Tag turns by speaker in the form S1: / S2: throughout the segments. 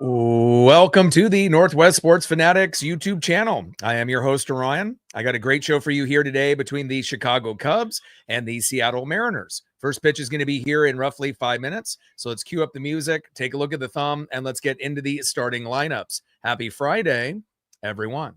S1: Welcome to the Northwest Sports Fanatics YouTube channel. I am your host, Orion. I got a great show for you here today between the Chicago Cubs and the Seattle Mariners. First pitch is going to be here in roughly 5 minutes. So let's cue up the music, take a look at the thumb, and let's get into the starting lineups. Happy Friday, everyone.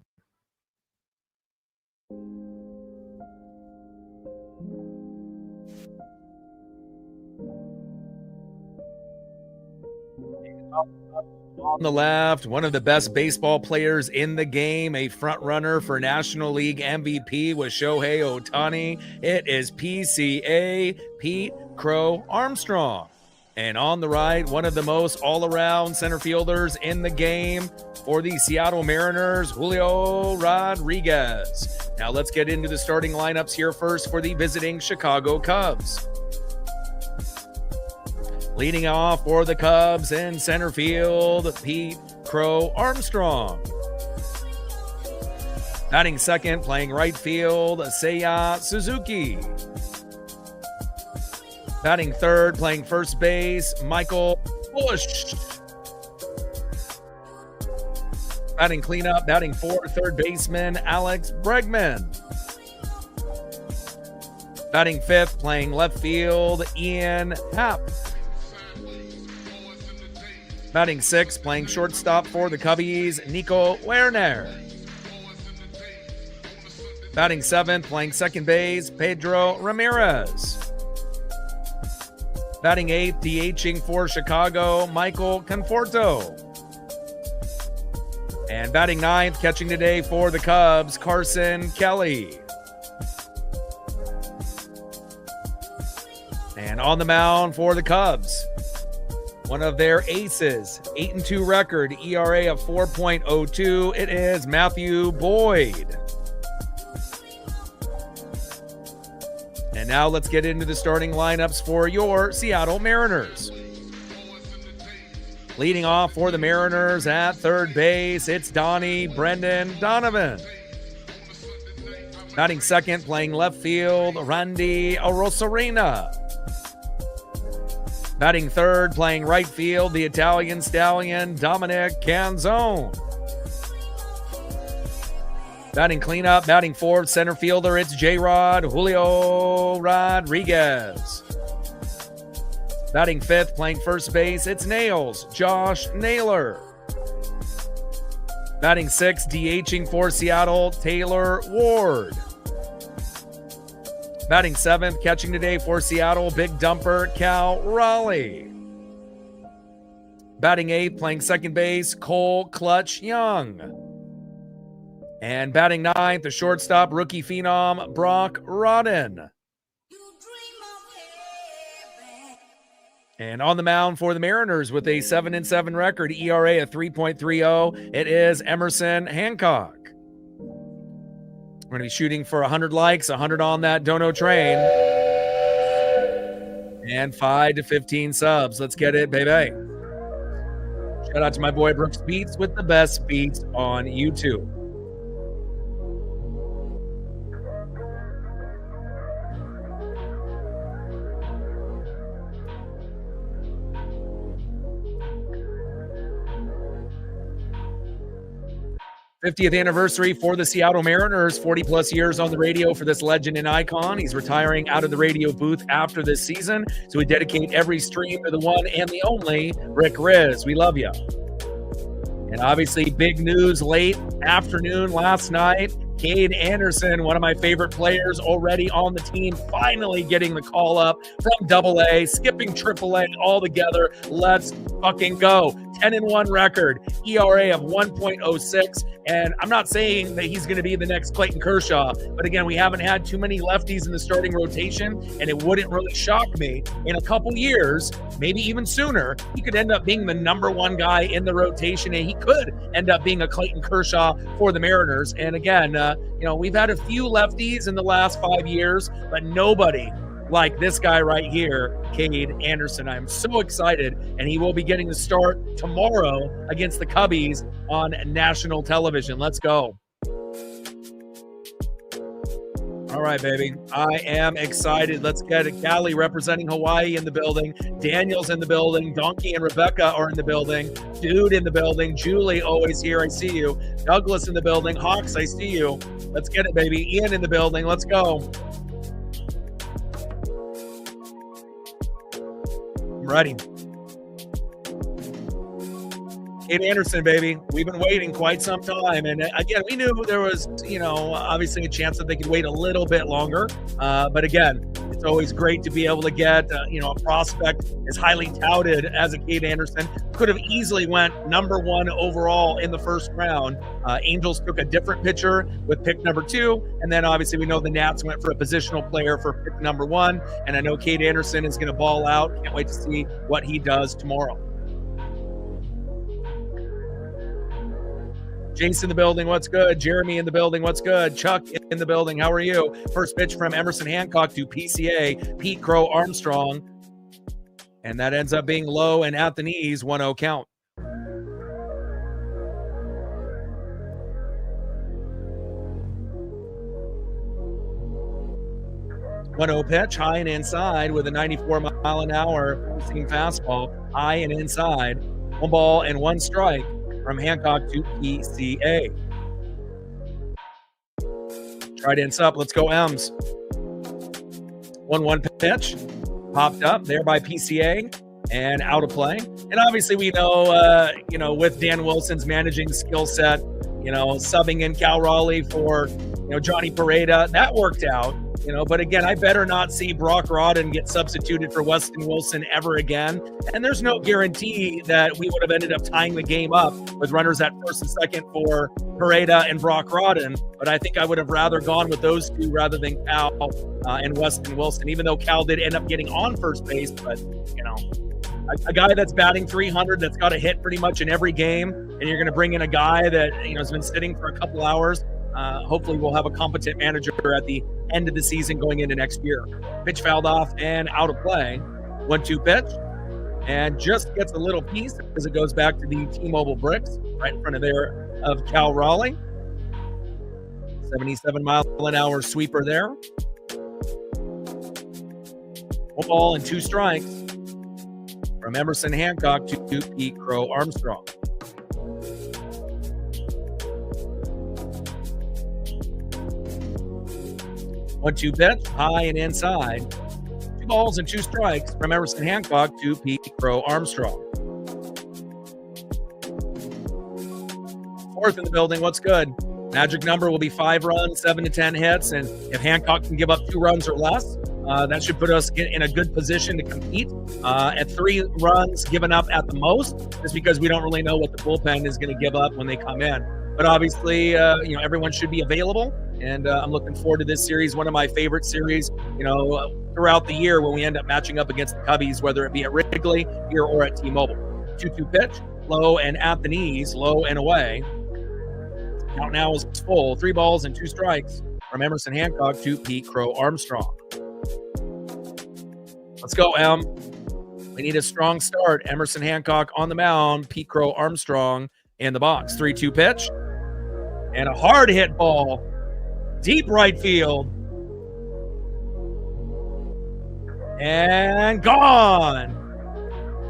S1: On the left, one of the best baseball players in the game, a front runner for National League MVP with Shohei Ohtani. It is PCA Pete Crow Armstrong. And on the right, one of the most all-around center fielders in the game for the Seattle Mariners, Julio Rodriguez. Now let's get into the starting lineups here first for the visiting Chicago Cubs. Leading off for the Cubs in center field, Pete Crow Armstrong. Batting second, playing right field, Seiya Suzuki. Batting third, playing first base, Michael Busch. Batting cleanup, batting fourth, third baseman, Alex Bregman. Batting fifth, playing left field, Ian Happ. Batting sixth, playing shortstop for the Cubbies, Nico Werner. Batting seventh, playing second base, Pedro Ramirez. Batting eighth, DHing for Chicago, Michael Conforto. And batting ninth, catching today for the Cubs, Carson Kelly. And on the mound for the Cubs, one of their aces, 8-2 record, ERA of 4.02. It is Matthew Boyd. And now let's get into the starting lineups for your Seattle Mariners. Leading off for the Mariners at third base, it's Donnie Brendan Donovan. Batting second, playing left field, Randy Arozarena. Batting third, playing right field, the Italian stallion, Dominic Canzone. Batting cleanup, batting fourth, center fielder, it's J-Rod Julio Rodriguez. Batting fifth, playing first base, it's Nails, Josh Naylor. Batting sixth, DHing for Seattle, Taylor Ward. Batting seventh, catching today for Seattle, big dumper, Cal Raleigh. Batting eighth, playing second base, Cole Clutch Young. And batting ninth, the shortstop, rookie phenom, Brock Rodden. And on the mound for the Mariners with a 7-7 record, ERA of 3.30, it is Emerson Hancock. We're going to be shooting for 100 likes, 100 on that dono train, and 5 to 15 subs. Let's get it, baby. Shout out to my boy Brooks Beats with the best beats on YouTube. '50th anniversary for the Seattle Mariners, 40 plus years on the radio for this legend and icon. He's retiring out of the radio booth after this season, so we dedicate every stream to the one and the only Rick Riz. We love you. And obviously, big news late afternoon last night. Cade Anderson, one of my favorite players, already on the team, finally getting the call up from AA, skipping AAA altogether. Let's fucking go. 10-1 record, ERA of 1.06. And I'm not saying that he's going to be the next Clayton Kershaw, but again, we haven't had too many lefties in the starting rotation, and it wouldn't really shock me in a couple years, maybe even sooner, he could end up being the number one guy in the rotation, and he could end up being a Clayton Kershaw for the Mariners. And again, we've had a few lefties in the last 5 years, but nobody like this guy right here, Cade Anderson. I'm so excited, and he will be getting the start tomorrow against the Cubbies on national television. Let's go. All right, baby. I am excited. Let's get it. Callie representing Hawaii in the building. Daniel's in the building. Donkey and Rebecca are in the building. Dude in the building. Julie, always here. I see you. Douglas in the building. Hawks, I see you. Let's get it, baby. Ian in the building. Let's go. I'm ready. Kate Anderson, baby. We've been waiting quite some time. And again, we knew there was, obviously a chance that they could wait a little bit longer. But again, it's always great to be able to get, a prospect as highly touted as a Kate Anderson. Could have easily went number 1 overall in the first round. Angels took a different pitcher with pick number 2. And then obviously we know the Nats went for a positional player for pick number 1. And I know Kate Anderson is going to ball out. Can't wait to see what he does tomorrow. Jason in the building, what's good? Jeremy in the building, what's good? Chuck in the building, how are you? First pitch from Emerson Hancock to PCA, Pete Crow Armstrong. And that ends up being low and at the knees, 1-0 count. One-0 pitch, high and inside with a 94-mile-an-hour seam fastball, high and inside. 1 ball and 1 strike. From Hancock to PCA. Tried ends up. Let's go M's. 1-1 pitch. Popped up there by PCA and out of play. And obviously we know, with Dan Wilson's managing skill set, subbing in Cal Raleigh for, Johnny Pareda, that worked out. But again, I better not see Brock Rodden get substituted for Weston Wilson ever again. And there's no guarantee that we would have ended up tying the game up with runners at first and second for Pareda and Brock Rodden. But I think I would have rather gone with those two rather than Cal and Weston Wilson, even though Cal did end up getting on first base. But, a guy that's batting 300, that's got a hit pretty much in every game, and you're going to bring in a guy that, has been sitting for a couple hours. Hopefully we'll have a competent manager at the end of the season going into next year. Pitch fouled off and out of play. 1-2 pitch. And just gets a little piece as it goes back to the T-Mobile bricks right in front of Cal Raleigh. 77-mile-an-hour sweeper there. 1 ball and 2 strikes from Emerson Hancock to Pete Crow Armstrong. One-two pitch, high and inside. 2 balls and 2 strikes from Emerson Hancock to Pete Crow Armstrong. Fourth in the building, what's good? Magic number will be 5 runs, 7 to 10 hits, and if Hancock can give up 2 runs or less, that should put us in a good position to compete. At 3 runs given up at the most, just because we don't really know what the bullpen is going to give up when they come in. But obviously, everyone should be available. And I'm looking forward to this series, one of my favorite series, throughout the year when we end up matching up against the Cubbies, whether it be at Wrigley here or at T-Mobile. 2-2 pitch, low and at the knees, low and away. Count now is full. 3 balls and 2 strikes from Emerson Hancock to Pete Crow Armstrong. Let's go, Em. We need a strong start. Emerson Hancock on the mound, Pete Crow Armstrong in the box. 3-2 pitch. And a hard hit ball. Deep right field. And gone.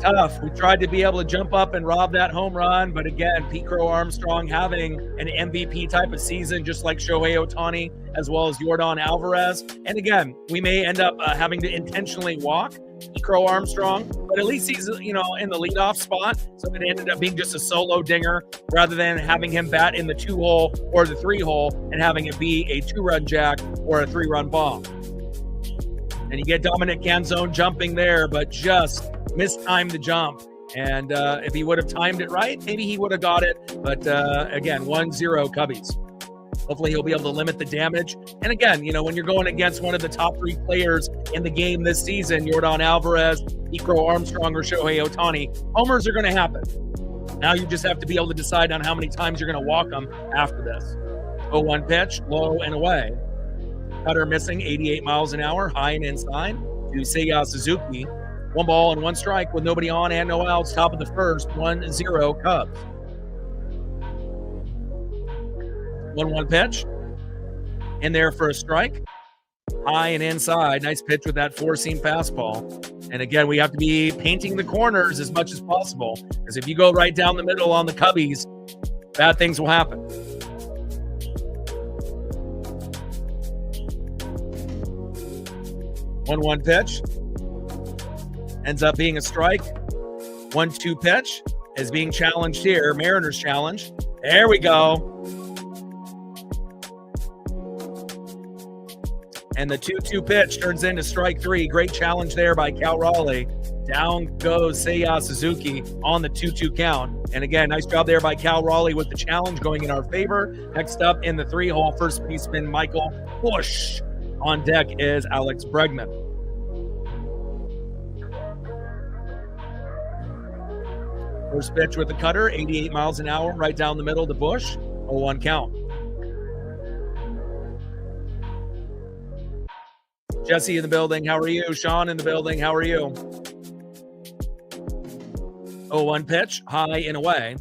S1: Tough. We tried to be able to jump up and rob that home run. But again, Pete Crow Armstrong having an MVP type of season, just like Shohei Ohtani, as well as Yordan Alvarez. And again, we may end up having to intentionally walk Pete Crow Armstrong, but at least he's, in the leadoff spot. So it ended up being just a solo dinger rather than having him bat in the 2-hole or the 3-hole and having it be a 2-run jack or a 3-run bomb. And you get Dominic Canzone jumping there, but just mistimed the jump. And if he would have timed it right, maybe he would have got it. But again, 1-0 Cubbies. Hopefully he'll be able to limit the damage. And again, when you're going against one of the top 3 players in the game this season, Yordan Alvarez, Pete Crow Armstrong, or Shohei Ohtani, homers are going to happen. Now you just have to be able to decide on how many times you're going to walk them after this. 0-1 pitch, low and away. Cutter missing, 88 miles an hour, high and inside to Seiya Suzuki. 1 ball and 1 strike with nobody on and no outs. Top of the first, 1-0 Cubs. 1-1 pitch. In there for a strike. high and inside. Nice pitch with that four-seam fastball. And again, we have to be painting the corners as much as possible, because if you go right down the middle on the Cubbies, bad things will happen. 1-1 pitch. Ends up being a strike. 1-2 pitch is being challenged here. Mariners challenge. There we go. And the 2-2 pitch turns into strike three. Great challenge there by Cal Raleigh. Down goes Seiya Suzuki on the 2-2 count. And again, nice job there by Cal Raleigh with the challenge going in our favor. Next up in the 3-hole, first baseman Michael Busch. On deck is Alex Bregman. First pitch with the cutter, 88 miles an hour, right down the middle to Busch. 0-1 count. Jesse in the building, how are you? Sean in the building, how are you? 0-1 pitch, high and away.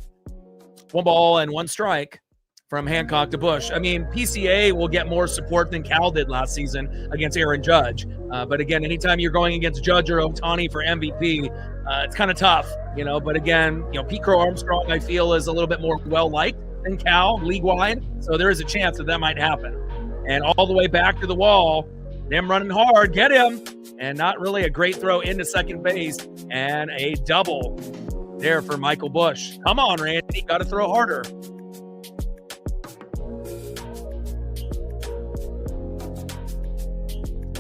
S1: 1 ball and 1 strike from Hancock to Busch. I mean, PCA will get more support than Cal did last season against Aaron Judge. But again, anytime you're going against Judge or Ohtani for MVP, it's kind of tough, you know. But again, you know, Pete Crow Armstrong, I feel, is a little bit more well-liked than Cal league-wide. So there is a chance that might happen. And all the way back to the wall, them running hard, get him. And not really a great throw into second base. And a double there for Michael Busch. Come on, Randy, got to throw harder.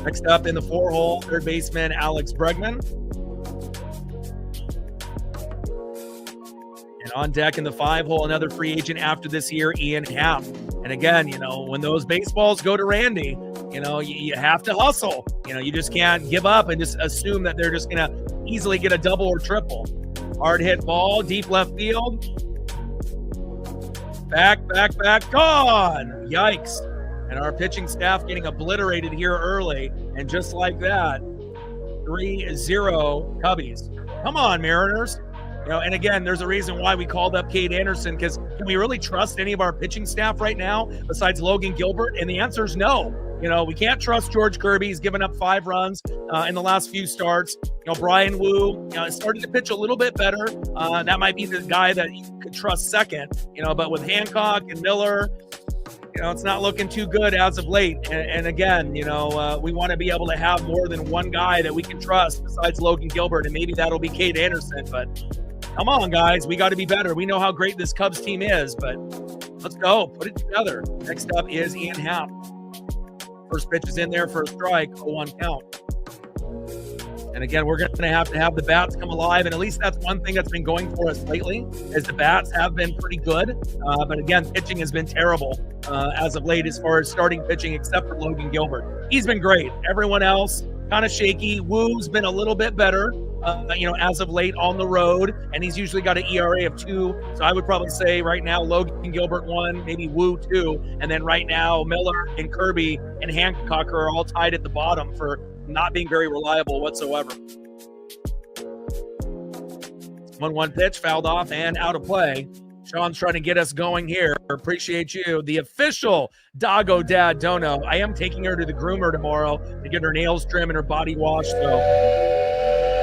S1: Next up in the 4-hole, third baseman Alex Bregman. And on deck in the 5-hole, another free agent after this year, Ian Happ. And again, you know, when those baseballs go to Randy, you know, you have to hustle. You know, you just can't give up and just assume that they're just going to easily get a double or triple. Hard hit ball, deep left field. Back, gone. Yikes. And our pitching staff getting obliterated here early. And just like that, 3-0 Cubbies. Come on, Mariners. You know, and again, there's a reason why we called up Cade Anderson, because can we really trust any of our pitching staff right now besides Logan Gilbert? And the answer is no. You know, we can't trust George Kirby. He's given up 5 runs in the last few starts. You know, Brian Wu, you know, is starting to pitch a little bit better. That might be the guy that you could trust second, you know, but with Hancock and Miller, you know, it's not looking too good as of late. And again, you know, we want to be able to have more than one guy that we can trust besides Logan Gilbert, and maybe that'll be Cade Anderson. But come on, guys, we got to be better. We know how great this Cubs team is, but let's go. Put it together. Next up is Ian Happ. First pitch is in there for a strike, 0-1 count. And again, we're going to have the bats come alive, and at least that's one thing that's been going for us lately, is the bats have been pretty good. But again, pitching has been terrible as of late as far as starting pitching, except for Logan Gilbert. He's been great. Everyone else, kind of shaky. Woo's been a little bit better, you know, as of late on the road, and he's usually got an ERA of 2. So I would probably say right now Logan Gilbert 1, maybe Woo 2, and then right now Miller and Kirby and Hancock are all tied at the bottom for not being very reliable whatsoever. 1-1 pitch, fouled off and out of play. Sean's trying to get us going here. Appreciate you. The official Doggo Dad Dono. I am taking her to the groomer tomorrow to get her nails trimmed and her body washed. So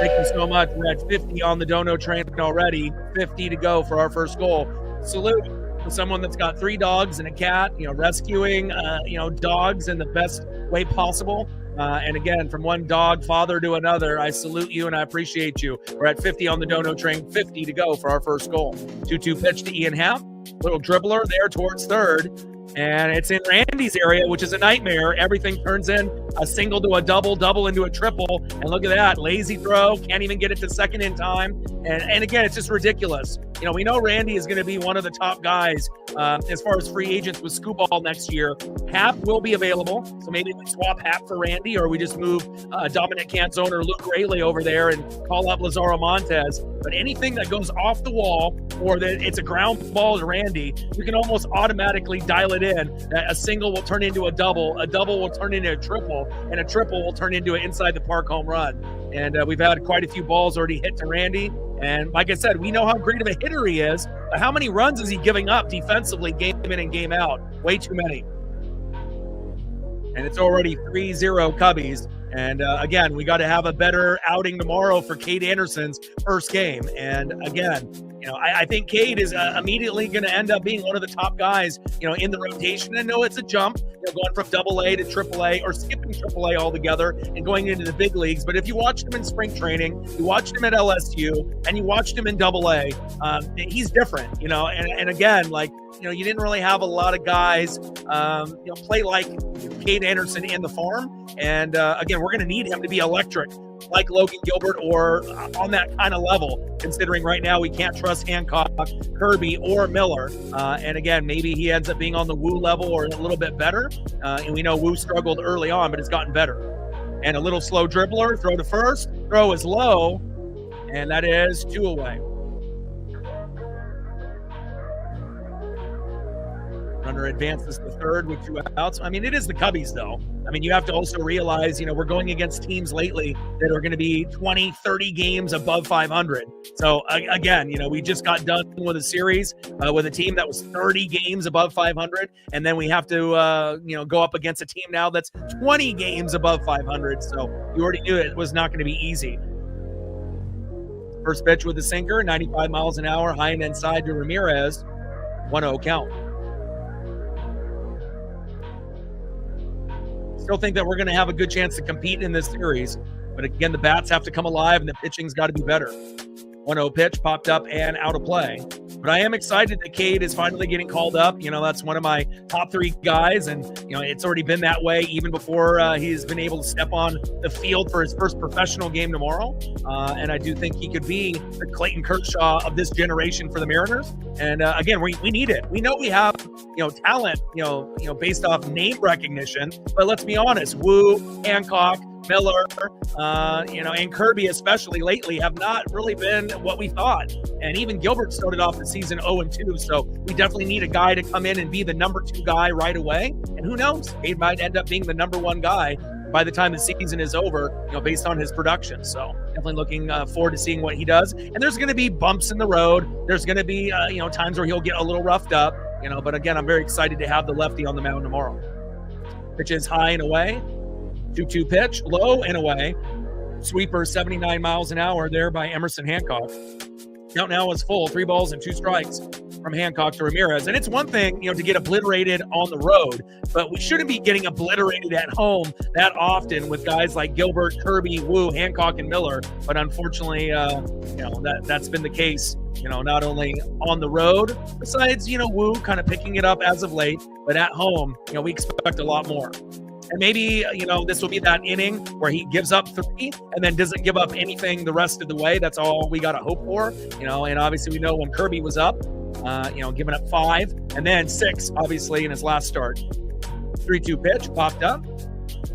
S1: thank you so much. We're at 50 on the Dono train already. 50 to go for our first goal. Salute to someone that's got 3 dogs and a cat, you know, rescuing, you know, dogs in the best way possible. And again, from one dog father to another, I salute you and I appreciate you. We're at 50 on the Dono train, 50 to go for our first goal. 2-2 pitch to Ian Happ. Little dribbler there towards third. And it's in Randy's area, which is a nightmare. Everything turns in a single to a double, double into a triple. And look at that. Lazy throw. Can't even get it to second in time. And again, it's just ridiculous. You know, we know Randy is going to be one of the top guys as far as free agents with Scoop Ball next year. Hap will be available. So maybe we swap Hap for Randy, or we just move Dominic Canzone or Luke Rayleigh over there and call up Lazaro Montez. But anything that goes off the wall or that it's a ground ball to Randy, you can almost automatically dial it in. A single will turn into a double will turn into a triple, and a triple will turn into an inside the park home run. And we've had quite a few balls already hit to Randy. And like I said, we know how great of a hitter he is, but how many runs is he giving up defensively game in and game out? Way too many. and it's already 3-0 Cubbies. And again, we got to have a better outing tomorrow for Cade Anderson's first game. And again, I think Cade is immediately going to end up being one of the top guys, in the rotation. And no, it's a jump, going from AA to AAA or skipping AAA altogether and going into the big leagues. But if you watched him in spring training, you watched him at LSU, and you watched him in AA, he's different, and again, you didn't really have a lot of guys, play like Cade Anderson in the farm. And again, we're going to need him to be electric, like Logan Gilbert, or on that kind of level, considering right now we can't trust Hancock, Kirby, or Miller. And again, maybe he ends up being on the Woo level or a little bit better. And we know Woo struggled early on, but it's gotten better. And a little slow dribbler, throw to first, throw is low, and that is 2 away. Runner advances to third with 2 outs. I mean, it is the Cubbies, though. I mean, you have to also realize, we're going against teams lately that are going to be 20, 30 games above 500. So, again, we just got done with a series with a team that was 30 games above 500. And then we have to, go up against a team now that's 20 games above 500. So you already knew it was not going to be easy. First pitch with the sinker, 95 miles an hour, high and inside to Ramirez. 1-0 count. Still think that we're going to have a good chance to compete in this series. But again, the bats have to come alive and the pitching's got to be better. 1-0 pitch popped up and out of play. But I am excited that Cade is finally getting called up. That's one of my top 3 guys. And, it's already been that way even before he's been able to step on the field for his first professional game tomorrow. And I do think he could be the Clayton Kershaw of this generation for the Mariners. And again, we need it. We know we have, talent, based off name recognition. But let's be honest, Woo, Hancock, Miller, and Kirby especially lately have not really been what we thought. And even Gilbert started off the season 0-2. So we definitely need a guy to come in and be the number 2 guy right away. And who knows, Cade might end up being the number 1 guy by the time the season is over, based on his production. So definitely looking forward to seeing what he does. And there's going to be bumps in the road. There's going to be, times where he'll get a little roughed up, but again, I'm very excited to have the lefty on the mound tomorrow. Pitch is high and away. 2-2 pitch, low and away. Sweeper 79 miles an hour there by Emerson Hancock. Count now is full, 3 balls and 2 strikes from Hancock to Ramirez. And it's one thing, to get obliterated on the road, but we shouldn't be getting obliterated at home that often with guys like Gilbert, Kirby, Woo, Hancock, and Miller. But unfortunately, that's been the case, not only on the road, besides, Woo kind of picking it up as of late, but at home, we expect a lot more. And maybe, this will be that inning where he gives up 3 and then doesn't give up anything the rest of the way. That's all we got to hope for, and obviously we know when Kirby was up, giving up 5 and then 6, obviously, in his last start. 3-2 pitch popped up.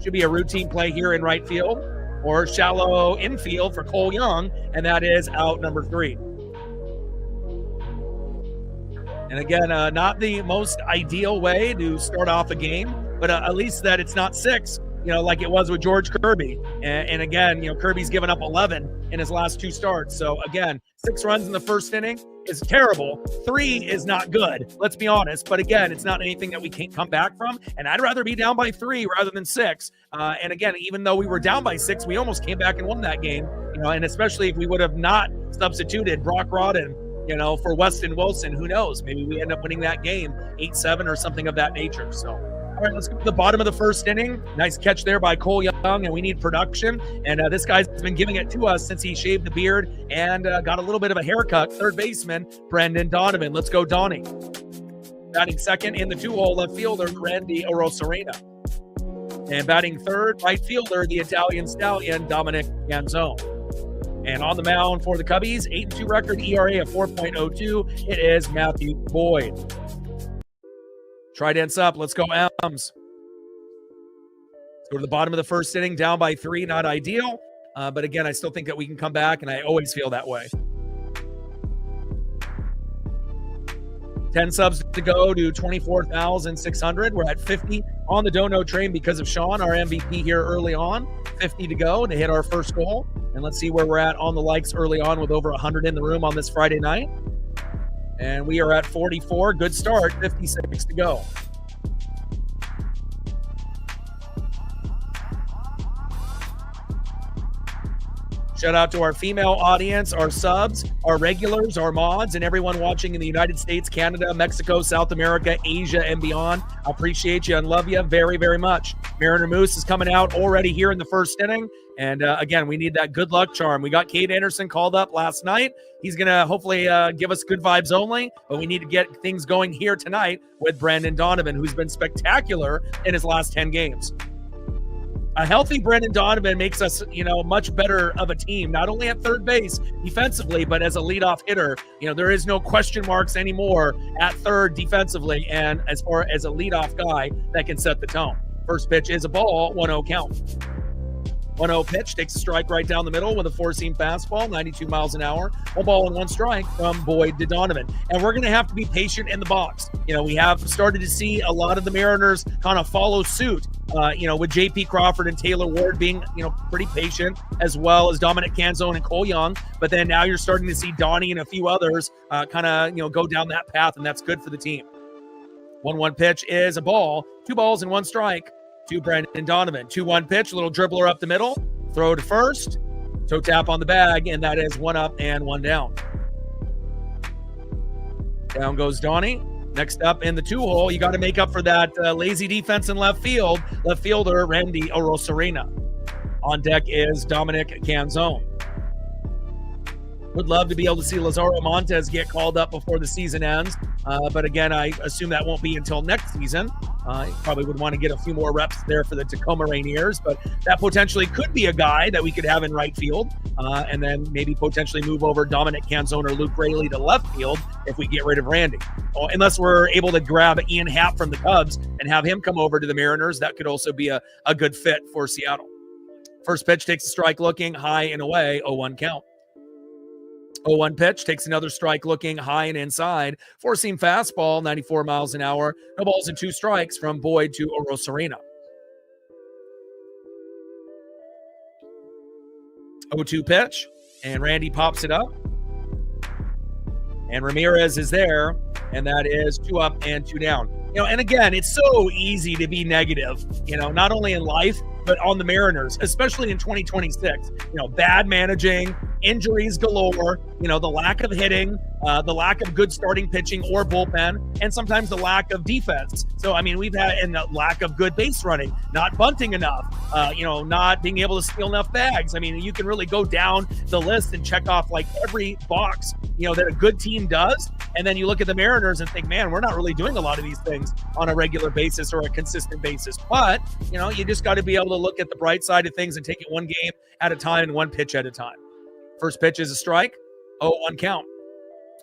S1: Should be a routine play here in right field or shallow infield for Cole Young, and that is out number 3. And again, not the most ideal way to start off a game, but at least that it's not 6, like it was with George Kirby. And again, Kirby's given up 11 in his last 2 starts. So again, 6 runs in the first inning is terrible. 3 is not good, let's be honest. But again, it's not anything that we can't come back from. And I'd rather be down by 3 rather than 6. And again, even though we were down by 6, we almost came back and won that game. And especially if we would have not substituted Brock Rodden, for Weston Wilson, who knows? Maybe we end up winning that game 8-7 or something of that nature. So, all right, let's go to the bottom of the first inning. Nice catch there by Cole Young, and we need production. And this guy's been giving it to us since he shaved the beard and got a little bit of a haircut. Third baseman, Brendan Donovan. Let's go, Donnie. Batting second in the 2-hole, left fielder, Randy Arosarena. And batting third, right fielder, the Italian stallion, Dominic Ganzone. And on the mound for the Cubbies, 8-2 record, ERA of 4.02. It is Matthew Boyd. Trident's up. Let's go, Ems. Let's go to the bottom of the first inning, down by 3. Not ideal. But again, I still think that we can come back, and I always feel that way. 10 subs to go to 24,600. We're at 50 on the Dono train because of Sean, our MVP here early on. 50 to go to hit our first goal. And let's see where we're at on the likes early on with over 100 in the room on this Friday night. And we are at 44. Good start. 56 to go. Shout out to our female audience, our subs, our regulars, our mods, and everyone watching in the United States, Canada, Mexico, South America, Asia, and beyond. I appreciate you and love you very, very much. Mariner Moose is coming out already here in the first inning. And again, we need that good luck charm. We got Cade Anderson called up last night. He's going to hopefully give us good vibes only, but we need to get things going here tonight with Brendan Donovan, who's been spectacular in his last 10 games. A healthy Brendan Donovan makes us, much better of a team, not only at third base defensively, but as a leadoff hitter. There is no question marks anymore at third defensively, and as far as a leadoff guy that can set the tone. First pitch is a ball, 1-0 count. 1-0 pitch, takes a strike right down the middle with a four-seam fastball, 92 miles an hour. 1 ball and 1 strike from Boyd to Donovan. And we're going to have to be patient in the box. We have started to see a lot of the Mariners kind of follow suit, with J.P. Crawford and Taylor Ward being, pretty patient, as well as Dominic Canzone and Cole Young. But then now you're starting to see Donnie and a few others go down that path, and that's good for the team. 1-1 pitch is a ball, 2 balls and 1 strike. To Brendan Donovan. 2-1 pitch, little dribbler up the middle, throw to first, toe tap on the bag, and that is 1 up and 1 down. Down goes Donnie. Next up in the 2-hole, you got to make up for that lazy defense in left field. Left fielder Randy Arozarena. On deck is Dominic Canzone. Would love to be able to see Lazaro Montes get called up before the season ends. But again, I assume that won't be until next season. Probably would want to get a few more reps there for the Tacoma Rainiers, but that potentially could be a guy that we could have in right field. And then maybe potentially move over Dominic Canzone or Luke Raley to left field if we get rid of Randy. Unless we're able to grab Ian Happ from the Cubs and have him come over to the Mariners, that could also be a good fit for Seattle. First pitch takes a strike looking high and away, 0-1 count. 0-1 pitch, takes another strike looking high and inside. Four-seam fastball, 94 miles an hour. No balls and 2 strikes from Boyd to Arozarena. 0-2 pitch, and Randy pops it up. And Ramirez is there, and that is 2 up and 2 down. And again, it's so easy to be negative, not only in life, but on the Mariners, especially in 2026. Bad managing, injuries galore, the lack of hitting, the lack of good starting pitching or bullpen, and sometimes the lack of defense. So, we've had, and the lack of good base running, not bunting enough, not being able to steal enough bags. You can really go down the list and check off like every box, that a good team does. And then you look at the Mariners and think, man, we're not really doing a lot of these things on a regular basis or a consistent basis. But, you just got to be able to look at the bright side of things and take it one game at a time and one pitch at a time. First pitch is a strike, 0-1 count.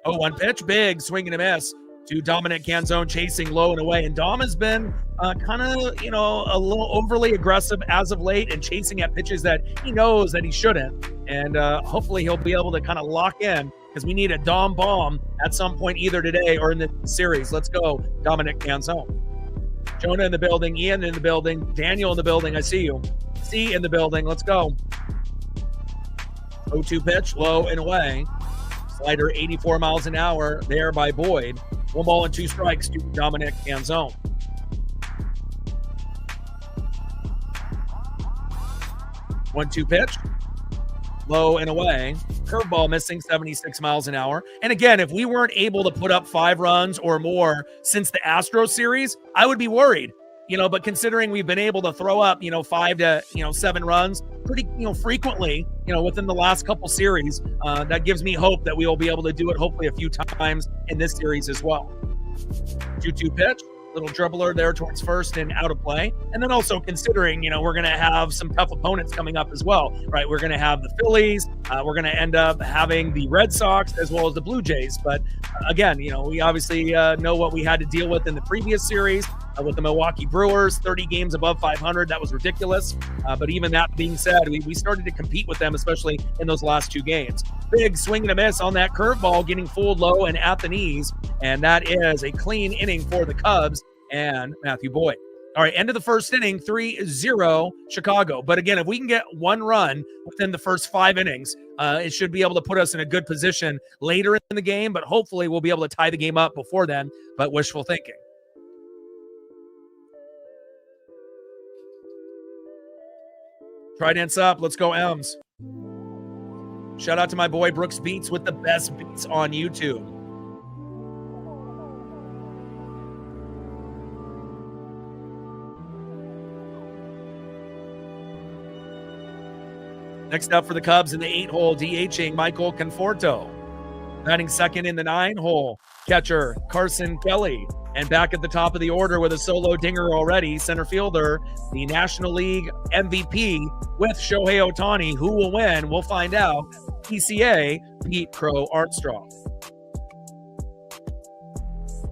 S1: 0-1 pitch, big swing and a miss to Dominic Canzone, chasing low and away. And Dom has been a little overly aggressive as of late and chasing at pitches that he knows that he shouldn't. And hopefully he'll be able to kind of lock in, because we need a Dom bomb at some point either today or in the series. Let's go, Dominic Canzone. Jonah in the building, Ian in the building, Daniel in the building. I see you. C in the building. Let's go. 0-2 pitch, low and away. Slider 84 miles an hour there by Boyd. 1 ball and 2 strikes to Dominic Canzone. 1-2 pitch, low and away. Curveball missing, 76 miles an hour. And again, if we weren't able to put up 5 runs or more since the Astros series, I would be worried. But considering we've been able to throw up, 5 to 7 runs pretty, frequently, within the last couple series, that gives me hope that we will be able to do it hopefully a few times in this series as well. 2-2 pitch, little dribbler there towards first and out of play. And then also considering, we're going to have some tough opponents coming up as well, right? We're going to have the Phillies. We're going to end up having the Red Sox as well as the Blue Jays. But again, we obviously know what we had to deal with in the previous series with the Milwaukee Brewers, 30 games above 500. That was ridiculous. But even that being said, we started to compete with them, especially in those last 2 games. Big swing and a miss on that curveball, getting fooled low and at the knees. And that is a clean inning for the Cubs and Matthew Boyd. All right, end of the first inning, 3-0 Chicago. But again, if we can get 1 run within the first 5 innings, it should be able to put us in a good position later in the game. But hopefully we'll be able to tie the game up before then. But wishful thinking. Trident's up. Let's go, Elms. Shout out to my boy Brooks Beats with the best beats on YouTube. Next up for the Cubs in the 8-hole, DHing Michael Conforto. Batting second in the 9-hole, catcher Carson Kelly. And back at the top of the order with a solo dinger already, center fielder, the National League MVP with Shohei Ohtani. Who will win? We'll find out. PCA beat Crow Armstrong.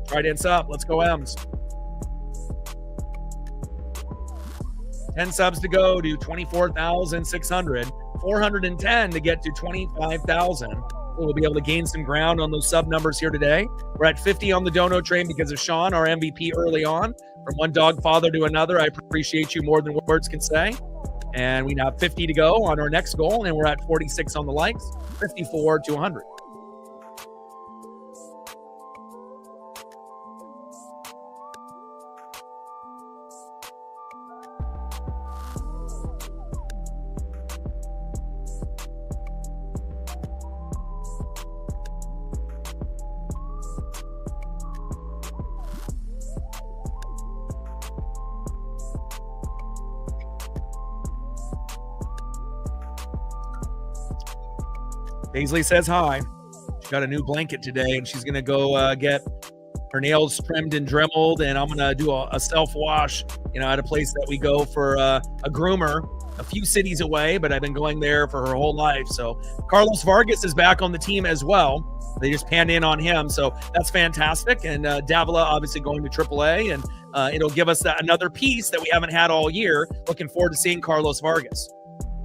S1: Trident's up. Let's go M's. 10 subs to go to 24,600. 410 to get to 25,000. We'll be able to gain some ground on those sub numbers here today. We're at 50 on the dono train because of Sean, our MVP early on. From one dog father to another, I appreciate you more than words can say. And we now have 50 to go on our next goal, and we're at 46 on the likes, 54 to 100. Paisley says hi. She got a new blanket today, and she's going to go get her nails trimmed and dremeled, and I'm going to do a self-wash, at a place that we go for a groomer a few cities away, but I've been going there for her whole life. So Carlos Vargas is back on the team as well. They just panned in on him, so that's fantastic. And Davila obviously going to AAA, and it'll give us another piece that we haven't had all year. Looking forward to seeing Carlos Vargas.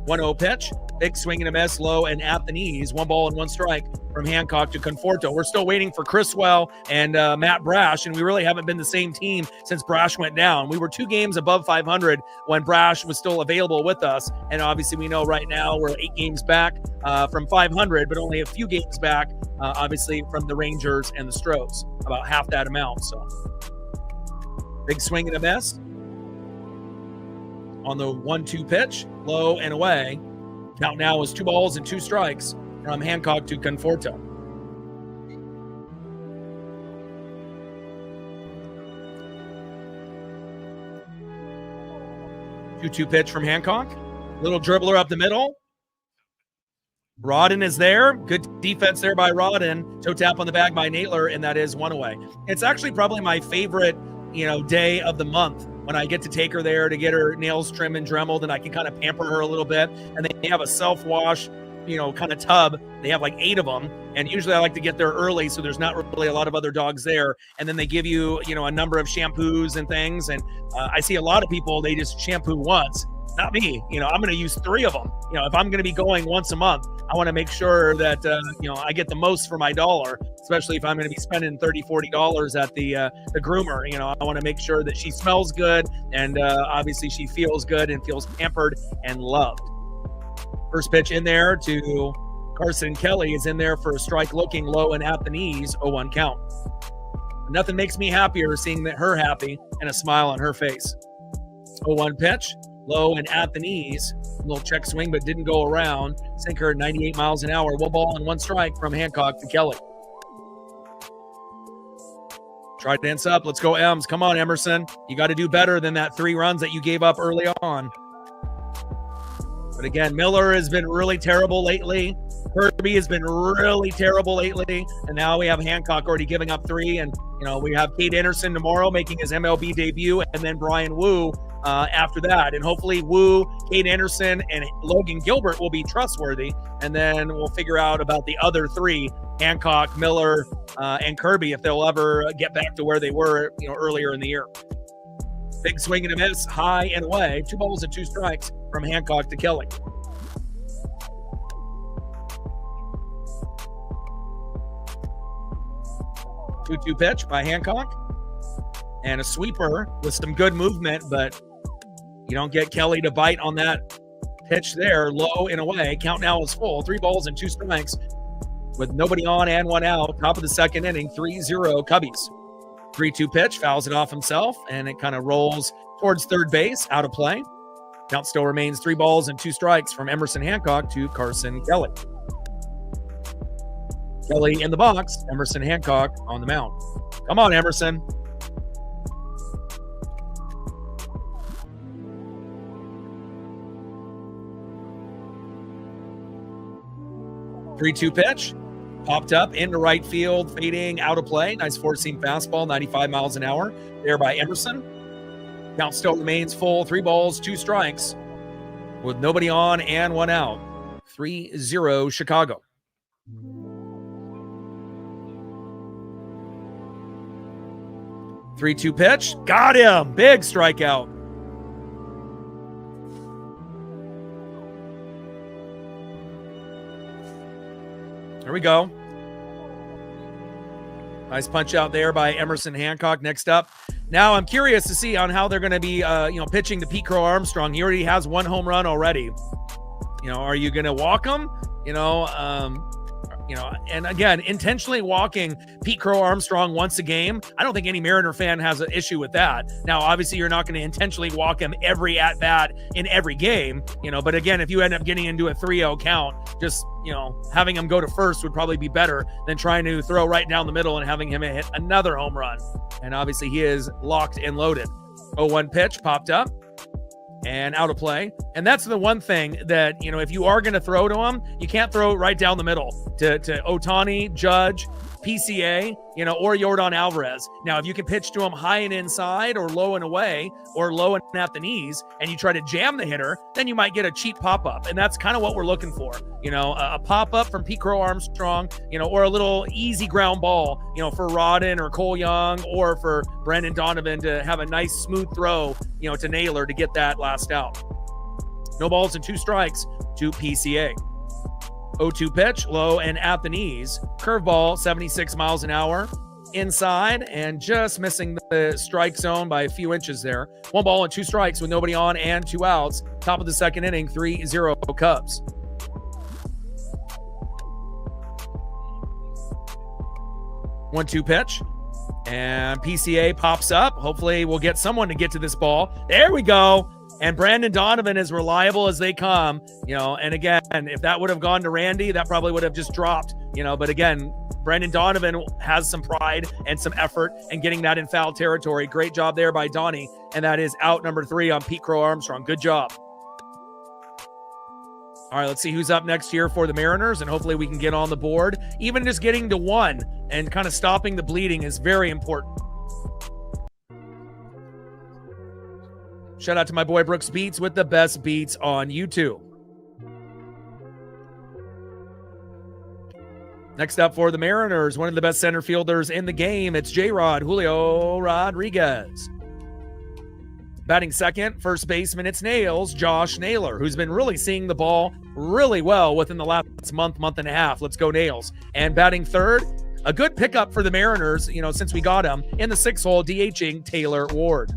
S1: 1-0 pitch, big swing and a miss, low and at the knees. 1 ball and 1 strike from Hancock to Conforto. We're still waiting for Criswell and Matt Brash, and we really haven't been the same team since Brash went down. We were 2 games above 500 when Brash was still available with us, and obviously we know right now we're 8 games back from 500, but only a few games back, obviously, from the Rangers and the Stros, about half that amount. So big swing and a miss on the 1-2 pitch, low and away. Count now is 2 balls and 2 strikes from Hancock to Conforto. Two pitch from Hancock. Little dribbler up the middle. Rodden is there. Good defense there by Rodden. Toe tap on the bag by Naylor, and that is 1 away. It's actually probably my favorite, day of the month, when I get to take her there to get her nails trimmed and dremeled, and I can kind of pamper her a little bit. And they have a self-wash, kind of tub. They have like 8 of them. And usually I like to get there early, so there's not really a lot of other dogs there. And then they give you, a number of shampoos and things. And I see a lot of people, they just shampoo once. Not me. I'm going to use 3 of them. If I'm going to be going once a month, I want to make sure that, I get the most for my dollar, especially if I'm going to be spending $30, $40 at the groomer. I want to make sure that she smells good, and obviously she feels good and feels pampered and loved. First pitch in there to Carson Kelly is in there for a strike, looking low and at the knees, 0-1 count. Nothing makes me happier seeing her happy and a smile on her face. 0-1 pitch. Low and at the knees. A little check swing, but didn't go around. Sinker 98 miles an hour. 1 ball and 1 strike from Hancock to Kelly. Try to dance up. Let's go M's. Come on, Emerson. You got to do better than that 3 runs that you gave up early on. But again, Miller has been really terrible lately. Kirby has been really terrible lately. And now we have Hancock already giving up 3. And, we have Cade Anderson tomorrow making his MLB debut, and then Brian Wu after that. And hopefully Wu, Cade Anderson, and Logan Gilbert will be trustworthy. And then we'll figure out about the other 3, Hancock, Miller, and Kirby, if they'll ever get back to where they were, earlier in the year. Big swing and a miss, high and away. 2 balls and 2 strikes from Hancock to Kelly. 2-2 pitch by Hancock. And a sweeper with some good movement, but you don't get Kelly to bite on that pitch there. Low and away. Count now is full. 3 balls and 2 strikes with nobody on and 1 out. Top of the second inning, 3-0 Cubbies. 3-2 pitch, fouls it off himself, and it kind of rolls towards third base, out of play. Count still remains 3 balls and 2 strikes from Emerson Hancock to Carson Kelly. Kelly in the box. Emerson Hancock on the mound. Come on, Emerson. 3-2 pitch. Popped up into right field, fading out of play. Nice four-seam fastball, 95 miles an hour there by Emerson. Count still remains full. 3 balls, 2 strikes with nobody on and 1 out. 3-0 Chicago. Three-two pitch. Got him. Big strikeout. There we go. Nice punch out there by Emerson Hancock. Next up. Now I'm curious to see on how they're going to be, pitching to Pete Crow Armstrong. He already has 1 home run already. Are you going to walk him? And again, intentionally walking Pete Crow Armstrong once a game, I don't think any Mariner fan has an issue with that. Now, obviously, you're not going to intentionally walk him every at-bat in every game, but again, if you end up getting into a 3-0 count, just, having him go to first would probably be better than trying to throw right down the middle and having him hit another home run. And obviously, he is locked and loaded. 0-1 pitch popped up and out of play. And that's the one thing that, if you are going to throw to him, you can't throw right down the middle to Ohtani, Judge, PCA, or Yordan Alvarez. Now, if you can pitch to him high and inside or low and away or low and at the knees, and you try to jam the hitter, then you might get a cheap pop-up. And that's kind of what we're looking for. A pop-up from Pete Crow Armstrong, or a little easy ground ball, for Rodden or Cole Young or for Brendan Donovan to have a nice smooth throw, to Naylor to get that last out. No balls and 2 strikes to PCA. 0-2 pitch, low and at the knees. Curveball, 76 miles an hour. Inside and just missing the strike zone by a few inches there. 1 ball and 2 strikes with nobody on and 2 outs. Top of the second inning, 3-0 Cubs. One-two pitch. And PCA pops up. Hopefully we'll get someone to get to this ball. There we go. And Brandon Donovan is reliable as they come, and again, if that would have gone to Randy, that probably would have just dropped, but again, Brandon Donovan has some pride and some effort in getting that in foul territory. Great job there by Donnie. And that is out number 3 on Pete Crow Armstrong. Good job. All right, let's see who's up next here for the Mariners, and hopefully we can get on the board. Even just getting to 1 and kind of stopping the bleeding is very important. Shout out to my boy Brooks Beats with the best beats on YouTube. Next up for the Mariners, one of the best center fielders in the game. It's J-Rod, Julio Rodriguez. Batting second, first baseman, it's Nails, Josh Naylor, who's been really seeing the ball really well within the last month and a half. Let's go Nails. And batting third, a good pickup for the Mariners, since we got him in the 6th hole, DHing Taylor Ward.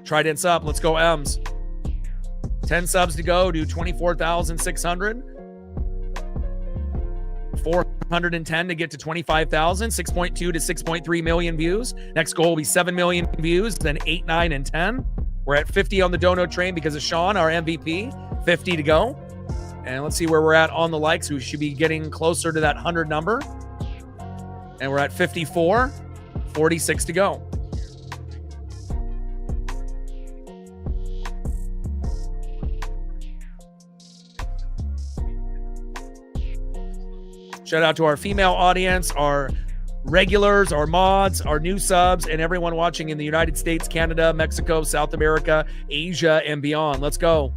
S1: Trident's up. Let's go M's. 10 subs to go to 24,600. 410 to get to 25,000. 6.2 to 6.3 million views. Next goal will be 7 million views, then 8, 9, and 10. We're at 50 on the dono train because of Sean, our MVP. 50 to go. And let's see where we're at on the likes. We should be getting closer to that 100 number. And we're at 54. 46 to go. Shout out to our female audience, our regulars, our mods, our new subs, and everyone watching in the United States, Canada, Mexico, South America, Asia, and beyond. Let's go.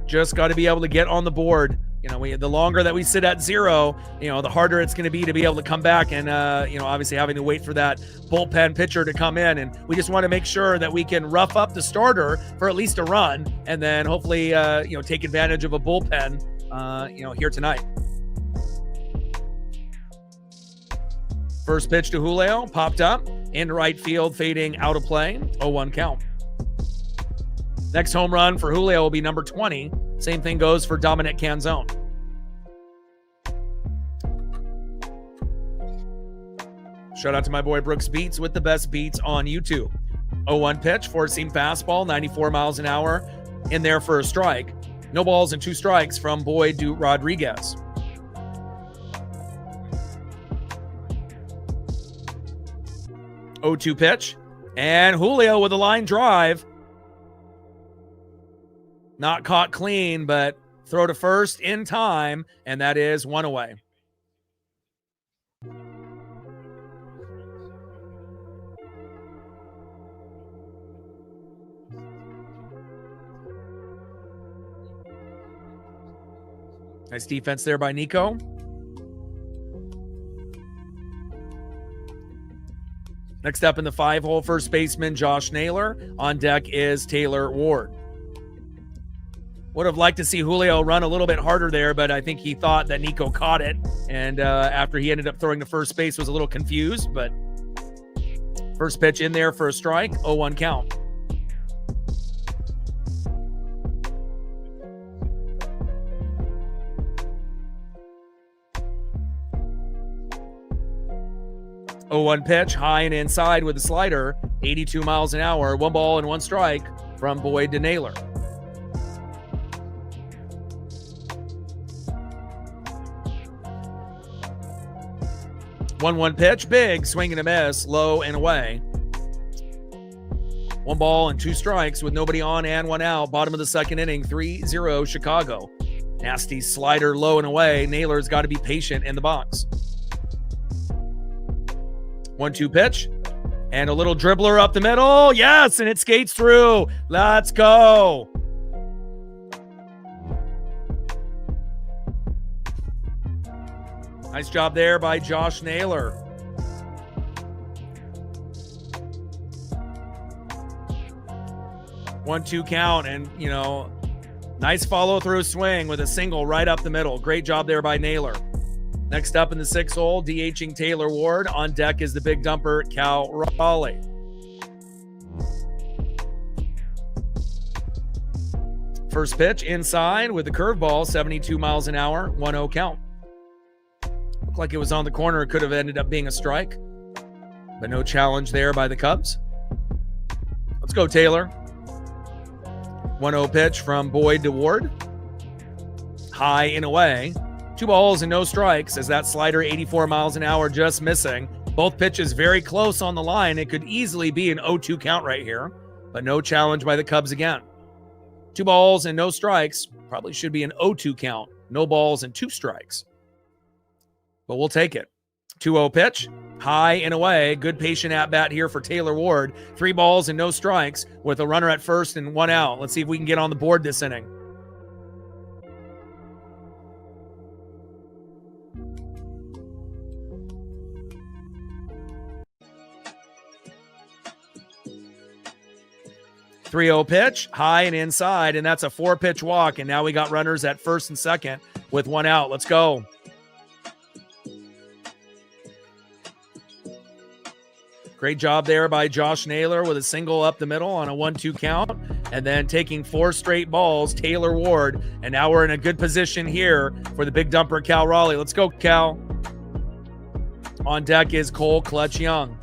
S1: Just got to be able to get on the board. The longer that we sit at 0, the harder it's going to be able to come back and, obviously having to wait for that bullpen pitcher to come in. And we just want to make sure that we can rough up the starter for at least a run and then hopefully, take advantage of a bullpen, here tonight. First pitch to Julio, popped up in right field, fading out of play. 0-1 count. Next home run for Julio will be number 20. Same thing goes for Dominic Canzone. Shout out to my boy Brooks Beats with the best beats on YouTube. 0-1 pitch, four-seam fastball, 94 miles an hour, in there for a strike. No balls and 2 strikes from Boyd to Rodriguez. Oh-2 pitch. And Julio with a line drive. Not caught clean, but throw to first in time, and that is 1 away. Nice defense there by Nico. Next up in the 5-hole, first baseman Josh Naylor. On deck is Taylor Ward. Would have liked to see Julio run a little bit harder there, but I think he thought that Nico caught it. And after he ended up throwing to first base, was a little confused. But first pitch in there for a strike, 0-1 count. Oh, 1 pitch, high and inside with a slider, 82 miles an hour, 1 ball and 1 strike from Boyd to Naylor. One pitch, big swing and a miss, low and away. 1 ball and 2 strikes with nobody on and 1 out. Bottom of the second inning, 3-0 Chicago. Nasty slider low and away. Naylor's got to be patient in the box. 1-2 pitch. And a little dribbler up the middle. Yes, and it skates through. Let's go. Nice job there by Josh Naylor. One-two count, and, nice follow-through swing with a single right up the middle. Great job there by Naylor. Next up in the 6th hole, DHing Taylor Ward. On deck is the big dumper, Cal Raleigh. First pitch inside with the curveball, 72 miles an hour, 1-0 count. Looked like it was on the corner. It could have ended up being a strike, but no challenge there by the Cubs. Let's go, Taylor. 1-0 pitch from Boyd to Ward. High and away. 2 balls and no strikes as that slider, 84 miles an hour, just missing. Both pitches very close on the line. It could easily be an 0-2 count right here, but no challenge by the Cubs again. 2 balls and no strikes. Probably should be an 0-2 count. No balls and 2 strikes. But we'll take it. 2-0 pitch. High and away. Good patient at-bat here for Taylor Ward. 3 balls and no strikes with a runner at first and 1 out. Let's see if we can get on the board this inning. .30 pitch, high and inside, and that's a 4-pitch walk, and now we got runners at first and second with 1 out. Let's go. Great job there by Josh Naylor with a single up the middle on a 1-2 count, and then taking 4 straight balls, Taylor Ward, and now we're in a good position here for the big dumper, Cal Raleigh. Let's go, Cal. On deck is Cole Clutch Young.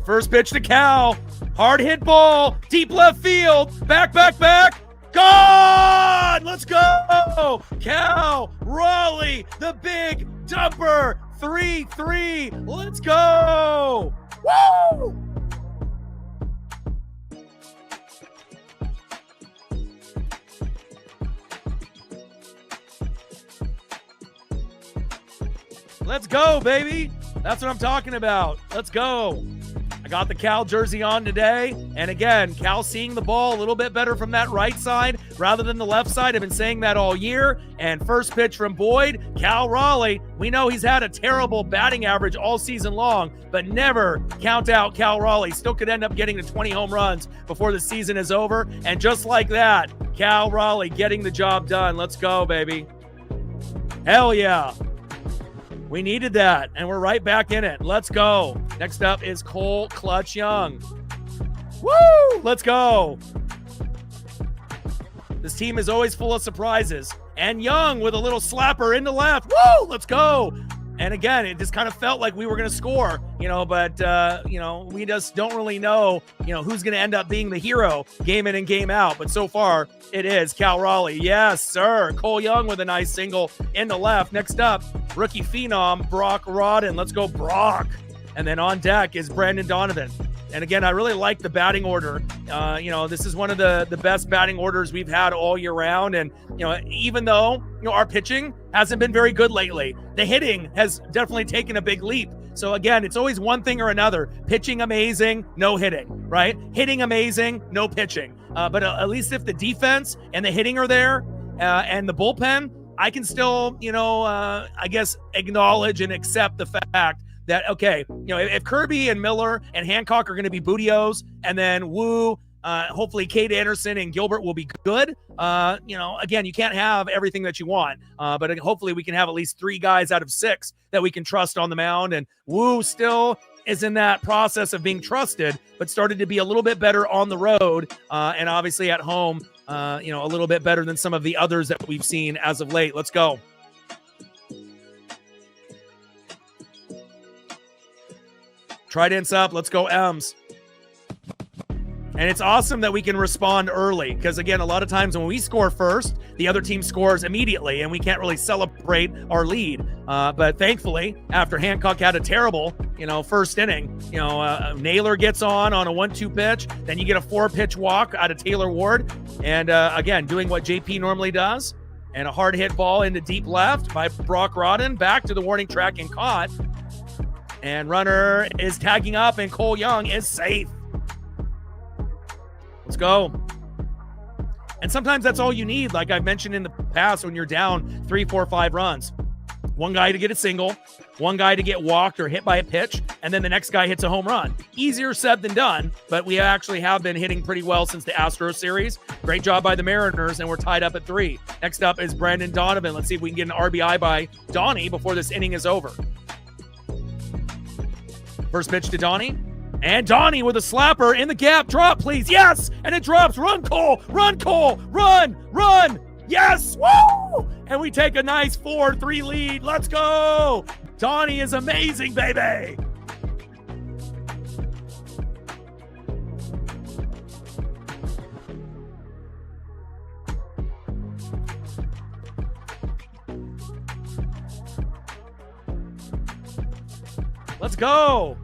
S1: First pitch to Cal. Hard hit ball. Deep left field. Back. Gone! Let's go! Cal Raleigh, the big dumper. 3-3. Let's go! Woo! Let's go, baby. That's what I'm talking about. Let's go. I got the Cal jersey on today. And again, Cal seeing the ball a little bit better from that right side rather than the left side. I've been saying that all year. And first pitch from Boyd, Cal Raleigh. We know he's had a terrible batting average all season long, but never count out Cal Raleigh. Still could end up getting to 20 home runs before the season is over. And just like that, Cal Raleigh getting the job done. Let's go, baby. Hell yeah. We needed that, and we're right back in it. Let's go. Next up is Cole Clutch Young. Woo! Let's go. This team is always full of surprises. And Young with a little slapper into left. Woo! Let's go. And again, it just kind of felt like we were going to score, but, we just don't really know, who's going to end up being the hero game in and game out. But so far, it is Cal Raleigh. Yes, sir. Cole Young with a nice single in the left. Next up, rookie phenom, Brock Rodden. Let's go, Brock. And then on deck is Brandon Donovan. And again, I really like the batting order. This is one of the best batting orders we've had all year round. And, even though, our pitching hasn't been very good lately, the hitting has definitely taken a big leap. So again, it's always one thing or another. Pitching amazing, no hitting, right? Hitting amazing, no pitching. But at least if the defense and the hitting are there and the bullpen, I can still, acknowledge and accept the fact that, okay, if Kirby and Miller and Hancock are going to be Bootios, and then Wu, hopefully Cade Anderson and Gilbert will be good. Again, you can't have everything that you want, but hopefully we can have at least 3 guys out of 6 that we can trust on the mound. And Wu still is in that process of being trusted, but started to be a little bit better on the road, and obviously at home, a little bit better than some of the others that we've seen as of late. Let's go. Trident's up. Let's go, M's. And it's awesome that we can respond early because, again, a lot of times when we score first, the other team scores immediately, and we can't really celebrate our lead. But thankfully, after Hancock had a terrible, first inning, Naylor gets on a 1-2 pitch. Then you get a 4-pitch walk out of Taylor Ward. And, again, doing what JP normally does. And a hard hit ball into deep left by Brock Rodden. Back to the warning track and caught. And runner is tagging up, and Cole Young is safe. Let's go. And sometimes that's all you need, like I've mentioned in the past, when you're down 3, 4, 5 runs. One guy to get a single, one guy to get walked or hit by a pitch, and then the next guy hits a home run. Easier said than done, but we actually have been hitting pretty well since the Astros series. Great job by the Mariners, and we're tied up at 3. Next up is Brandon Donovan. Let's see if we can get an RBI by Donnie before this inning is over. First pitch to Donnie. And Donnie with a slapper in the gap. Drop, please. Yes! And it drops. Run, Cole! Run, Cole! Run! Run! Yes! Woo! And we take a nice 4-3 lead. Let's go! Donnie is amazing, baby! Let's go!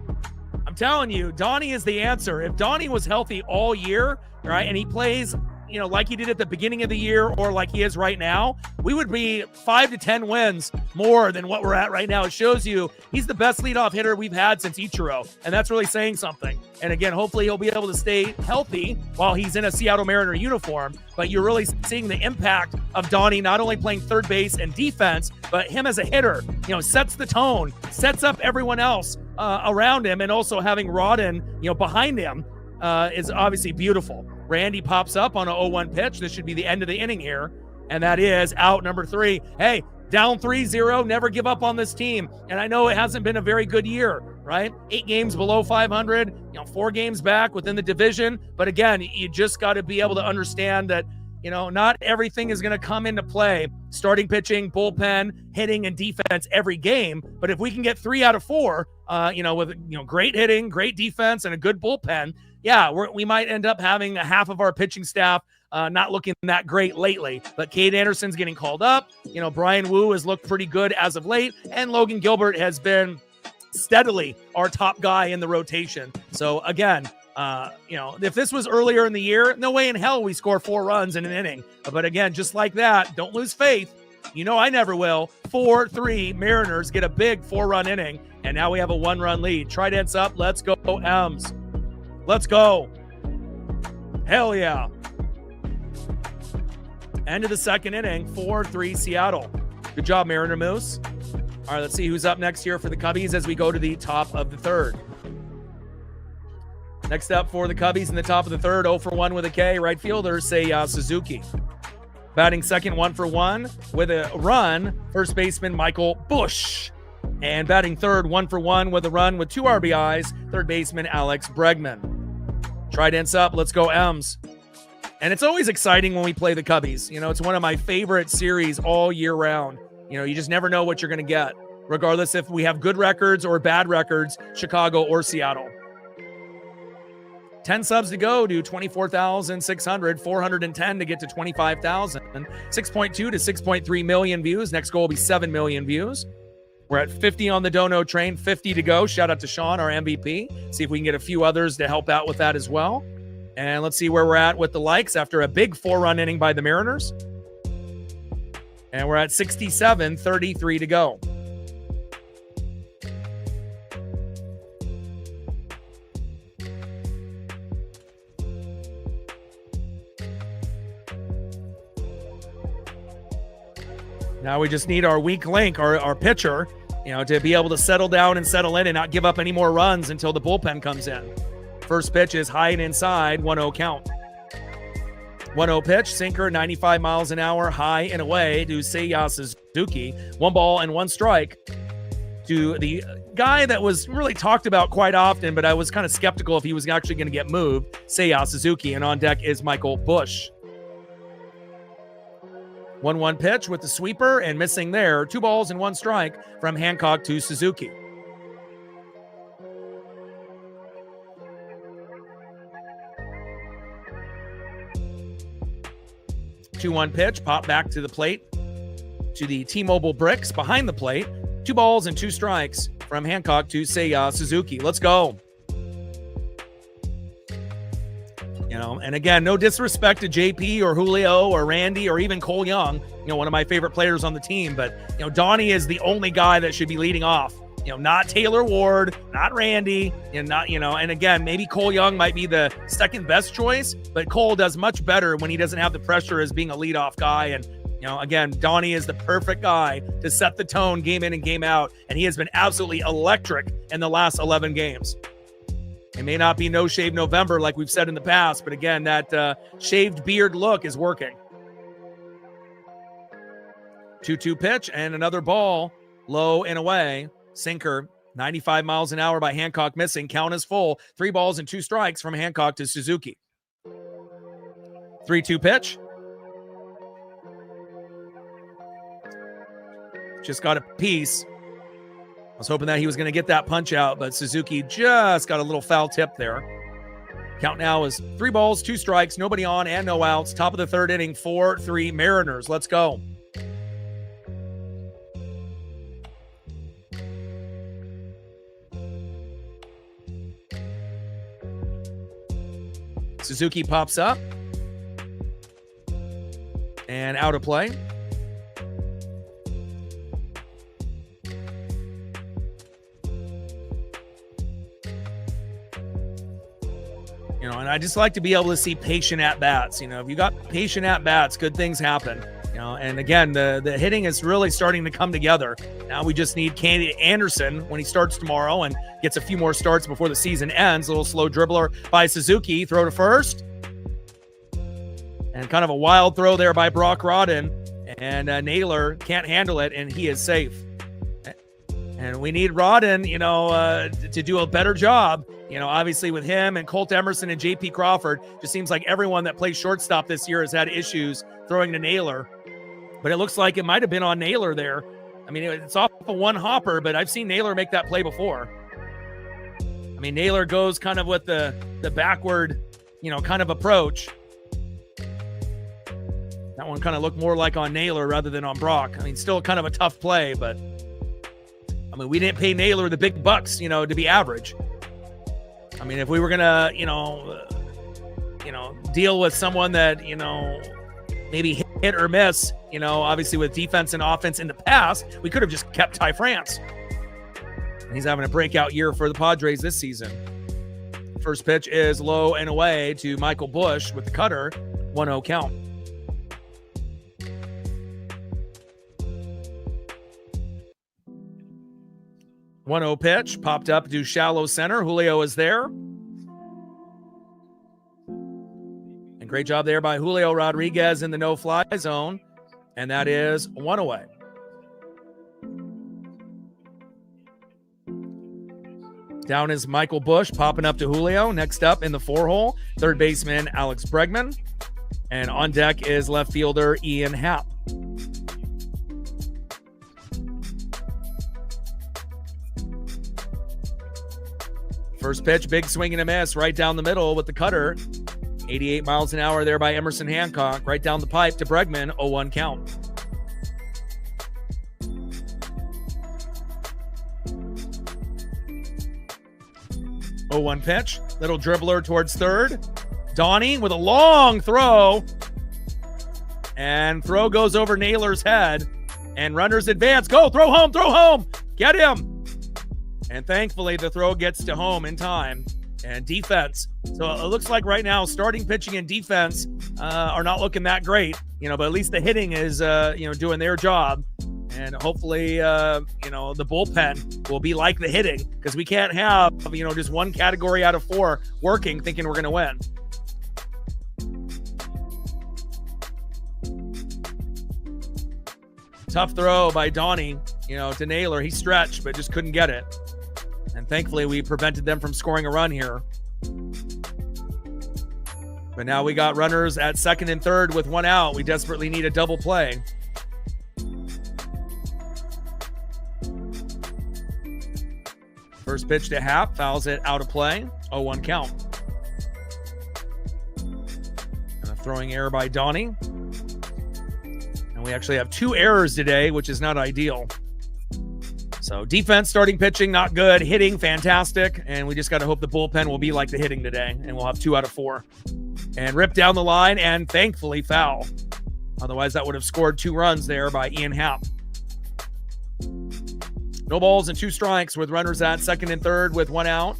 S1: I'm telling you, Donnie is the answer. If Donnie was healthy all year, right, and he plays, like he did at the beginning of the year or like he is right now, we would be 5 to 10 wins more than what we're at right now. It shows you he's the best leadoff hitter we've had since Ichiro, and that's really saying something. And again, hopefully he'll be able to stay healthy while he's in a Seattle Mariner uniform, but you're really seeing the impact of Donnie not only playing third base and defense, but him as a hitter, sets the tone, sets up everyone else around him, and also having Rodden, behind him is obviously beautiful. Randy pops up on an 0-1 pitch. This should be the end of the inning here, and that is out number 3. Hey, down 3-0, never give up on this team. And I know it hasn't been a very good year, right? 8 games below 500, 4 games back within the division. But again, you just got to be able to understand that, not everything is going to come into play. Starting pitching, bullpen, hitting, and defense every game. But if we can get 3 out of 4, with great hitting, great defense, and a good bullpen, we might end up having half of our pitching staff not looking that great lately. But Cade Anderson's getting called up. Brian Wu has looked pretty good as of late, and Logan Gilbert has been steadily our top guy in the rotation. So again, if this was earlier in the year, no way in hell we score 4 runs in an inning. But again, just like that, don't lose faith. I never will. 4-3 Mariners get a big 4-run inning, and now we have a 1-run lead. Trident's up. Let's go, M's. Let's go. Hell yeah. End of the second inning, 4-3 Seattle. Good job, Mariner Moose. All right, let's see who's up next here for the Cubbies as we go to the top of the third. Next up for the Cubbies in the top of the third, 0-for-1 with a K. Right fielder, Seiya Suzuki. Batting second, 1-for-1 with a run, first baseman Michael Busch. And batting third, 1-for-1 with a run with 2 RBIs, third baseman Alex Bregman. Trident's up. Let's go, M's. And it's always exciting when we play the Cubbies. It's one of my favorite series all year round. You just never know what you're going to get. regardless if we have good records or bad records, Chicago or Seattle. 10 subs to go to 24,600, 410 to get to 25,000, 6.2 to 6.3 million views. Next goal will be 7 million views. We're at 50 on the Dono train, 50 to go. Shout out to Sean, our MVP. See if we can get a few others to help out with that as well. And let's see where we're at with the likes after a big 4-run inning by the Mariners. And we're at 67, 33 to go. Now we just need our weak link, our pitcher, to be able to settle down and settle in and not give up any more runs until the bullpen comes in. First pitch is high and inside, 1-0 count. 1-0 pitch, sinker, 95 miles an hour, high and away to Seiya Suzuki. 1 ball and 1 strike to the guy that was really talked about quite often, but I was kind of skeptical if he was actually going to get moved, Seiya Suzuki. And on deck is Michael Busch. 1-1 pitch with the sweeper and missing there. 2 balls and 1 strike from Hancock to Suzuki. Two-one pitch, pop back to the plate, to the T-Mobile bricks behind the plate. 2 balls and 2 strikes from Hancock to Seiya Suzuki. Let's go. And again, no disrespect to JP or Julio or Randy or even Cole Young, one of my favorite players on the team. But, Donnie is the only guy that should be leading off. Not Taylor Ward, not Randy, and again, maybe Cole Young might be the second best choice, but Cole does much better when he doesn't have the pressure as being a leadoff guy. And, again, Donnie is the perfect guy to set the tone game in and game out. And he has been absolutely electric in the last 11 games. It may not be no shave November like we've said in the past, but again, that shaved beard look is working. 2-2 pitch and another ball, low and away. Sinker, 95 miles an hour by Hancock missing. Count is full. 3 balls and 2 strikes from Hancock to Suzuki. 3-2 pitch. Just got a piece. I was hoping that he was going to get that punch out, but Suzuki just got a little foul tip there. Count now is 3 balls, 2 strikes, nobody on and no outs. Top of the 3rd inning, 4-3 Mariners. Let's go. Suzuki pops up and out of play. And I just like to be able to see patient at-bats. If you got patient at-bats, good things happen. And again, the hitting is really starting to come together. Now we just need Candy Anderson when he starts tomorrow and gets a few more starts before the season ends. A little slow dribbler by Suzuki. Throw to first. And kind of a wild throw there by Brock Rodden. And Naylor can't handle it, and he is safe. And we need Rodden, to do a better job. Obviously with him and Colt Emerson and J.P. Crawford, just seems like everyone that plays shortstop this year has had issues throwing to Naylor. But it looks like it might have been on Naylor there. I mean, it's off of one hopper, but I've seen Naylor make that play before. I mean, Naylor goes kind of with the backward, kind of approach. That one kind of looked more like on Naylor rather than on Brock. I mean, still kind of a tough play, but I mean, we didn't pay Naylor the big bucks, to be average. I mean, if we were going to, deal with someone that, maybe hit or miss, obviously with defense and offense in the past, we could have just kept Ty France. And he's having a breakout year for the Padres this season. First pitch is low and away to Michael Busch with the cutter, 1-0 count. One-oh pitch popped up to shallow center. Julio is there. And great job there by Julio Rodriguez in the no-fly zone. And that is 1 away. Down is Michael Busch popping up to Julio. Next up in the 4-hole, third baseman Alex Bregman. And on deck is left fielder Ian Happ. First pitch, big swing and a miss right down the middle with the cutter. 88 miles an hour there by Emerson Hancock. Right down the pipe to Bregman, 0-1 count. Oh, 1 pitch. Little dribbler towards third. Donnie with a long throw. And throw goes over Naylor's head. And runners advance. Go, throw home. Get him. And thankfully, the throw gets to home in time. And defense. So it looks like right now, starting pitching and defense are not looking that great. But at least the hitting is, doing their job. And hopefully, the bullpen will be like the hitting, because we can't have, just one category out of 4 working thinking we're going to win. Tough throw by Donnie, to Naylor. He stretched, but just couldn't get it. And thankfully, we prevented them from scoring a run here. But now we got runners at second and third with 1 out. We desperately need a double play. First pitch to Happ, fouls it out of play. 0-1 count. And a throwing error by Donnie. And we actually have 2 errors today, which is not ideal. So defense, starting pitching, not good. Hitting, fantastic. And we just got to hope the bullpen will be like the hitting today. And we'll have 2 out of 4. And rip down the line and thankfully foul. Otherwise, that would have scored 2 runs there by Ian Happ. No balls and 2 strikes with runners at second and third with 1 out.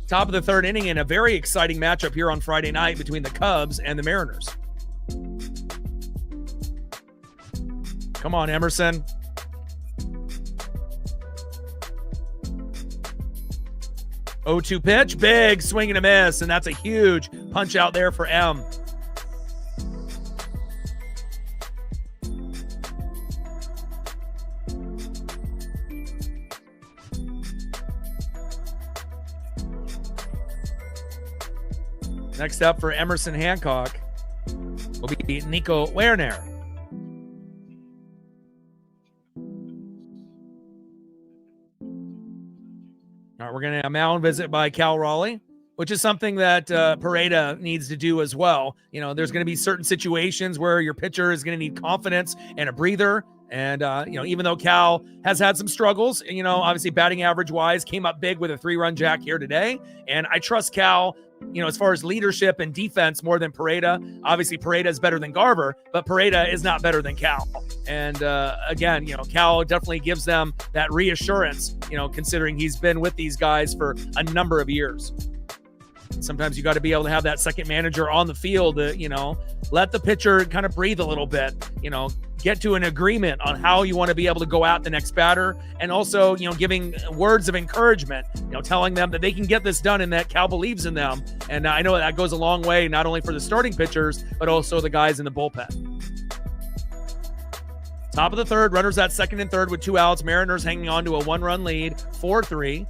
S1: Top of the 3rd inning in a very exciting matchup here on Friday night between the Cubs and the Mariners. Come on, Emerson. Oh, 2 pitch, big swing and a miss, and that's a huge punch out there for M. Next up for Emerson Hancock will be Nico Werner. All right, we're going to a mound visit by Cal Raleigh, which is something that Pareda needs to do as well. There's going to be certain situations where your pitcher is going to need confidence and a breather. And, even though Cal has had some struggles, obviously batting average wise came up big with a 3-run jack here today. And I trust Cal, as far as leadership and defense more than Pareda. Obviously Pareda is better than Garver, but Pareda is not better than Cal. And again, Cal definitely gives them that reassurance, considering he's been with these guys for a number of years. Sometimes you got to be able to have that second manager on the field to, let the pitcher kind of breathe a little bit, get to an agreement on how you want to be able to go out the next batter. And also, giving words of encouragement, telling them that they can get this done and that Cal believes in them. And I know that goes a long way, not only for the starting pitchers, but also the guys in the bullpen. Top of the 3rd, runners at second and third with 2 outs. Mariners hanging on to a 1-run lead, 4-3.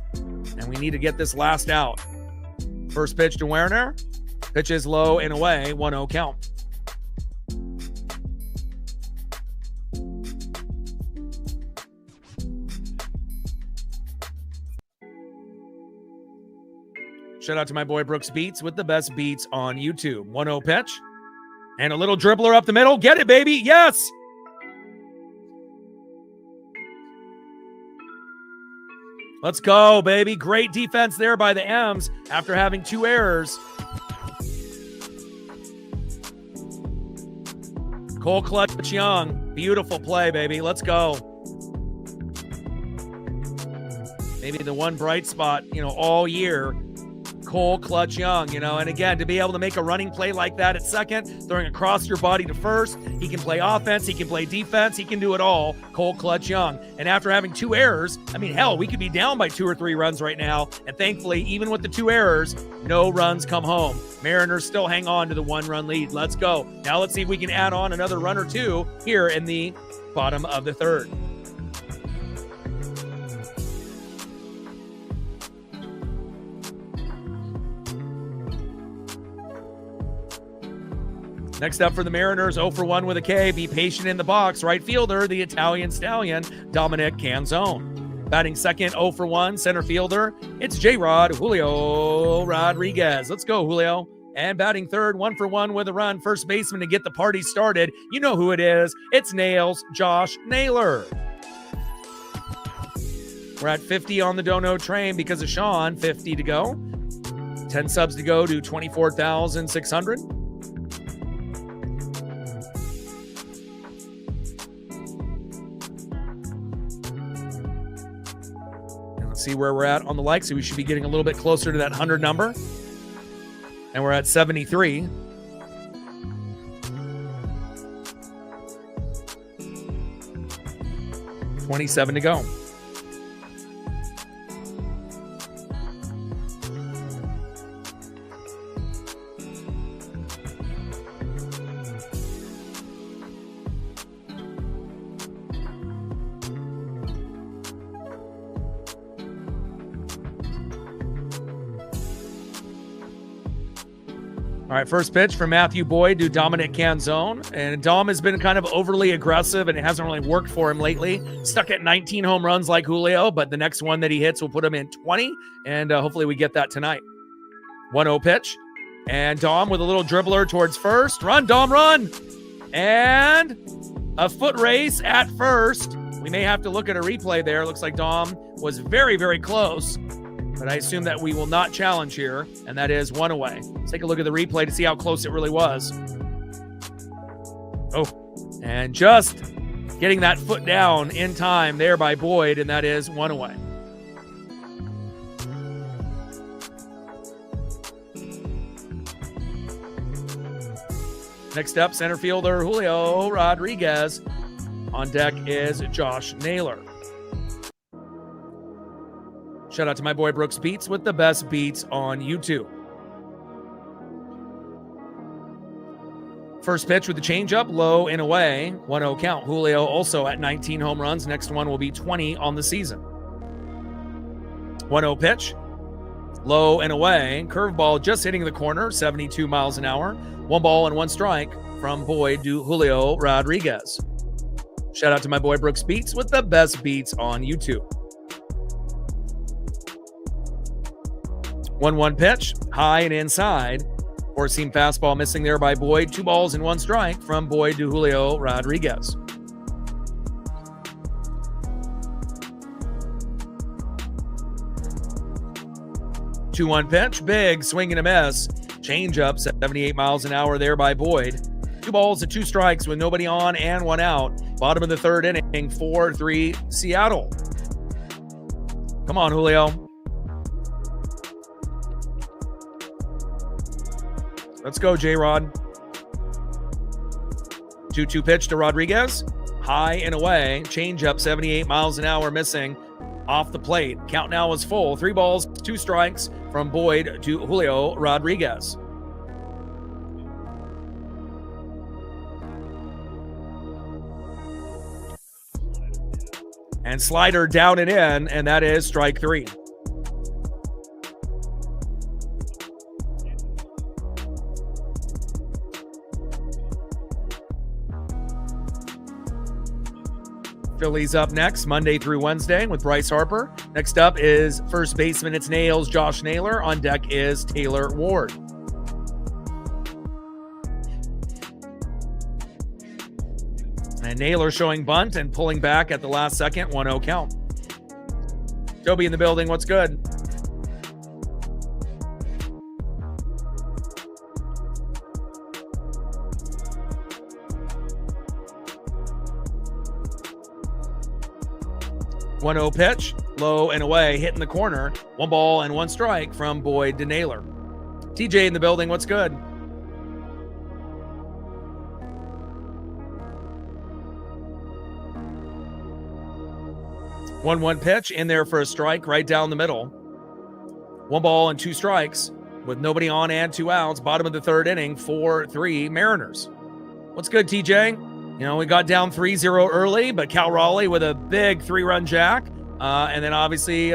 S1: And we need to get this last out. First pitch to Werner. Pitch is low and away, 1-0 count. Shout out to my boy Brooks Beats with the best beats on YouTube. 1-0 pitch. And a little dribbler up the middle. Get it, baby. Yes. Let's go, baby. Great defense there by the M's after having 2 errors. Cole Clutch Young. Beautiful play, baby. Let's go. Maybe the one bright spot, all year. Cole Clutch Young, and again, to be able to make a running play like that at second, throwing across your body to first, he can play offense, he can play defense, he can do it all, Cole Clutch Young. And after having 2 errors, we could be down by 2 or 3 runs right now, and thankfully, even with the 2 errors, no runs come home. Mariners still hang on to the 1-run lead. Let's go. Now let's see if we can add on another run or 2 here in the bottom of the 3rd. Next up for the Mariners, 0 for 1 with a K. Be patient in the box. Right fielder, the Italian Stallion, Dominic Canzone. Batting second, 0 for 1, center fielder, it's J-Rod Julio Rodriguez. Let's go, Julio. And batting third, 1 for 1 with a run, first baseman to get the party started. You know who it is. It's Nails, Josh Naylor. We're at 50 on the Dono train because of Sean. 50 to go. 10 subs to go to 24,600. See where we're at on the likes. So we should be getting a little bit closer to that 100 number. And we're at 73. $27 to go. All right, first pitch from Matthew Boyd to Dominic Canzone. And Dom has been kind of overly aggressive, and it hasn't really worked for him lately. Stuck at 19 home runs like Julio, but the next one that he hits will put him in 20, and hopefully we get that tonight. 1-0 pitch. And Dom with a little dribbler towards first. Run, Dom, run! And a foot race at first. We may have to look at a replay there. Looks like Dom was very, very close. But I assume that we will not challenge here, and that is 1 away. Let's take a look at the replay to see how close it really was. Oh, and just getting that foot down in time there by Boyd, and that is 1 away. Next up, center fielder Julio Rodriguez. On deck is Josh Naylor. Shout out to my boy Brooks Beats with the best beats on YouTube. First pitch with the changeup, low and away, 1-0 count. Julio also at 19 home runs. Next one will be 20 on the season. 1-0 pitch, low and away. Curveball just hitting the corner, 72 miles an hour. 1 ball and 1 strike from Boyd to Julio Rodriguez. Shout out to my boy Brooks Beats with the best beats on YouTube. 1-1 pitch, high and inside. Four-seam fastball missing there by Boyd. 2 balls and 1 strike from Boyd to Julio Rodriguez. Two-one pitch, big swing and a miss. Change up, 78 miles an hour there by Boyd. 2 balls and 2 strikes with nobody on and 1 out. Bottom of the third inning, 4-3 Seattle. Come on, Julio. Let's go, J-Rod. 2-2 pitch to Rodriguez. High and away. Change up, 78 miles an hour missing off the plate. Count now is full. 3 balls, 2 strikes from Boyd to Julio Rodriguez. And slider down and in, and that is strike 3. Phillies up next, Monday through Wednesday with Bryce Harper. Next up is first baseman, it's Nails, Josh Naylor. On deck is Taylor Ward. And Naylor showing bunt and pulling back at the last second, 1-0 count. Toby in the building, what's good? One 1-0 pitch, low and away, hitting the corner. 1 ball and 1 strike from Boyd to Naylor. TJ in the building, what's good? One pitch in there for a strike, right down the middle. 1 ball and 2 strikes with nobody on and 2 outs. Bottom of the third inning, 4-3 Mariners. What's good, TJ? You know, we got down 3-0 early, but Cal Raleigh with a big 3-run jack. And then obviously,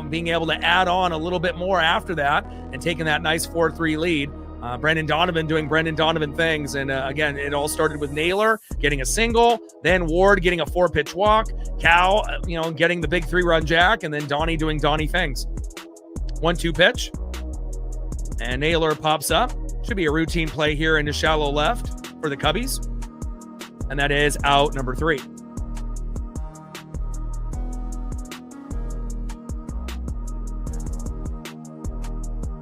S1: being able to add on a little bit more after that and taking that nice 4-3 lead. Brendan Donovan doing Brendan Donovan things. And again, it all started with Naylor getting a single, then Ward getting a 4-pitch walk, Cal, getting the big 3-run jack, and then Donnie doing Donnie things. 1-2 pitch. And Naylor pops up. Should be a routine play here into shallow left for the Cubbies. And that is out number 3.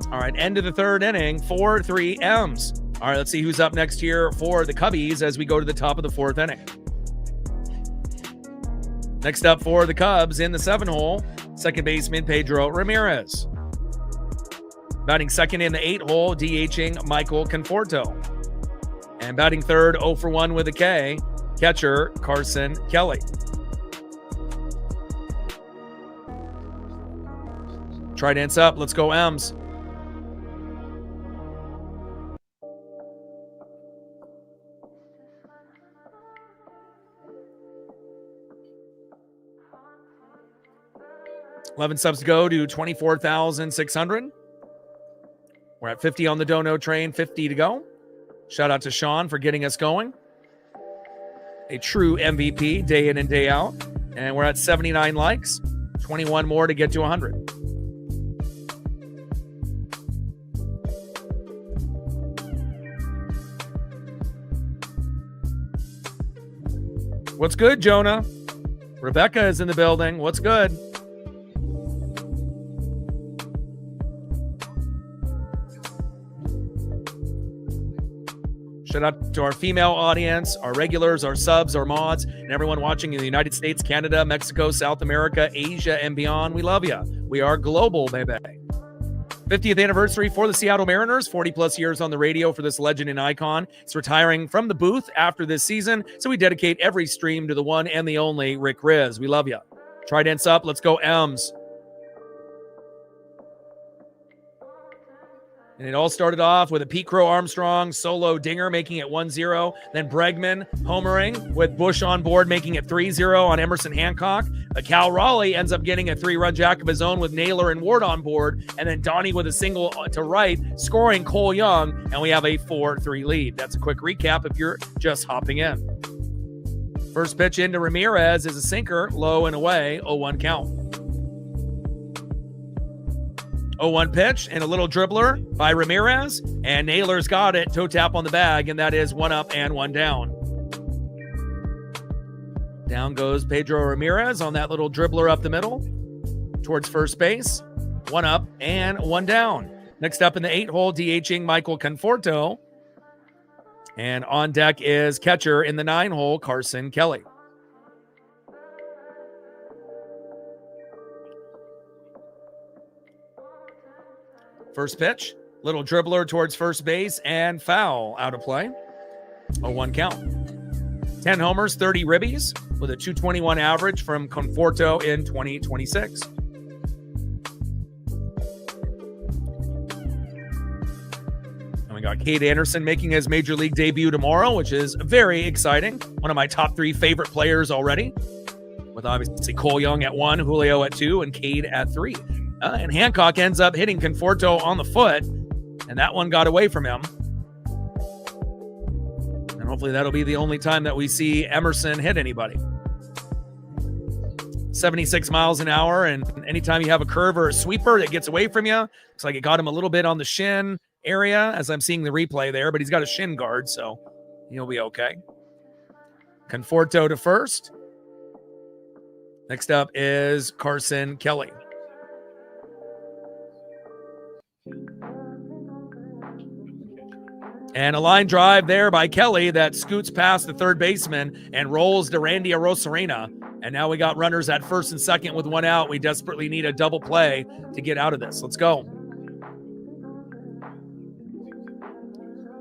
S1: All right, end of the 3rd inning, 4-3 M's. All right, let's see who's up next here for the Cubbies as we go to the top of the 4th inning. Next up for the Cubs in the 7-hole, second baseman Pedro Ramirez. Batting second in the 8-hole, DHing Michael Conforto. And batting third, 0 for 1 with a K, catcher Carson Kelly. Trident's up, let's go M's. $11 subs to go to 24,600. We're at 50 on the Dono train, 50 to go. Shout out to Sean for getting us going. A true MVP day in and day out. And we're at 79 likes, 21 more to get to 100. What's good, Jonah? Rebecca is in the building. What's good? Shout out to our female audience, our regulars, our subs, our mods, and everyone watching in the United States, Canada, Mexico, South America, Asia, and beyond. We love you. We are global, baby. 50th anniversary for the Seattle Mariners, 40-plus years on the radio for this legend and icon. It's retiring from the booth after this season, so we dedicate every stream to the one and the only Rick Riz. We love you. Trident's up. Let's go M's. And it all started off with a Pete Crow Armstrong solo dinger, making it 1-0. Then Bregman homering with Bush on board, making it 3-0 on Emerson Hancock. Cal Raleigh ends up getting a 3-run jack of his own with Naylor and Ward on board. And then Donnie with a single to right, scoring Cole Young. And we have a 4-3 lead. That's a quick recap if you're just hopping in. First pitch into Ramirez is a sinker, low and away, 0-1 count. 0-1 pitch and a little dribbler by Ramirez, and Naylor's got it, toe tap on the bag, and that is 1 up and 1 down. Down goes Pedro Ramirez on that little dribbler up the middle towards first base. 1 up and 1 down. Next up in the 8-hole, DHing Michael Conforto, and on deck is catcher in the 9-hole, Carson Kelly. First pitch, little dribbler towards first base, and foul out of play. 0-1 count. 10 homers, 30 ribbies, with a 221 average from Conforto in 2026. And we got Cade Anderson making his major league debut tomorrow, which is very exciting. One of my top 3 favorite players already, with obviously Cole Young at 1, Julio at 2, and Cade at 3. And Hancock ends up hitting Conforto on the foot, and that one got away from him. And hopefully that'll be the only time that we see Emerson hit anybody. 76 miles an hour, and anytime you have a curve or a sweeper that gets away from you, looks like it got him a little bit on the shin area, as I'm seeing the replay there, but he's got a shin guard, so he'll be okay. Conforto to first. Next up is Carson Kelly. And a line drive there by Kelly that scoots past the third baseman and rolls to Randy Arozarena. And now we got runners at first and second with 1 out. We desperately need a double play to get out of this. Let's go.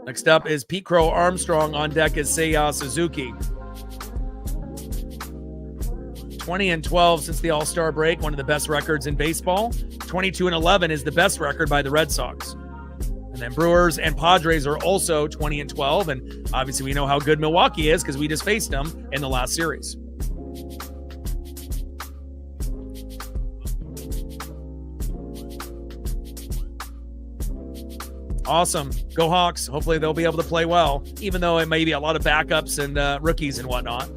S1: Next up is Pete Crow Armstrong. On deck is Seiya Suzuki. 20-12 since the All-Star break, one of the best records in baseball. 22-11 is the best record by the Red Sox. And then Brewers and Padres are also 20-12. And obviously we know how good Milwaukee is because we just faced them in the last series. Awesome. Go Hawks. Hopefully they'll be able to play well, even though it may be a lot of backups and rookies and whatnot.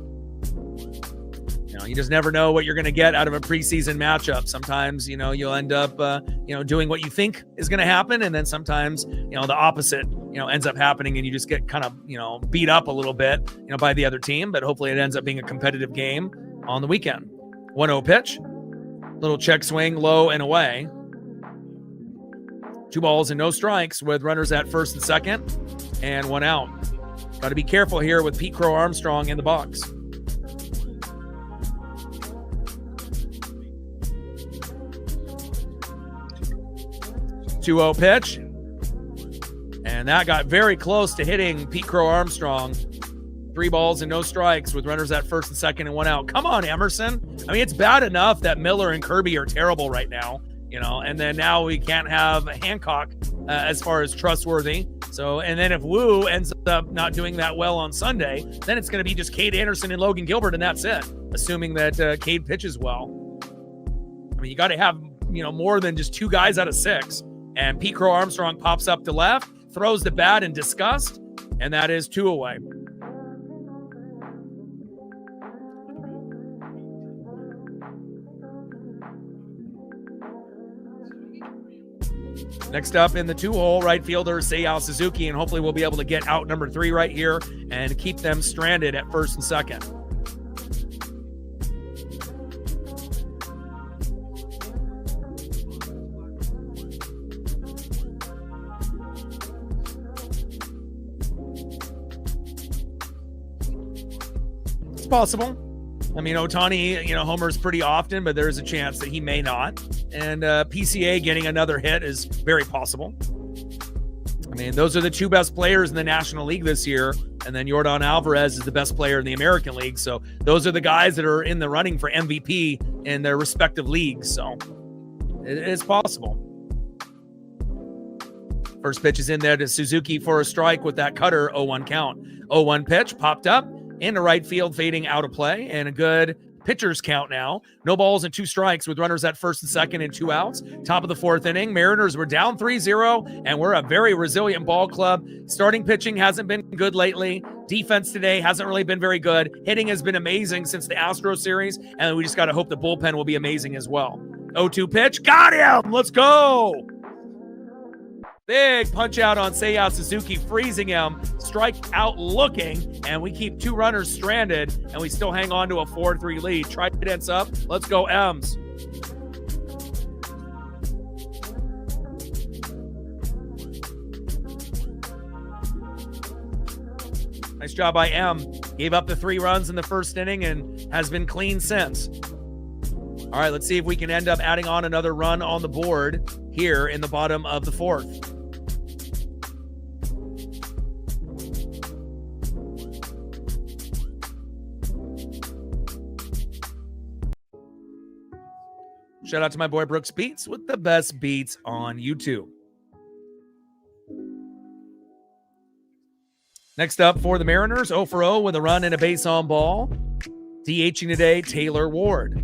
S1: You just never know what you're going to get out of a preseason matchup. Sometimes, you'll end up, doing what you think is going to happen. And then sometimes, the opposite, ends up happening and you just get kind of, beat up a little bit, by the other team. But hopefully it ends up being a competitive game on the weekend. 1-0 pitch. Little check swing, low and away. 2 balls and no strikes with runners at first and second and 1 out. Got to be careful here with Pete Crow Armstrong in the box. 2-0 pitch. And that got very close to hitting Pete Crow Armstrong. 3 balls and no strikes with runners at first and second and 1 out. Come on, Emerson. I mean, it's bad enough that Miller and Kirby are terrible right now, and then now we can't have Hancock as far as trustworthy. So, and then if Wu ends up not doing that well on Sunday, then it's going to be just Cade Anderson and Logan Gilbert, and that's it, assuming that Cade pitches well. I mean, you got to have, more than just 2 guys out of 6. And Pete Crow Armstrong pops up to left, throws the bat in disgust, and that is 2 away. Next up in the 2-hole, right fielder Seiya Suzuki, and hopefully we'll be able to get out number 3 right here and keep them stranded at first and second. It's possible. I mean, Ohtani, homers pretty often, but there's a chance that he may not. And PCA getting another hit is very possible. I mean, those are the 2 best players in the National League this year. And then Yordan Alvarez is the best player in the American League. So those are the guys that are in the running for MVP in their respective leagues. So it is possible. First pitch is in there to Suzuki for a strike with that cutter, 0-1 count. 0-1 pitch popped up into right field, fading out of play, and a good pitcher's count now. No balls and 2 strikes with runners at first and second and 2 outs. Top of the 4th inning. Mariners were down 3-0, and we're a very resilient ball club. Starting pitching hasn't been good lately. Defense today hasn't really been very good. Hitting has been amazing since the Astro series, and we just got to hope the bullpen will be amazing as well. 0-2 pitch. Got him! Let's go! Big punch out on Seiya Suzuki, freezing him, strike out looking, and we keep 2 runners stranded, and we still hang on to a 4-3 lead. Tridents up. Let's go, M's. Nice job by M. Gave up the 3 runs in the first inning and has been clean since. All right, let's see if we can end up adding on another run on the board here in the bottom of the 4th. Shout out to my boy Brooks Beats with the best beats on YouTube. Next up for the Mariners, 0-for-0 with a run and a base on ball. DHing today, Taylor Ward.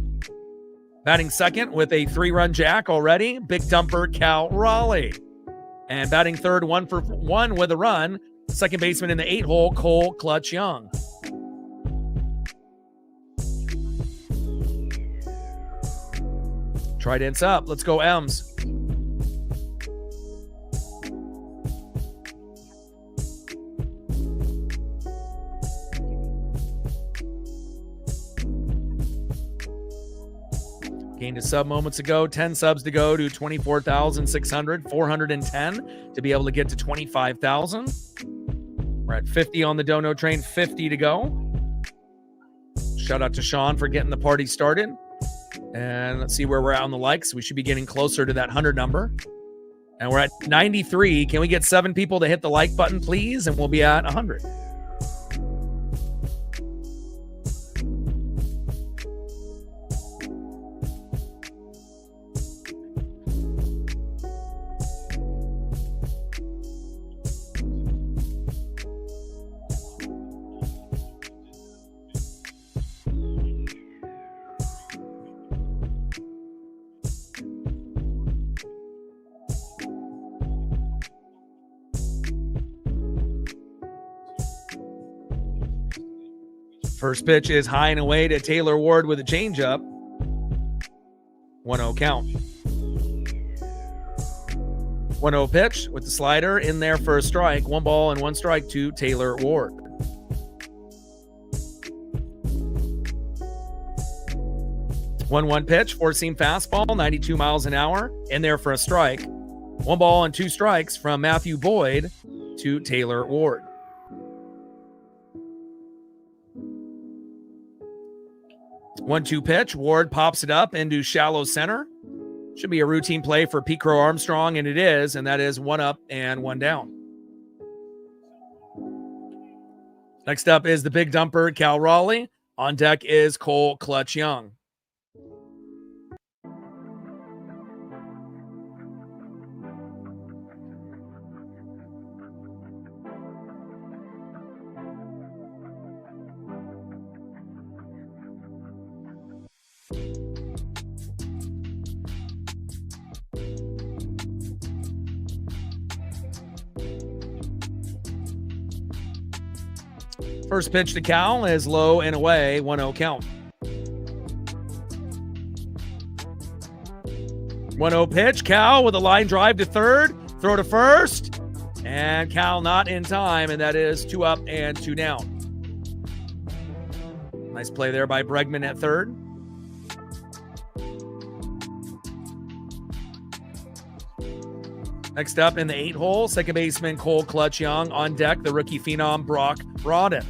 S1: Batting second with a 3-run jack already, big dumper Cal Raleigh. And batting third, 1-for-1 with a run, second baseman in the 8-hole, Cole Clutch Young. Tridents up. Let's go, M's. Gained a sub moments ago. 10 subs to go to 24,600. 410 to be able to get to 25,000. We're at 50 on the Dono train. 50 to go. Shout out to Sean for getting the party started. And let's see where we're at on the likes. We should be getting closer to that 100 number. And we're at 93. Can we get 7 people to hit the like button, please? And we'll be at 100. First pitch is high and away to Taylor Ward with a changeup. 1-0 count. 1-0 pitch with the slider in there for a strike. 1 ball and 1 strike to Taylor Ward. 1-1 pitch, four-seam fastball, 92 miles an hour, in there for a strike. 1 ball and 2 strikes from Matthew Boyd to Taylor Ward. 1-2 pitch, Ward pops it up into shallow center. Should be a routine play for Pete Crow Armstrong, and it is, and that is 1 up and 1 down. Next up is the big dumper, Cal Raleigh. On deck is Cole Clutch Young. First pitch to Cal is low and away, 1-0 count. 1-0 pitch, Cal with a line drive to third, throw to first, and Cal not in time, and that is 2 up and 2 down. Nice play there by Bregman at third. Next up in the 8-hole, second baseman Cole Clutch Young. On deck, the rookie phenom Brock Brodin.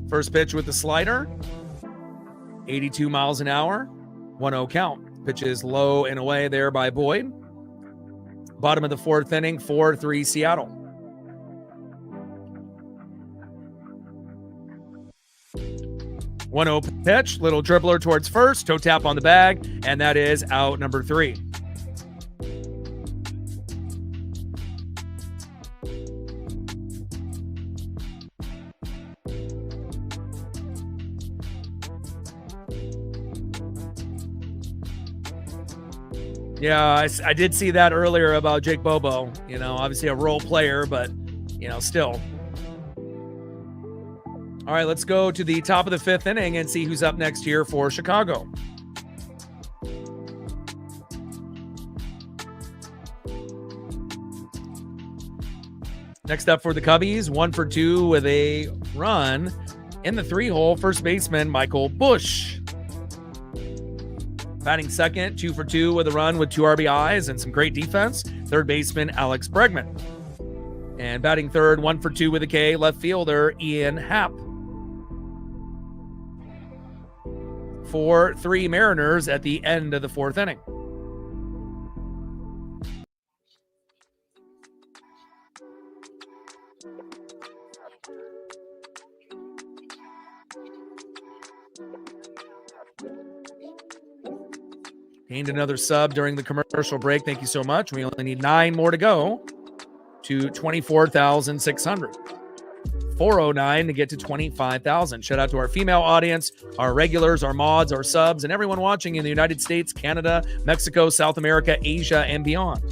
S1: First pitch with the slider, 82 miles an hour, 1-0 count. Pitch is low and away there by Boyd. Bottom of the 4th inning, 4-3 Seattle. 1-0 pitch, little dribbler towards first, toe tap on the bag, and that is out number 3. Yeah, I did see that earlier about Jake Bobo. You know, obviously a role player, but, you know, still. All right, let's go to the top of the 5th inning and see who's up next here for Chicago. Next up for the Cubbies, 1 for 2 with a run in the 3-hole, first baseman Michael Busch. Batting second, 2 for 2 with a run with 2 RBIs and some great defense, third baseman Alex Bregman. And batting third, 1 for 2 with a K, left fielder Ian Happ. 4-3 Mariners at the end of the 4th inning. Gained another sub during the commercial break. Thank you so much. We only need 9 more to go to 24,600. 409 to get to 25,000. Shout out to our female audience, our regulars, our mods, our subs, and everyone watching in the United States, Canada, Mexico, South America, Asia, and beyond.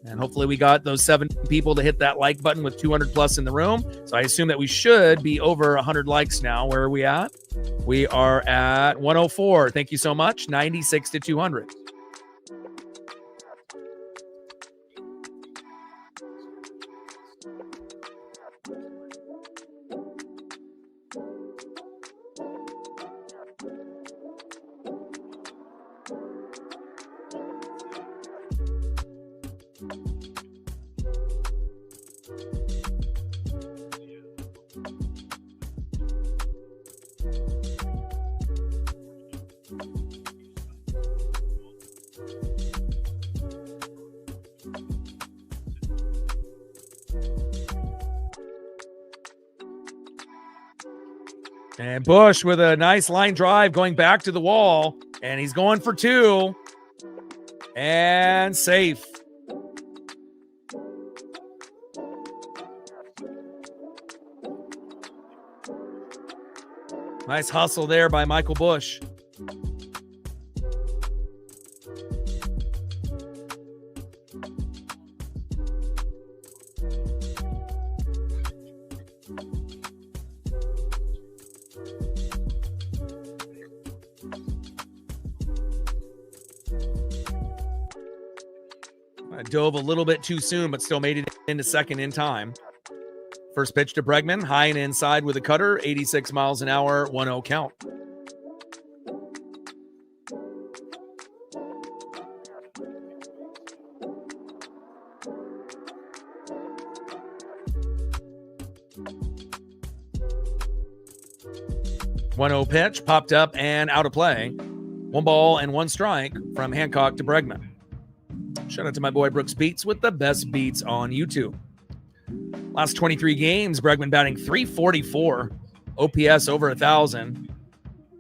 S1: And hopefully we got those 7 people to hit that like button with 200 plus in the room. So I assume that we should be over 100 likes now. Where are we at? We are at 104. Thank you so much. 96 to 200. And Busch with a nice line drive going back to the wall. And he's going for 2. And safe. Nice hustle there by Michael Busch. dove a little bit too soon, but still made it into second in time. First pitch to Bregman, high and inside with a cutter, 86 miles an hour, 1-0 count. One-0 pitch, popped up and out of play. 1 ball and 1 strike from Hancock to Bregman. Shout out to my boy Brooks Beats with the best beats on YouTube. Last 23 games, Bregman batting .344, OPS over 1,000.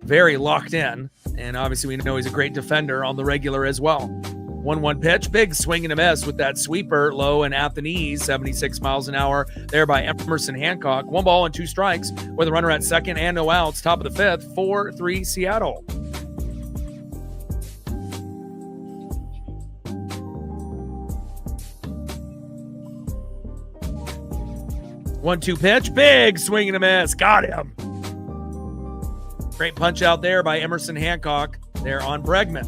S1: Very locked in, and obviously we know he's a great defender on the regular as well. 1-1 pitch, big swing and a miss with that sweeper, low and at the knees, 76 miles an hour there by Emerson Hancock. 1 ball and 2 strikes with a runner at second and no outs. Top of the 5th, 4-3 Seattle. One-two pitch, big swing and a miss. Got him. Great punch out there by Emerson Hancock there on Bregman.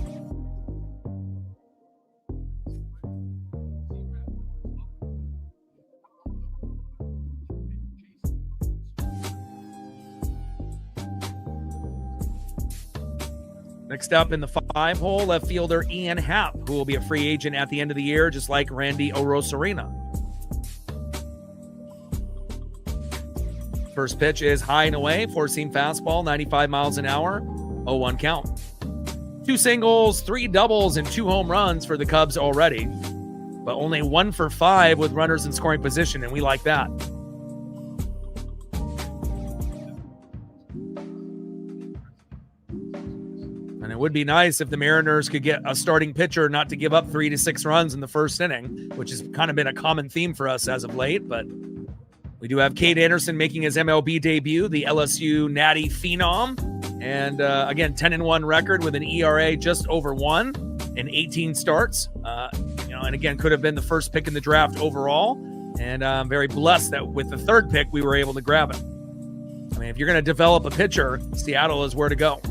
S1: Next up in the 5-hole, left fielder Ian Happ, who will be a free agent at the end of the year, just like Randy Orosarena. First pitch is high and away, 4-seam fastball, 95 miles an hour, 0-1 count. 2 singles, 3 doubles, and 2 home runs for the Cubs already, but only 1 for 5 with runners in scoring position, and we like that. And it would be nice if the Mariners could get a starting pitcher not to give up 3 to 6 runs in the first inning, which has kind of been a common theme for us as of late, but we do have Cade Anderson making his MLB debut, the LSU Natty Phenom. And again, 10-1 record with an ERA just over 1 in 18 starts. And again, could have been the first pick in the draft overall. And I'm very blessed that with the 3rd pick, we were able to grab it. I mean, if you're going to develop a pitcher, Seattle is where to go.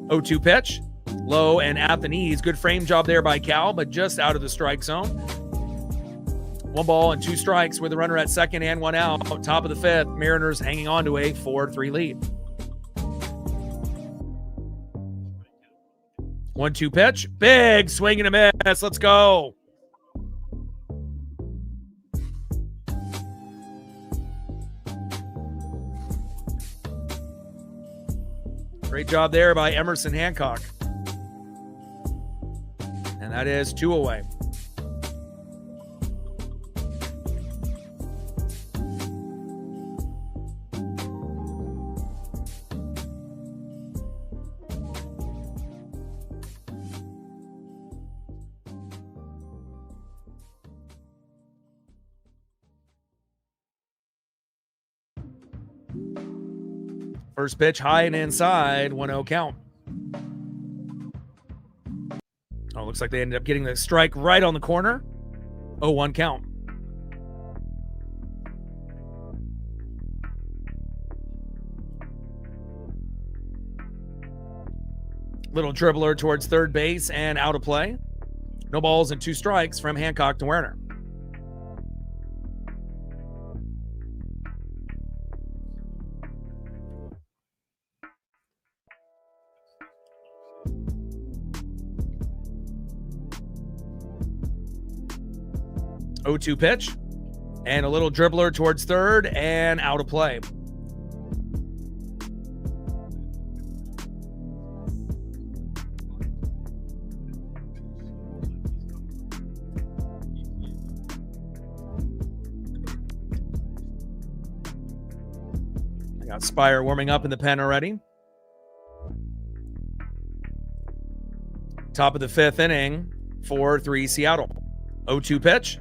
S1: 0-2 pitch, low and at the knees. Good frame job there by Cal, but just out of the strike zone. 1 ball and 2 strikes with a runner at second and 1 out. Top of the 5th, Mariners hanging on to a 4-3 lead. 1-2 pitch, big swing and a miss. Let's go. Great job there by Emerson Hancock. And that is 2 away. First pitch, high and inside, 1-0 count. Oh, looks like they ended up getting the strike right on the corner. 0-1 count. Little dribbler towards third base and out of play. No balls and 2 strikes from Hancock to Werner. O2 pitch and a little dribbler towards third and out of play. I got Spire warming up in the pen already. Top of the 5th inning, 4-3 Seattle. 0-2 pitch.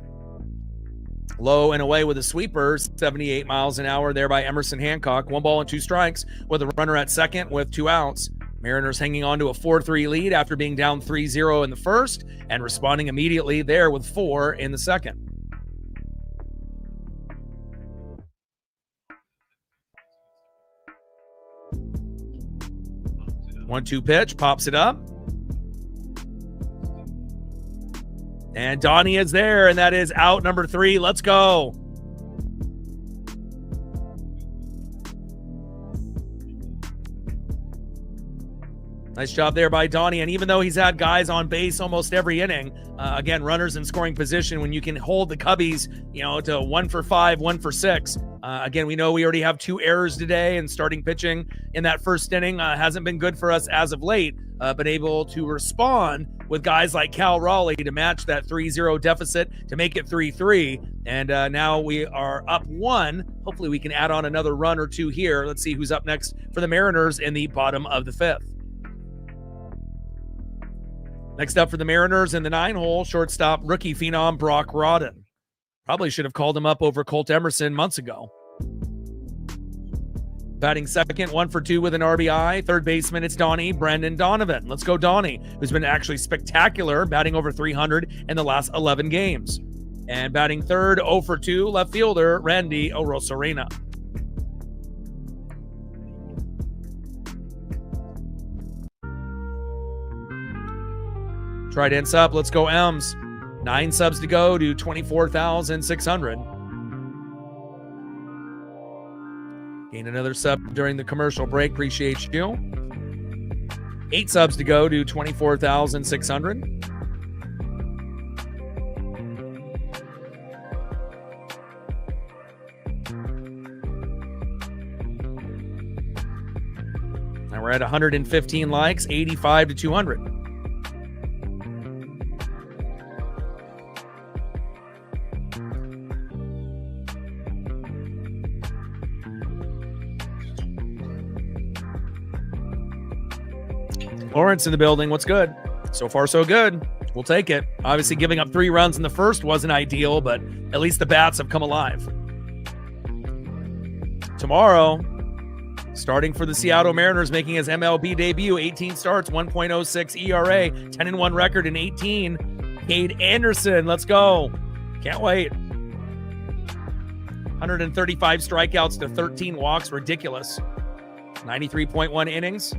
S1: Low and away with a sweeper, 78 miles an hour there by Emerson Hancock. 1 ball and 2 strikes with a runner at second with 2 outs. Mariners hanging on to a 4-3 lead after being down 3-0 in the first and responding immediately there with 4 in the second. One-two pitch, pops it up. And Donnie is there, and that is out number 3. Let's go. Nice job there by Donnie. And even though he's had guys on base almost every inning, again, runners in scoring position, when you can hold the Cubbies, to 1 for 5, 1 for 6. Again, we know we already have 2 errors today, and starting pitching in that first inning hasn't been good for us as of late. Been able to respond with guys like Cal Raleigh to match that 3-0 deficit to make it 3-3. And now we are up 1. Hopefully we can add on another run or 2 here. Let's see who's up next for the Mariners in the bottom of the 5th. Next up for the Mariners in the 9-hole, shortstop rookie phenom Brock Rodden. Probably should have called him up over Colt Emerson months ago. Batting second, 1 for 2 with an RBI. Third baseman, it's Brendan Donovan. Let's go Donnie, who's been actually spectacular, batting over 300 in the last 11 games. And batting third, 0 for 2, left fielder Randy Arozarena. Tried in sub. Let's go Ems. 9 subs to go to 24,600. Gain another sub during the commercial break. Appreciate you. 8 subs to go to 24,600. Now we're at 115 likes, 85 to 200. Lawrence in the building. What's good? So far, so good. We'll take it. Obviously, giving up 3 runs in the first wasn't ideal, but at least the bats have come alive. Tomorrow, starting for the Seattle Mariners, making his MLB debut, 18 starts, 1.06 ERA, 10-1 record in 18. Cade Anderson. Let's go. Can't wait. 135 strikeouts to 13 walks. Ridiculous. 93.1 innings.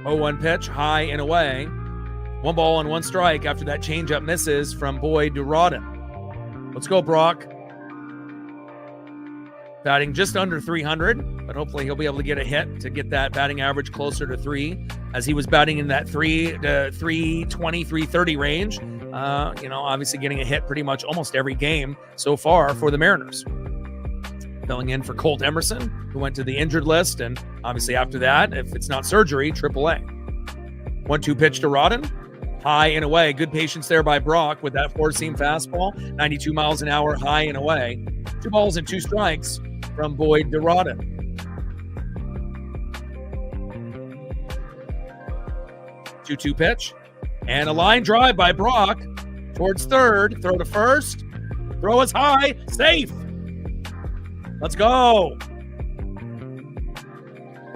S1: 0-1 pitch, high and away. 1 ball and 1 strike after that changeup misses from Boyd to Rodden. Let's go, Brock. Batting just under 300, but hopefully he'll be able to get a hit to get that batting average closer to 3, as he was batting in that 320, 330 range. Obviously getting a hit pretty much almost every game so far for the Mariners. Filling in for Colt Emerson, who went to the injured list, and obviously after that, if it's not surgery, AAA. 1-2 pitch to Rodden, high and away. Good patience there by Brock with that 4-seam fastball, 92 miles an hour, high and away. 2 balls and 2 strikes from Boyd to Rodden. 2-2 pitch, and a line drive by Brock towards third. Throw to first, throw is high, safe. Let's go.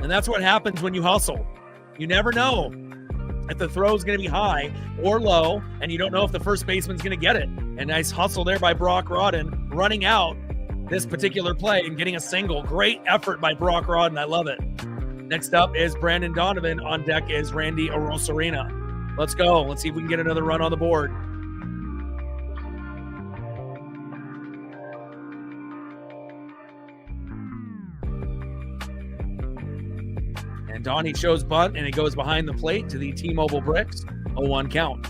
S1: And that's what happens when you hustle. You never know if the throw is going to be high or low, and you don't know if the first baseman's going to get it. And nice hustle there by Brock Rodden, running out this particular play and getting a single. Great effort by Brock Rodden. I love it. Next up is Brandon Donovan. On deck is Randy Arozarena. Let's go. Let's see if we can get another run on the board. Donnie shows bunt, and it goes behind the plate to the T-Mobile bricks. 0-1 count.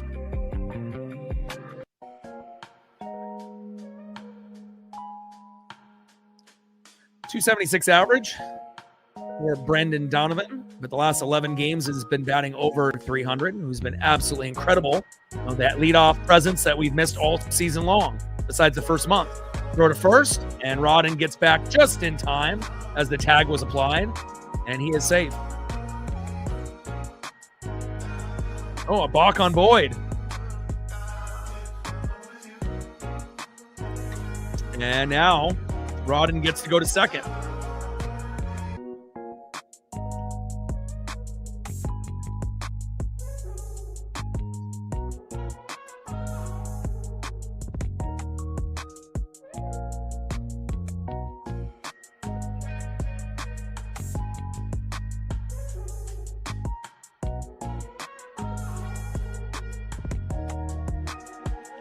S1: 276 average for Brendan Donovan, but the last 11 games has been batting over 300, who's been absolutely incredible. That leadoff presence that we've missed all season long, besides the first month. Throw to first, and Rodden gets back just in time as the tag was applied, and he is safe. Oh, a balk on Boyd. And now Rodden gets to go to second.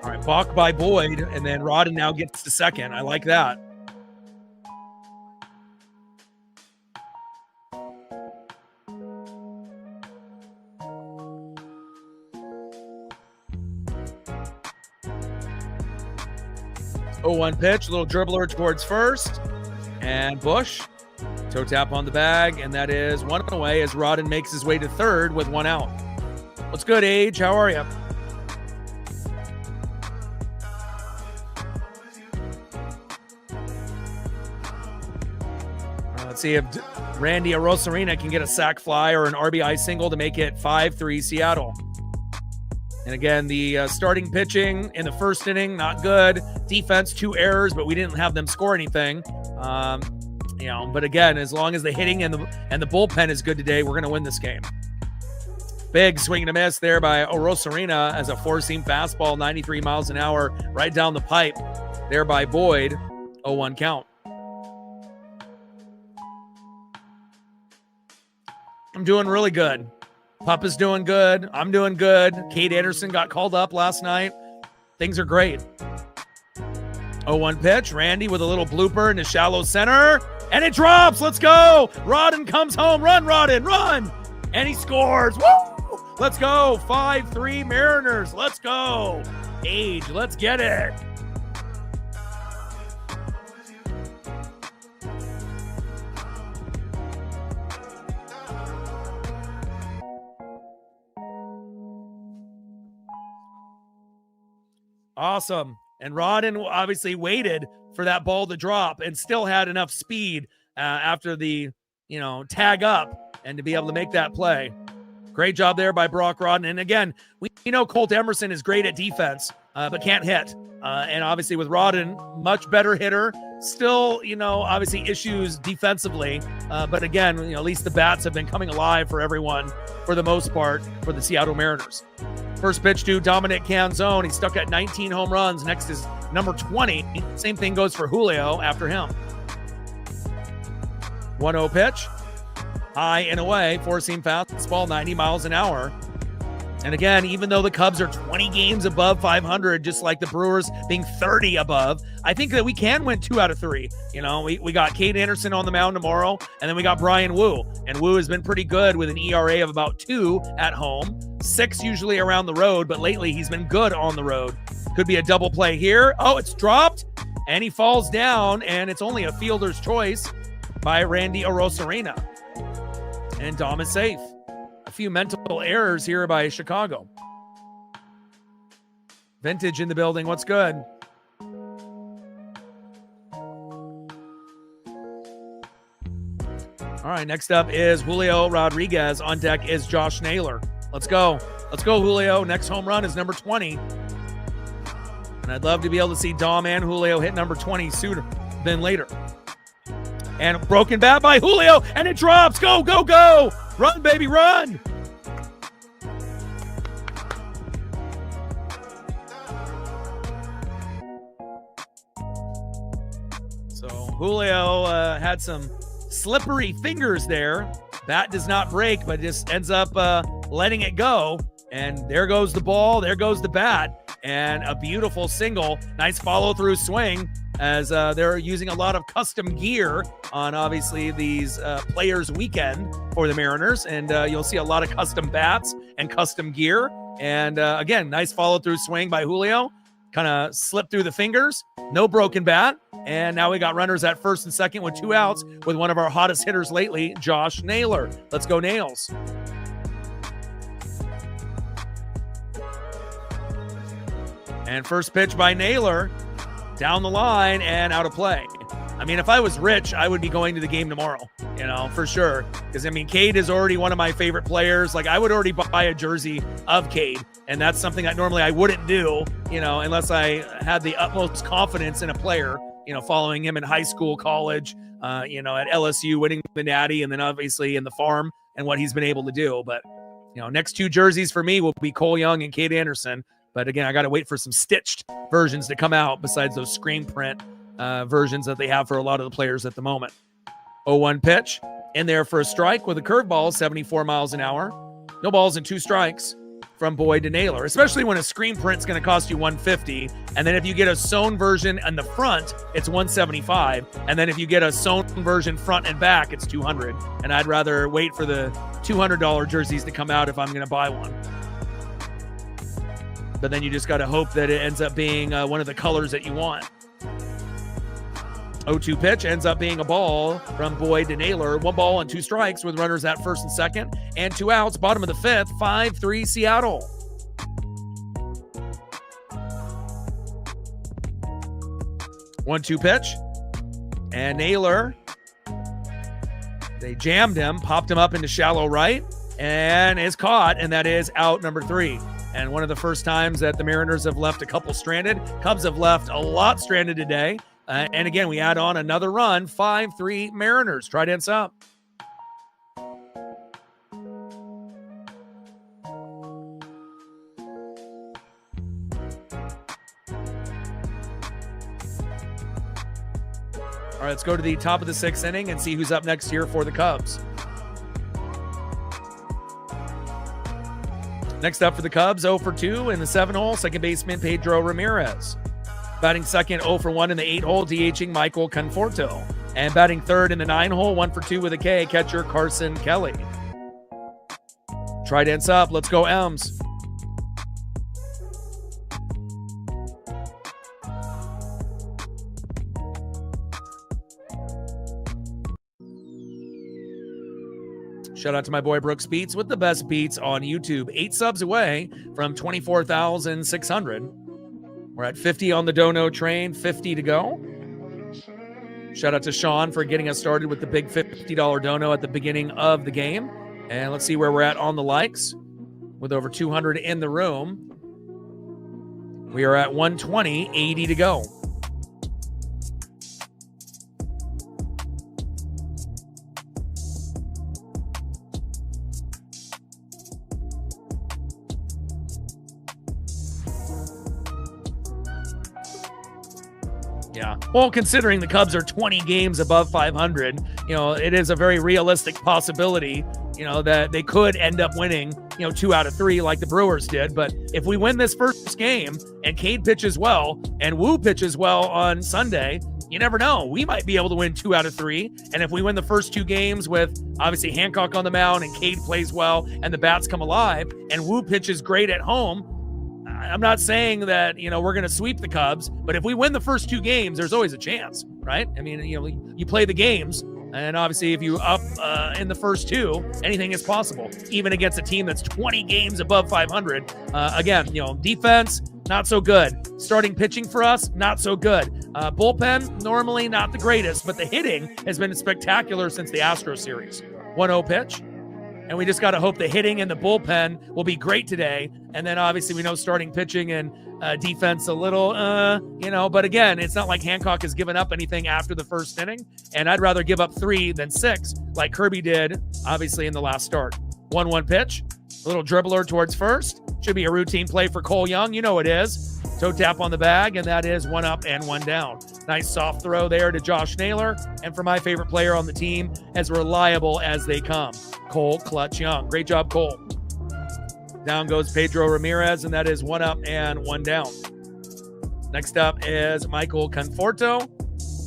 S1: All right, balk by Boyd, and then Rodden now gets to second. I like that. Oh, 1 pitch, little dribbler towards first, and Bush. Toe tap on the bag, and that is 1 away as Rodden makes his way to third with 1 out. What's good, Age? How are you? Let's see if Randy Arosarena can get a sac fly or an RBI single to make it 5-3 Seattle. And again, the starting pitching in the first inning, not good. Defense, 2 errors, but we didn't have them score anything. But again, as long as the hitting and the bullpen is good today, we're going to win this game. Big swing and a miss there by Arosarena as a 4-seam fastball, 93 miles an hour, right down the pipe there by Boyd. 0-1 count. I'm doing really good. Pup is doing good. I'm doing good. Kate Anderson got called up last night. Things are great. 0-1 pitch. Randy with a little blooper in the shallow center. And it drops. Let's go. Rodden comes home. Run, Rodden, run. And he scores. Woo! Let's go. 5-3 Mariners. Let's go. Age, let's get it. Awesome. And Rodden obviously waited for that ball to drop and still had enough speed after the, tag up and to be able to make that play. Great job there by Brock Rodden. And again, we know Colt Emerson is great at defense, but can't hit. And obviously with Rodden, much better hitter. Still, obviously issues defensively. But again, at least the bats have been coming alive for everyone for the most part for the Seattle Mariners. First pitch to Dominic Canzone. He's stuck at 19 home runs. Next is number 20. Same thing goes for Julio after him. 1-0 pitch. High and away. 4-seam fastball, 90 miles an hour. And again, even though the Cubs are 20 games above 500, just like the Brewers being 30 above, I think that we can win 2 out of 3. We got Kate Anderson on the mound tomorrow, and then we got Brian Wu. And Wu has been pretty good with an ERA of about 2 at home, 6 usually around the road, but lately he's been good on the road. Could be a double play here. Oh, it's dropped, and he falls down, and it's only a fielder's choice by Randy Arosarena. And Dom is safe. A few mental errors here by Chicago. Vintage in the building. What's good? All right, next up is Julio Rodriguez. On deck is Josh Naylor. Let's go. Let's go, Julio. Next home run is number 20. And I'd love to be able to see Dom and Julio hit number 20 sooner than later. And a broken bat by Julio, and it drops. Go, go, go. Run, baby, run. So Julio had some slippery fingers there. Bat does not break, but just ends up letting it go. And there goes the ball. There goes the bat. And a beautiful single. Nice follow-through swing as they're using a lot of custom gear on, obviously, these Players Weekend for the Mariners. And you'll see a lot of custom bats and custom gear. And, again, nice follow-through swing by Julio. Kind of slipped through the fingers. No broken bat. And now we got runners at first and second with 2 outs with one of our hottest hitters lately, Josh Naylor. Let's go, Nails. And first pitch by Naylor, down the line and out of play. I mean, if I was rich, I would be going to the game tomorrow, for sure. Because, Cade is already one of my favorite players. Like, I would already buy a jersey of Cade. And that's something that normally I wouldn't do, unless I had the utmost confidence in a player, following him in high school, college, at LSU, winning the Natty, and then obviously in the farm and what he's been able to do. But, next 2 jerseys for me will be Cole Young and Kate Anderson. But again, I got to wait for some stitched versions to come out besides those screen print versions that they have for a lot of the players at the moment. 0-1 pitch in there for a strike with a curveball, 74 miles an hour. No balls and 2 strikes. from Boyd to Naylor, especially when a screen print's going to cost you $150. And then if you get a sewn version in the front, it's $175. And then if you get a sewn version front and back, it's $200. And I'd rather wait for the $200 jerseys to come out if I'm going to buy one. But then you just got to hope that it ends up being one of the colors that you want. 0-2 pitch ends up being a ball from Boyd to Naylor. 1 ball and 2 strikes with runners at first and second and 2 outs. Bottom of the 5th, 5-3 Seattle. One-two pitch. And Naylor, they jammed him, popped him up into shallow right, and is caught, and that is out number 3. And one of the first times that the Mariners have left a couple stranded. Cubs have left a lot stranded today. And again, we add on another run, 5-3 Mariners. Try dance up. All right, let's go to the top of the 6th inning and see who's up next here for the Cubs. Next up for the Cubs, 0-for-2 in the 7-hole, second baseman Pedro Ramirez. Batting second, 0-for-1 in the 8-hole, DHing Michael Conforto. And batting third in the 9-hole, 1-for-2 with a K, catcher Carson Kelly. Try dance up. Let's go, Elms. Shout out to my boy Brooks Beats with the best beats on YouTube. 8 subs away from 24,600. We're at 50 on the dono train, 50 to go. Shout out to Sean for getting us started with the big $50 dono at the beginning of the game. And let's see where we're at on the likes. With over 200 in the room, we are at 120, 80 to go. Yeah. Well, considering the Cubs are 20 games above 500, it is a very realistic possibility, that they could end up winning, 2 out of 3 like the Brewers did. But if we win this first game and Cade pitches well and Wu pitches well on Sunday, you never know. We might be able to win 2 out of 3. And if we win the first 2 games with obviously Hancock on the mound and Cade plays well and the bats come alive and Wu pitches great at home, I'm not saying that, we're going to sweep the Cubs, but if we win the first 2 games, there's always a chance, right? I mean, you play the games, and obviously if you up in the first 2, anything is possible, even against a team that's 20 games above 500. Again, defense, not so good. Starting pitching for us, not so good. Bullpen, normally not the greatest, but the hitting has been spectacular since the Astros series. 1-0 pitch. And we just got to hope the hitting and the bullpen will be great today. And then obviously we know starting pitching and defense a little, but again, it's not like Hancock has given up anything after the first inning. And I'd rather give up 3 than 6 like Kirby did, obviously, in the last start. 1-1 pitch, a little dribbler towards first. Should be a routine play for Cole Young. It is. Toe tap on the bag, and that is 1 up and 1 down. Nice soft throw there to Josh Naylor. And for my favorite player on the team, as reliable as they come, Cole Clutch Young. Great job, Cole. Down goes Pedro Ramirez, and that is 1 up and 1 down. Next up is Michael Conforto.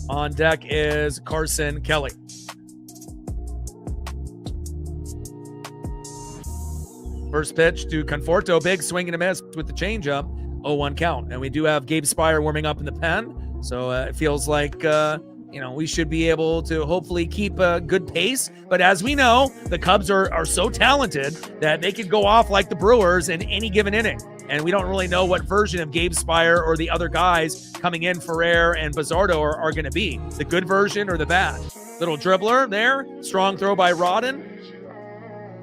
S1: On deck is Carson Kelly. First pitch to Conforto, big swing and a miss with the changeup, 0-1 count. And we do have Gabe Spire warming up in the pen, so it feels like we should be able to hopefully keep a good pace. But as we know, the Cubs are so talented that they could go off like the Brewers in any given inning. And we don't really know what version of Gabe Spire or the other guys coming in, Ferrer and Bizzardo, are going to be. The good version or the bad. Little dribbler there. Strong throw by Rodden.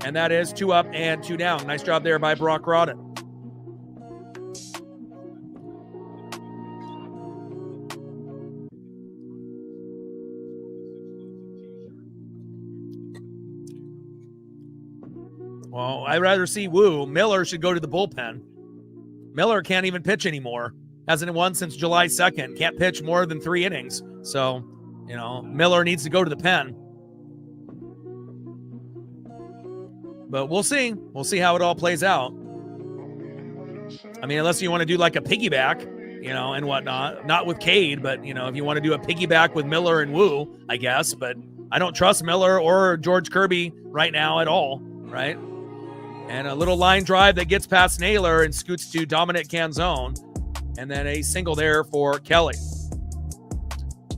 S1: And that is 2 up and 2 down. Nice job there by Brock Rodden. Well, I'd rather see Wu. Miller should go to the bullpen. Miller can't even pitch anymore. Hasn't won since July 2nd. Can't pitch more than 3 innings. So, Miller needs to go to the pen. But we'll see. We'll see how it all plays out. I mean, unless you want to do like a piggyback, and whatnot. Not with Cade, but, if you want to do a piggyback with Miller and Wu, I guess. But I don't trust Miller or George Kirby right now at all, right? And a little line drive that gets past Naylor and scoots to Dominic Canzone. And then a single there for Kelly.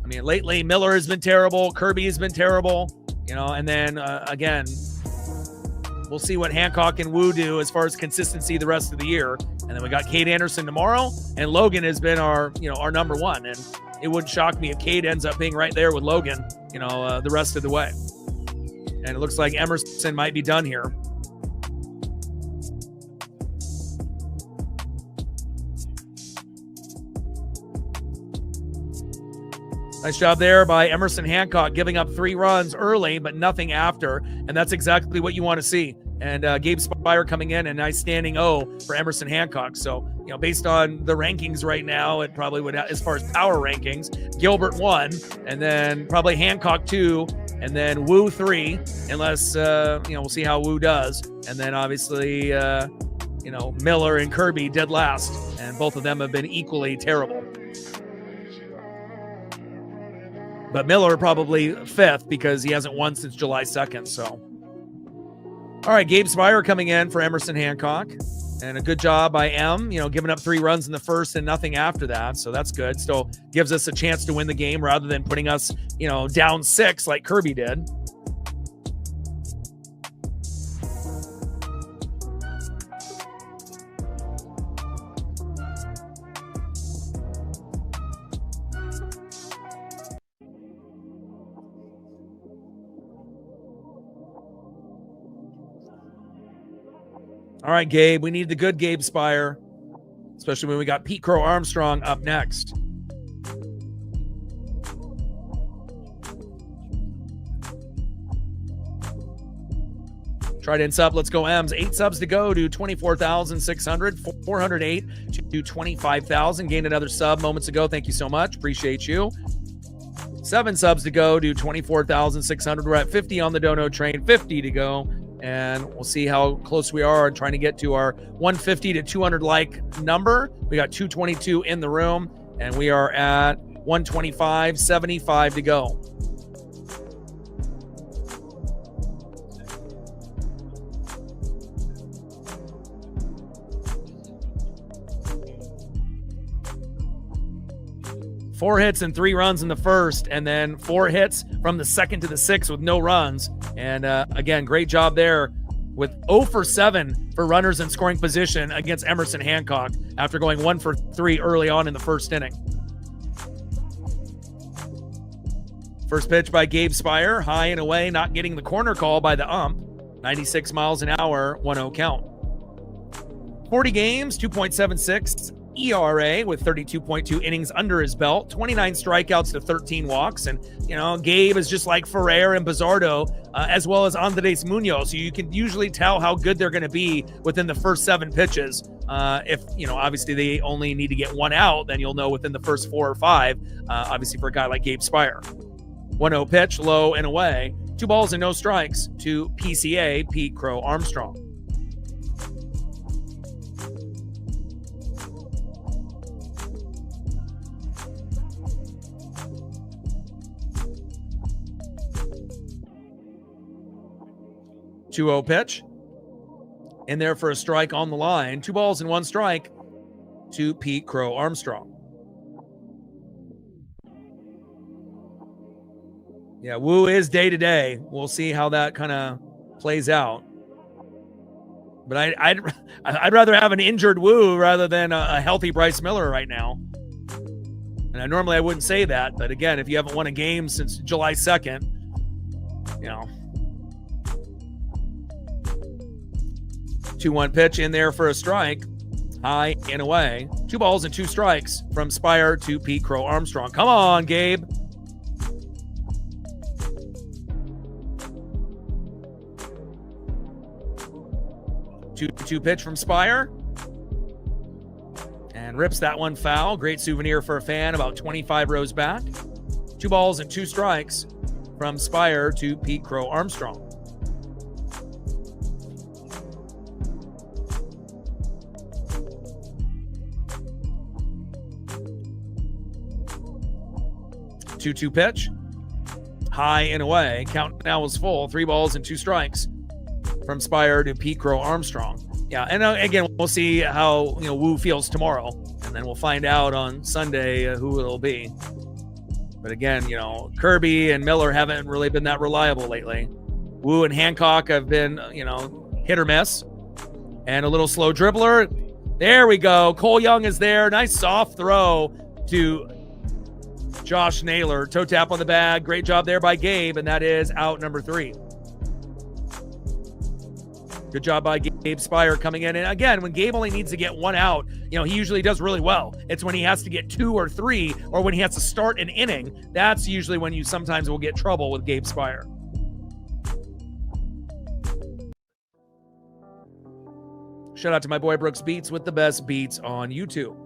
S1: I mean, lately Miller has been terrible. Kirby has been terrible, and then again, we'll see what Hancock and Wu do as far as consistency the rest of the year. And then we got Cade Anderson tomorrow, and Logan has been our number one. And it wouldn't shock me if Cade ends up being right there with Logan, the rest of the way. And it looks like Emerson might be done here. Nice job there by Emerson Hancock, giving up 3 runs early, but nothing after. And that's exactly what you want to see. And Gabe Spire coming in, and nice standing O for Emerson Hancock. So, based on the rankings right now, it probably would, as far as power rankings, Gilbert 1, and then probably Hancock 2, and then Wu 3, unless, we'll see how Wu does. And then obviously, Miller and Kirby dead last. And both of them have been equally terrible. But Miller probably 5th because he hasn't won since July 2nd. So, all right, Gabe Spire coming in for Emerson Hancock. And a good job by M, giving up 3 runs in the first and nothing after that. So that's good. Still gives us a chance to win the game rather than putting us, down 6 like Kirby did. All right, Gabe, we need the good Gabe Spire, especially when we got Pete Crow Armstrong up next. Trident sub, let's go M's. 8 subs to go to 24,600, 408 to 25,000. Gained another sub moments ago. Thank you so much. Appreciate you. 7 subs to go to 24,600. We're at 50 on the dono train, 50 to go. And we'll see how close we are trying to get to our 150 to 200 like number. We got 222 in the room, and we are at 125, 75 to go. Four hits and 3 runs in the first, and then 4 hits from the second to the 6th with no runs. And again, great job there with 0 for 7 for runners in scoring position against Emerson Hancock after going 1 for 3 early on in the first inning. First pitch by Gabe Spire, high and away, not getting the corner call by the ump. 96 miles an hour, 1-0 count. 40 games, 2.76 ERA with 32.2 innings under his belt, 29 strikeouts to 13 walks. And, Gabe is just like Ferrer and Bizardo, as well as Andres Munoz. So you can usually tell how good they're going to be within the first 7 pitches. If, obviously they only need to get 1 out, then you'll know within the first 4 or 5, obviously for a guy like Gabe Spire. 1-0 pitch, low and away. 2 balls and no strikes to PCA, Pete Crow Armstrong. Two-0 pitch. In there for a strike on the line. 2 balls and 1 strike to Pete Crow Armstrong. Yeah, Wu is day to day. We'll see how that kind of plays out. But I'd rather have an injured Wu rather than a healthy Bryce Miller right now. And normally I wouldn't say that, but again, if you haven't won a game since July 2nd, 2-1 pitch in there for a strike. High and away. 2 balls and 2 strikes from Spire to Pete Crow Armstrong. Come on, Gabe. 2-2 pitch from Spire. And rips that one foul. Great souvenir for a fan about 25 rows back. 2 balls and 2 strikes from Spire to Pete Crow Armstrong. 2-2 pitch. High and away. Count now is full. 3 balls and 2 strikes from Spire to Pete Crow Armstrong. Yeah, and again, we'll see how Wu feels tomorrow, and then we'll find out on Sunday who it'll be. But again, Kirby and Miller haven't really been that reliable lately. Wu and Hancock have been, hit or miss. And a little slow dribbler. There we go. Cole Young is there. Nice soft throw to Josh Naylor. Toe tap on the bag. Great job there by Gabe, and that is out number 3. Good job by Gabe Spire coming in. And again, when Gabe only needs to get 1 out, he usually does really well. It's when he has to get 2 or 3, or when he has to start an inning, that's usually when you sometimes will get trouble with Gabe Spire. Shout out to my boy Brooks Beats with the best beats on YouTube.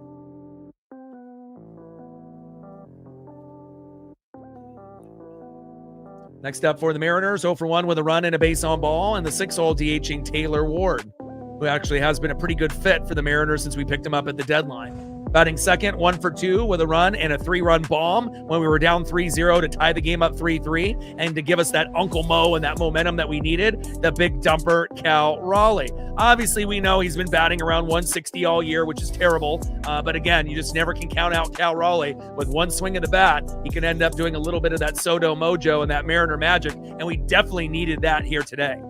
S1: Next up for the Mariners, 0 for 1 with a run and a base on ball, and the 6-hole DHing Taylor Ward, who actually has been a pretty good fit for the Mariners since we picked him up at the deadline. Batting second, 1 for 2 with a run and a 3-run bomb when we were down 3-0 to tie the game up 3-3 and to give us that Uncle Mo and that momentum that we needed, the big dumper, Cal Raleigh. Obviously, we know he's been batting around 160 all year, which is terrible. But again, you just never can count out Cal Raleigh. With one swing of the bat, he can end up doing a little bit of that Soto mojo and that Mariner magic, and we definitely needed that here today.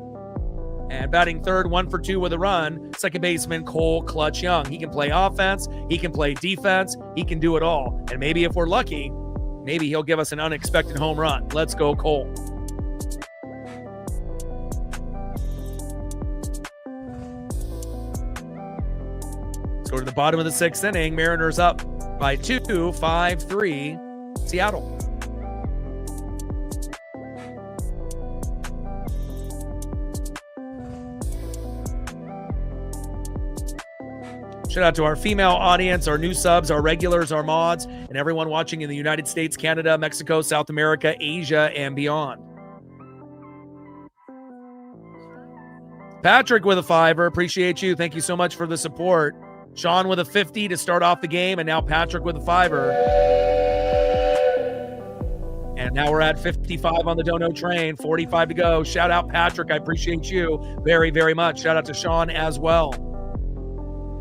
S1: And batting third, 1 for 2 with a run, second baseman Cole Clutch Young. He can play offense, he can play defense, he can do it all. And maybe if we're lucky, maybe he'll give us an unexpected home run. Let's go, Cole. Let's go to the bottom of the 6th inning. Mariners up by 2, 5-3, Seattle. Shout out to our female audience, our new subs, our regulars, our mods, and everyone watching in the United States, Canada, Mexico, South America, Asia, and beyond. Patrick with a $5. Appreciate you. Thank you so much for the support. Sean with a 50 to start off the game, and now Patrick with a $5. And now we're at 55 on the Dono train, 45 to go. Shout out, Patrick. I appreciate you very, very much. Shout out to Sean as well.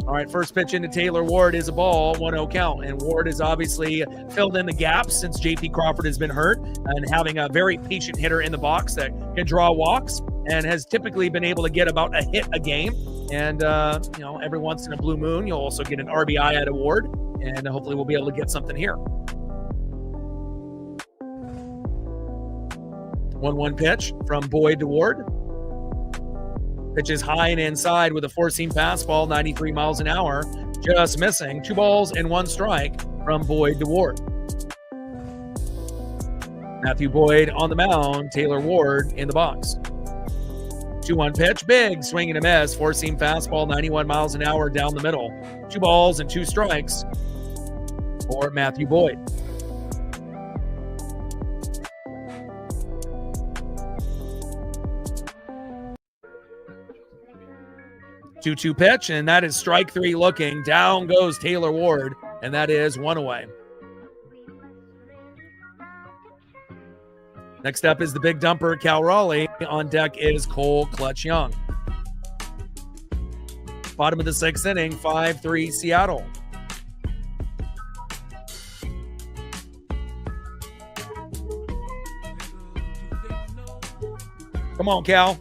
S1: All right, first pitch into Taylor Ward is a ball, 1-0 count. And Ward has obviously filled in the gaps since J.P. Crawford has been hurt, and having a very patient hitter in the box that can draw walks and has typically been able to get about a hit a game. And, every once in a blue moon, you'll also get an RBI out of Ward, and hopefully we'll be able to get something here. 1-1 pitch from Boyd to Ward. Pitch is high and inside with a 4-seam fastball, 93 miles an hour, just missing. 2 balls and 1 strike from Boyd to Ward. Matthew Boyd on the mound, Taylor Ward in the box. 2-1 pitch, big swing and a miss, 4-seam fastball, 91 miles an hour down the middle. 2 balls and 2 strikes for Matthew Boyd. Two-two pitch, and that is strike 3 looking. Down goes Taylor Ward, and that is 1 away. Next up is the big dumper, Cal Raleigh. On deck is Cole Clutch Young. Bottom of the 6th inning, 5-3 Seattle. Come on, Cal.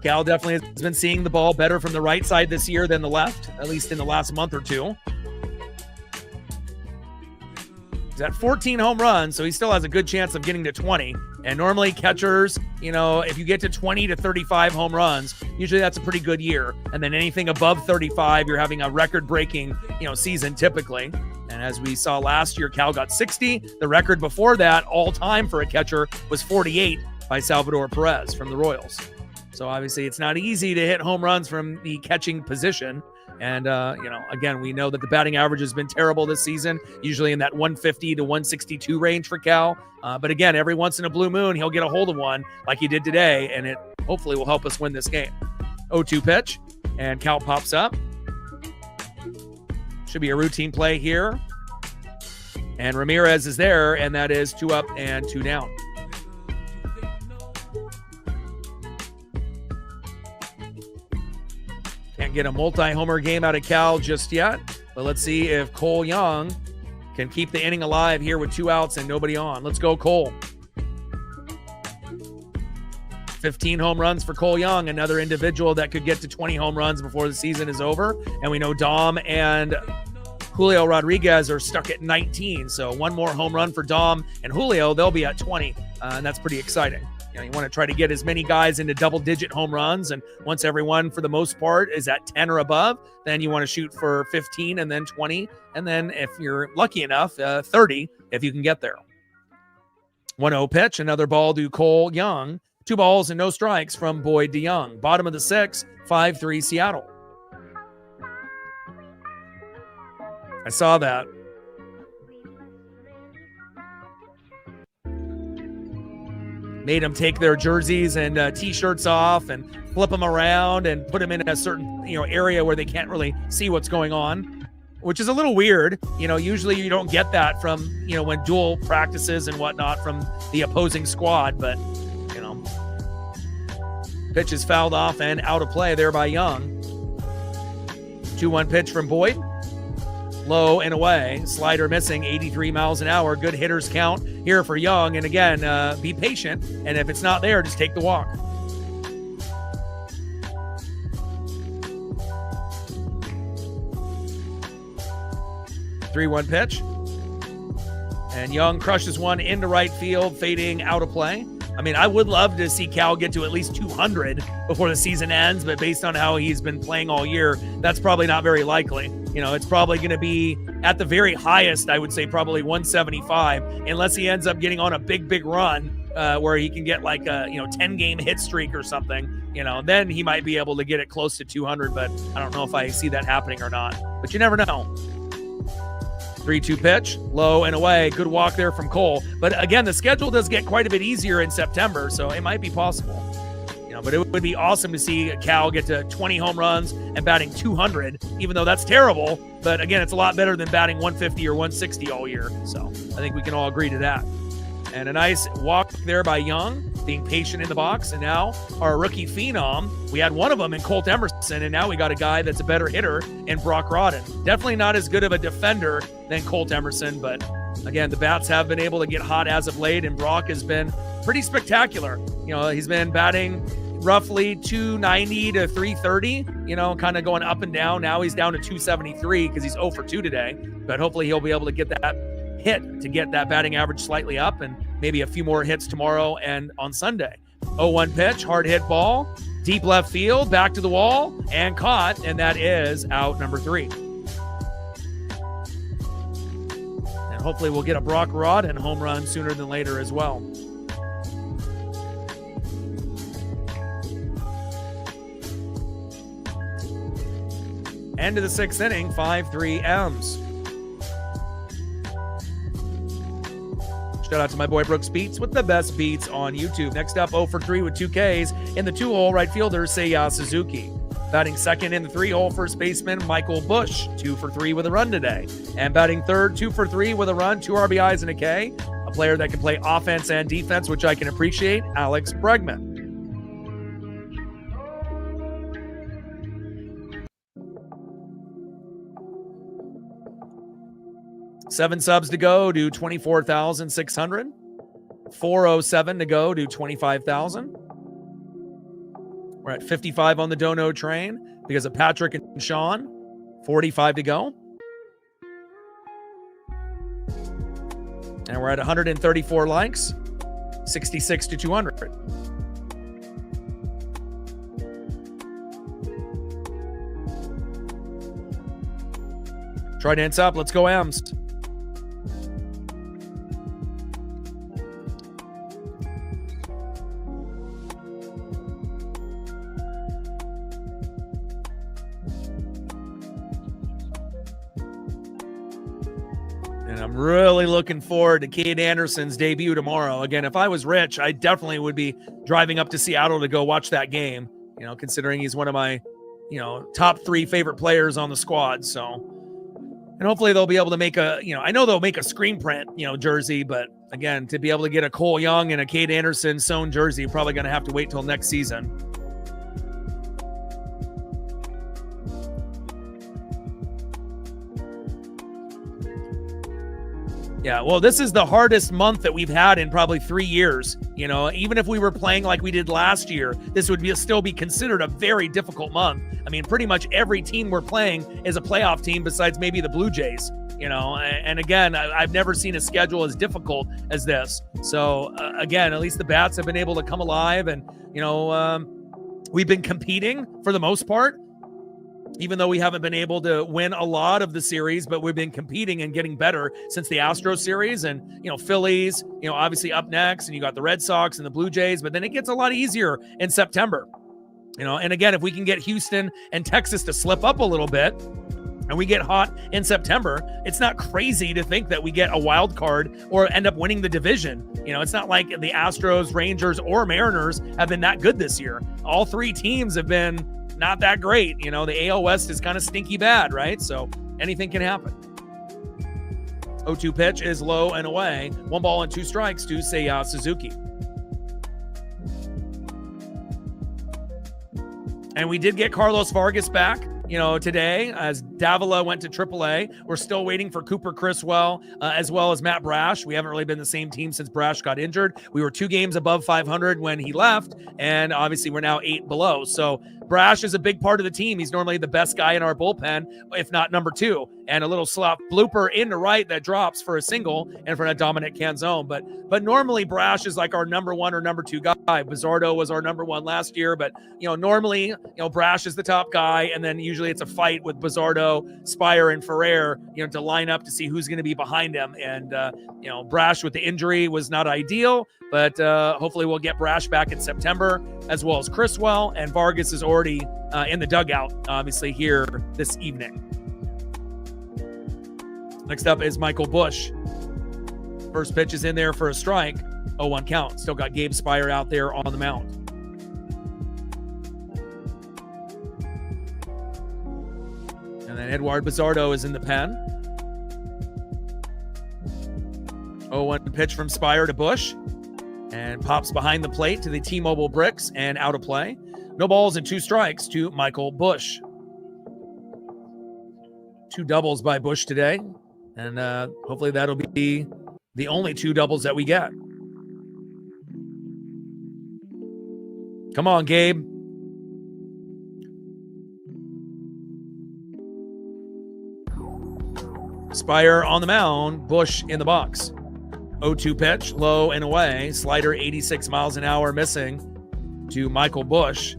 S1: Cal definitely has been seeing the ball better from the right side this year than the left, at least in the last month or two. He's at 14 home runs, so he still has a good chance of getting to 20. And normally catchers, if you get to 20 to 35 home runs, usually that's a pretty good year. And then anything above 35, you're having a record-breaking, season typically. And as we saw last year, Cal got 60. The record before that, all time for a catcher, was 48 by Salvador Perez from the Royals. So obviously it's not easy to hit home runs from the catching position. And, again, we know that the batting average has been terrible this season, usually in that 150 to 162 range for Cal. But again, every once in a blue moon, he'll get a hold of one like he did today, and it hopefully will help us win this game. 0-2 pitch, and Cal pops up. Should be a routine play here. And Ramirez is there, and that is 2 up and 2 down. Can't get a multi-homer game out of Cal just yet, but let's see if Cole Young can keep the inning alive here with 2 outs and nobody on. Let's go, Cole. 15 home runs for Cole Young, another individual that could get to 20 home runs before the season is over. And we know Dom and Julio Rodriguez are stuck at 19. So one more home run for Dom and Julio, they'll be at 20. And that's pretty exciting. You know, you want to try to get as many guys into double-digit home runs, and once everyone, for the most part, is at 10 or above, then you want to shoot for 15 and then 20, and then if you're lucky enough, 30 if you can get there. 1-0 pitch, another ball to Cole Young. 2 balls and no strikes from Boyd DeYoung. Bottom of the 6th, 5-3 Seattle. I saw that. Made them take their jerseys and T-shirts off and flip them around and put them in a certain, area where they can't really see what's going on, which is a little weird. Usually you don't get that from, when dual practices and whatnot from the opposing squad, but, pitch is fouled off and out of play there by Young. 2-1 pitch from Boyd. Low and away. Slider missing, 83 miles an hour. Good hitters count here for Young. And again, be patient. And if it's not there, just take the walk. Three-one pitch. And Young crushes one into right field, fading out of play. I mean, I would love to see Cal get to at least 200 before the season ends, but based on how he's been playing all year, that's probably not very likely. It's probably going to be at the very highest, I would say probably 175, unless he ends up getting on a big run where he can get like a 10-game hit streak or something. Then he might be able to get it close to 200, but I don't know if I see that happening or not. But you never know. 3-2 pitch, low and away. Good walk there from Cole. But again, the schedule does get quite a bit easier in September, so it might be possible. But it would be awesome to see Cal get to 20 home runs and batting 200, even though that's terrible. But again, it's a lot better than batting 150 or 160 all year. So I think we can all agree to that. And a nice walk there by Young, being patient in the box. And now our rookie phenom, we had one of them in Colt Emerson, and now we got a guy that's a better hitter in Brock Rodden. Definitely not as good of a defender than Colt Emerson, but again, the bats have been able to get hot as of late, and Brock has been pretty spectacular. He's been batting roughly 290 to 330, kind of going up and down. Now he's down to 273 because he's 0 for 2 today, but hopefully he'll be able to get that hit to get that batting average slightly up, and maybe a few more hits tomorrow and on Sunday. 0-1 pitch, hard hit ball, deep left field, back to the wall, and caught, and that is out number 3. And hopefully we'll get a Brock Rodden home run sooner than later as well. End of the 6th inning, 5-3 M's. Shout out to my boy Brooks Beats with the best beats on YouTube. Next up, 0 for 3 with 2 Ks. In the 2-hole, right fielder Seiya Suzuki. Batting second in the 3-hole, first baseman Michael Bush. 2 for 3 with a run today. And batting third, 2 for 3 with a run, 2 RBIs and a K. A player that can play offense and defense, which I can appreciate, Alex Bregman. Seven subs to go to 24,600. 407 to go to 25,000. We're at 55 on the Dono train because of Patrick and Sean. 45 to go. And we're at 134 likes. 66 to 200. Trident's up. Let's go, M's. I'm really looking forward to Cade Anderson's debut tomorrow. Again, if I was rich, I definitely would be driving up to Seattle to go watch that game, considering he's one of my, top 3 favorite players on the squad. So And hopefully they'll be able to make I know they'll make a screen print, jersey, but again, to be able to get a Cole Young and a Cade Anderson sewn jersey, you're probably going to have to wait till next season. Yeah, well, this is the hardest month that we've had in probably 3 years. Even if we were playing like we did last year, this would still be considered a very difficult month. I mean, pretty much every team we're playing is a playoff team besides maybe the Blue Jays, and again, I've never seen a schedule as difficult as this. So again, at least the Bats have been able to come alive, and, we've been competing for the most part, even though we haven't been able to win a lot of the series, but we've been competing and getting better since the Astros series. And, Phillies, obviously up next, and you got the Red Sox and the Blue Jays, but then it gets a lot easier in September. And again, if we can get Houston and Texas to slip up a little bit and we get hot in September, it's not crazy to think that we get a wild card or end up winning the division. It's not like the Astros, Rangers, or Mariners have been that good this year. All three teams have been not that great. The AL West is kind of stinky bad, right? So anything can happen. 0-2 pitch is low and away. 1 ball and 2 strikes to Seiya Suzuki. And we did get Carlos Vargas back, today, as Davila went to AAA. We're still waiting for Cooper Criswell, as well as Matt Brash. We haven't really been the same team since Brash got injured. We were 2 games above 500 when he left, and obviously we're now 8 below. So Brash is a big part of the team. He's normally the best guy in our bullpen, if not number 2. And a little slop blooper into right that drops for a single in front of Dominic Canzone. But normally Brash is like our number 1 or number 2 guy. Bizzardo was our number 1 last year, but normally Brash is the top guy, and then usually it's a fight with Bizzardo, Spire, and Ferrer, to line up to see who's going to be behind him. And Brash with the injury was not ideal, but hopefully we'll get Brash back in September, as well as Criswell, and Vargas is already in the dugout, obviously, here this evening. Next up is Michael Busch. First pitch is in there for a strike. 0-1 count. Still got Gabe Spire out there on the mound. And then Eduard Bizzardo is in the pen. 0-1 pitch from Spire to Busch. And pops behind the plate to the T-Mobile bricks and out of play. No balls and 2 strikes to Michael Busch. 2 doubles by Busch today. And hopefully that'll be the only 2 doubles that we get. Come on, Gabe. Spire on the mound, Busch in the box. 0-2 pitch, low and away. Slider 86 miles an hour missing to Michael Busch,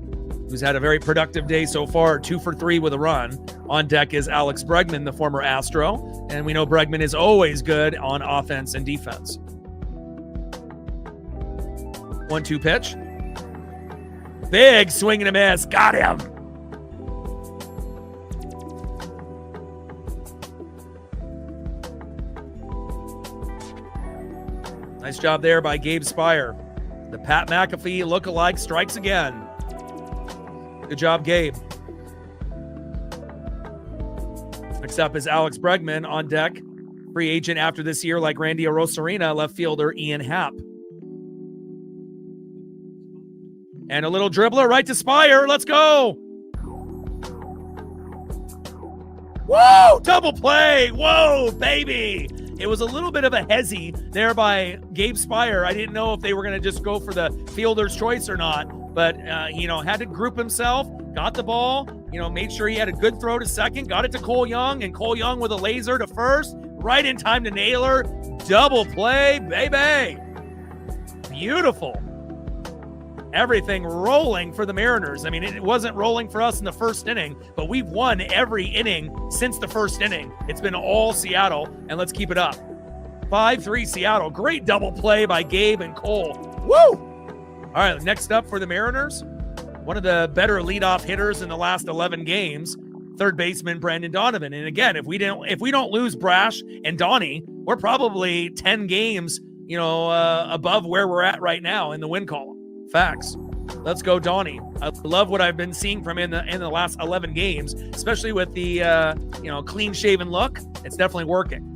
S1: who's had a very productive day so far, 2 for 3 with a run. On deck is Alex Bregman, the former Astro, and we know Bregman is always good on offense and defense. 1-2 pitch. Big swing and a miss. Got him. Nice job there by Gabe Spire. The Pat McAfee lookalike strikes again. Good job, Gabe. Next up is Alex Bregman on deck. Free agent after this year, like Randy Arozarena, left fielder Ian Happ. And a little dribbler right to Spire. Let's go. Whoa, double play. Whoa, baby. It was a little bit of a hezzy there by Gabe Spire. I didn't know if they were going to just go for the fielder's choice or not, but, had to group himself, got the ball, made sure he had a good throw to second, got it to Cole Young, and Cole Young with a laser to first, right in time to nail her. Double play, baby. Beautiful. Everything rolling for the Mariners. I mean, it wasn't rolling for us in the first inning, but we've won every inning since the first inning. It's been all Seattle, and let's keep it up. 5-3 Seattle. Great double play by Gabe and Cole. Woo! All right, next up for the Mariners, one of the better leadoff hitters in the last 11 games, third baseman Brandon Donovan. And again, if we don't lose Brash and Donnie, we're probably 10 games, above where we're at right now in the win column. Facts. Let's go, Donnie. I love what I've been seeing from him in the last 11 games, especially with the clean-shaven look. It's definitely working.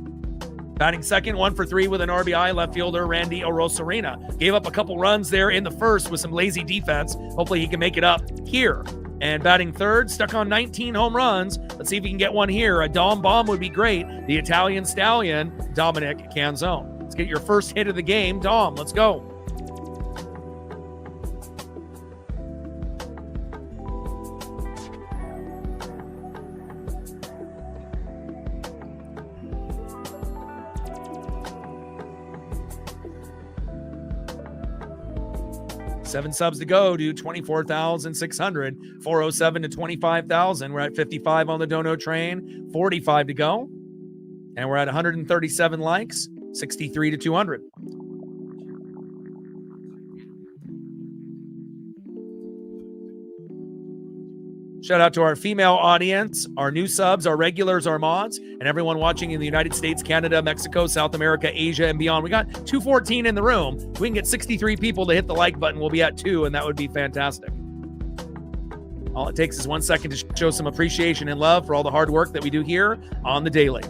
S1: Batting second, 1 for 3 with an RBI, left fielder Randy Arozarena. Gave up a couple runs there in the first with some lazy defense. Hopefully he can make it up here. And batting third, stuck on 19 home runs. Let's see if he can get one here. A Dom bomb would be great. The Italian stallion, Dominic Canzone. Let's get your first hit of the game. Dom, let's go. Seven subs to go to 24,600, 407 to 25,000. We're at 55 on the Dono train, 45 to go. And we're at 137 likes, 63 to 200. Shout out to our female audience, our new subs, our regulars, our mods, and everyone watching in the United States, Canada, Mexico, South America, Asia, and beyond. We got 214 in the room. If we can get 63 people to hit the like button, we'll be at 2, and that would be fantastic. All it takes is 1 second to show some appreciation and love for all the hard work that we do here on the daily.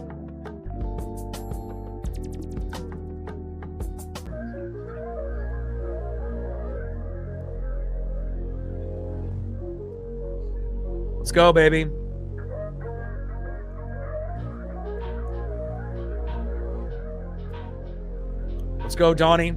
S1: Let's go, baby. Let's go, Donnie.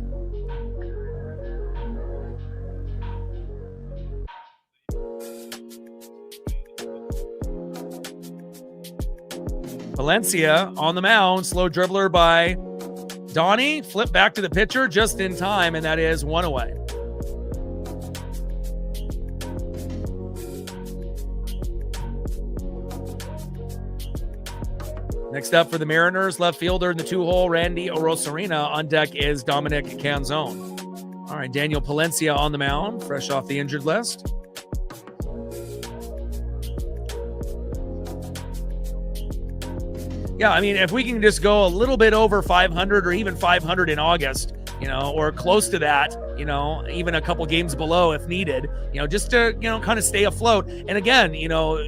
S1: Valencia on the mound. Slow dribbler by Donnie. Flip back to the pitcher just in time, and that is 1 away. Next up for the Mariners, left fielder in the 2-hole, Randy Arozarena. On deck is Dominic Canzone. All right, Daniel Palencia on the mound, fresh off the injured list. Yeah, I mean, if we can just go a little bit over 500 or even 500 in August, or close to that, even a couple games below if needed, just to, kind of stay afloat. And again,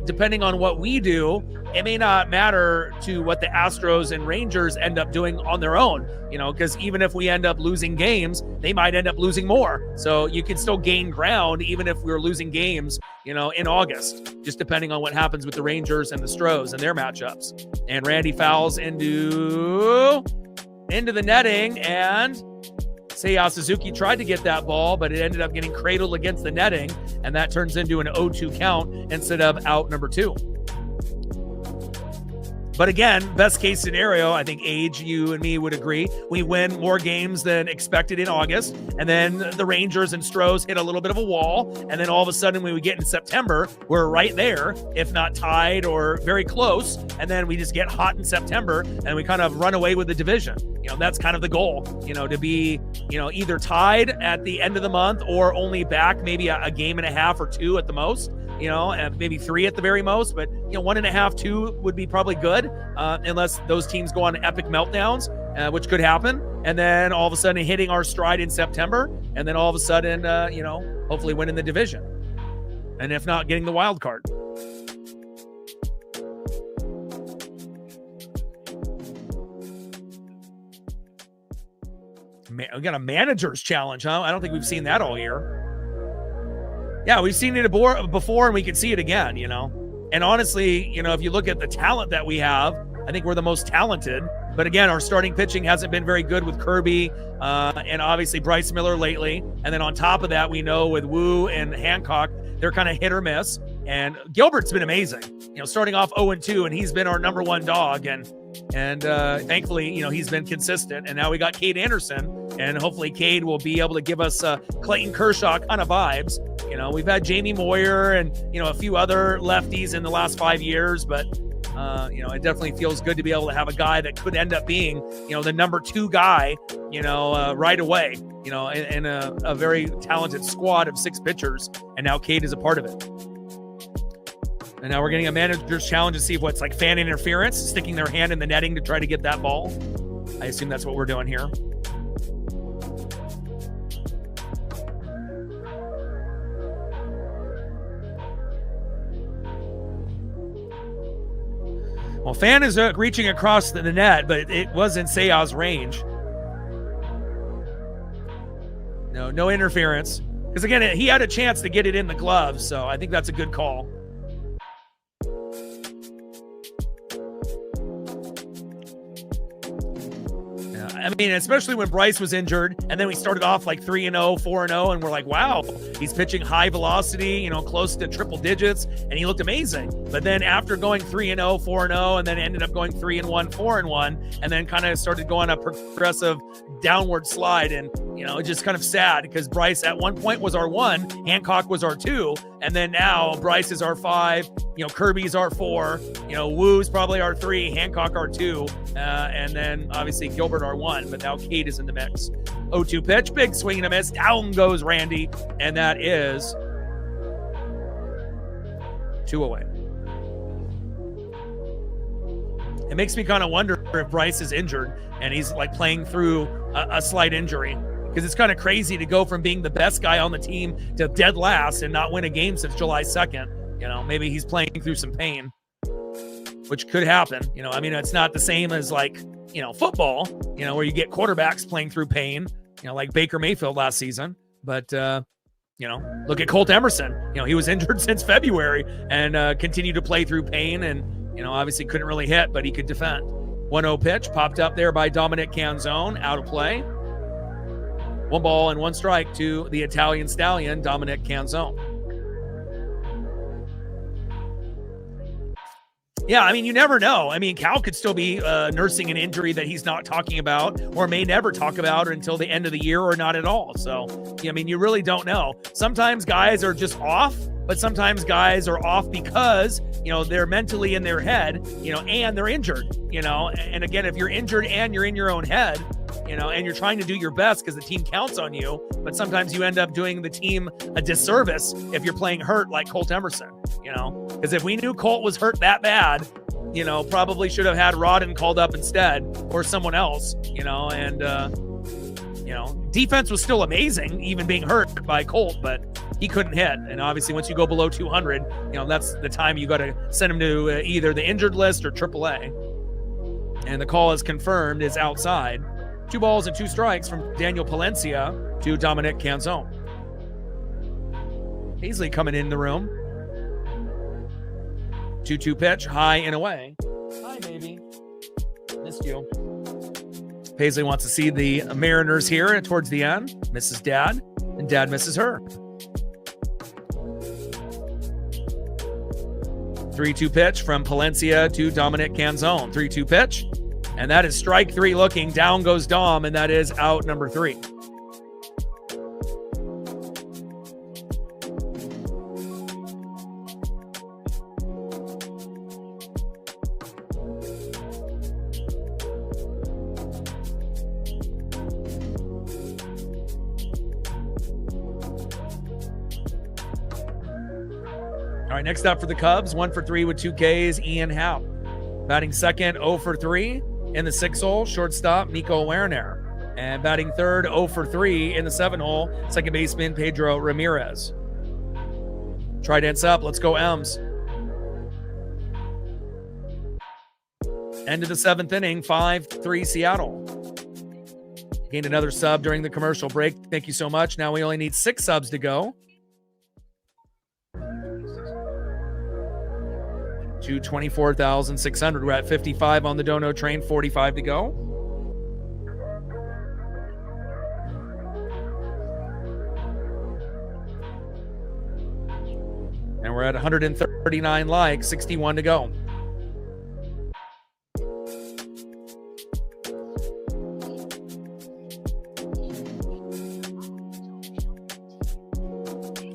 S1: depending on what we do, it may not matter to what the Astros and Rangers end up doing on their own, because even if we end up losing games, they might end up losing more. So you can still gain ground even if we're losing games, in August, just depending on what happens with the Rangers and the Stros and their matchups. And Randy fouls into the netting, and Seiya Suzuki tried to get that ball, but it ended up getting cradled against the netting, and that turns into an 0-2 count instead of out number 2. But again, best case scenario, I think Age, you and me would agree. We win more games than expected in August, and then the Rangers and Stros hit a little bit of a wall, and then all of a sudden when we get in September, we're right there, if not tied or very close, and then we just get hot in September, and we kind of run away with the division. That's kind of the goal, to be, either tied at the end of the month or only back maybe a game and a half or 2 at the most. And maybe 3 at the very most, but 1.5, 2 would be probably good, unless those teams go on epic meltdowns, which could happen. And then all of a sudden hitting our stride in September, and then all of a sudden, hopefully winning the division. And if not, getting the wild card. We got a manager's challenge, huh? I don't think we've seen that all year. Yeah, we've seen it before, and we can see it again, And honestly, if you look at the talent that we have, I think we're the most talented. But again, our starting pitching hasn't been very good with Kirby and obviously Bryce Miller lately. And then on top of that, we know with Wu and Hancock, they're kind of hit or miss. And Gilbert's been amazing, starting off 0-2, and he's been our number 1 dog. And thankfully, he's been consistent. And now we got Cade Anderson, and hopefully Cade will be able to give us Clayton Kershaw kind of vibes. We've had Jamie Moyer and, a few other lefties in the last 5 years, but, it definitely feels good to be able to have a guy that could end up being, the number 2 guy, right away, in a very talented squad of 6 pitchers. And now Cade is a part of it. And now we're getting a manager's challenge to see what's like fan interference, sticking their hand in the netting to try to get that ball. I assume that's what we're doing here. Well, Fan is reaching across the net, but it was in Seau's range. No interference. Because again, he had a chance to get it in the glove, so I think that's a good call. I mean, especially when Bryce was injured, and then we started off like 3-0, 4-0, and we're like, wow, he's pitching high velocity, close to triple digits, and he looked amazing. But then after going 3-0, 4-0, and then ended up going 3-1, 4-1, and then kind of started going a progressive downward slide, and it's just kind of sad because Bryce at one point was our 1, Hancock was our 2, and then now Bryce is our 5, Kirby's our 4, Woo's probably our 3, Hancock our 2, and then obviously Gilbert our 1, but now Cade is in the mix. 0-2 pitch, big swing and a miss, down goes Randy, and that is 2 away. It makes me kind of wonder if Bryce is injured and he's like playing through a slight injury. Because it's kind of crazy to go from being the best guy on the team to dead last and not win a game since July 2nd. Maybe he's playing through some pain, which could happen. I mean, it's not the same as like, football, where you get quarterbacks playing through pain, like Baker Mayfield last season. But, look at Colt Emerson. He was injured since February and continued to play through pain and, obviously couldn't really hit, but he could defend. 1-0 pitch popped up there by Dominic Canzone, out of play. 1 ball and 1 strike to the Italian stallion, Dominic Canzone. Yeah, I mean, you never know. I mean, Cal could still be nursing an injury that he's not talking about or may never talk about until the end of the year or not at all. So, I mean, you really don't know. Sometimes guys are just off, but sometimes guys are off because, they're mentally in their head, and they're injured, And again, if you're injured and you're in your own head, and you're trying to do your best because the team counts on you, but sometimes you end up doing the team a disservice if you're playing hurt like Colt Emerson, because if we knew Colt was hurt that bad, probably should have had Rodden called up instead or someone else, and, defense was still amazing, even being hurt by Colt, but he couldn't hit. And obviously once you go below 200, that's the time you got to send him to either the injured list or AAA. And the call is confirmed, is outside. 2 balls and 2 strikes from Daniel Palencia to Dominic Canzone. Paisley coming in the room. 2-2 pitch, high and away. Hi, baby. Missed you. Paisley wants to see the Mariners here towards the end. Misses Dad, and Dad misses her. 3-2 pitch from Palencia to Dominic Canzone. 3-2 pitch. And that is strike 3 looking. Down goes Dom, and that is out number 3. All right, next up for the Cubs, 1 for 3 with 2 Ks, Ian Happ. Batting second, 0 for 3. In the 6 hole, shortstop, Nico Werner. And batting third, 0 for 3 in the 7 hole, second baseman, Pedro Ramirez. Trident's up. Let's go, Ems. End of the 7th inning, 5-3 Seattle. Gained another sub during the commercial break. Thank you so much. Now we only need 6 subs to go. To 24,600. We're at 55 on the Dono train, 45 to go. And we're at 139 likes, 61 to go.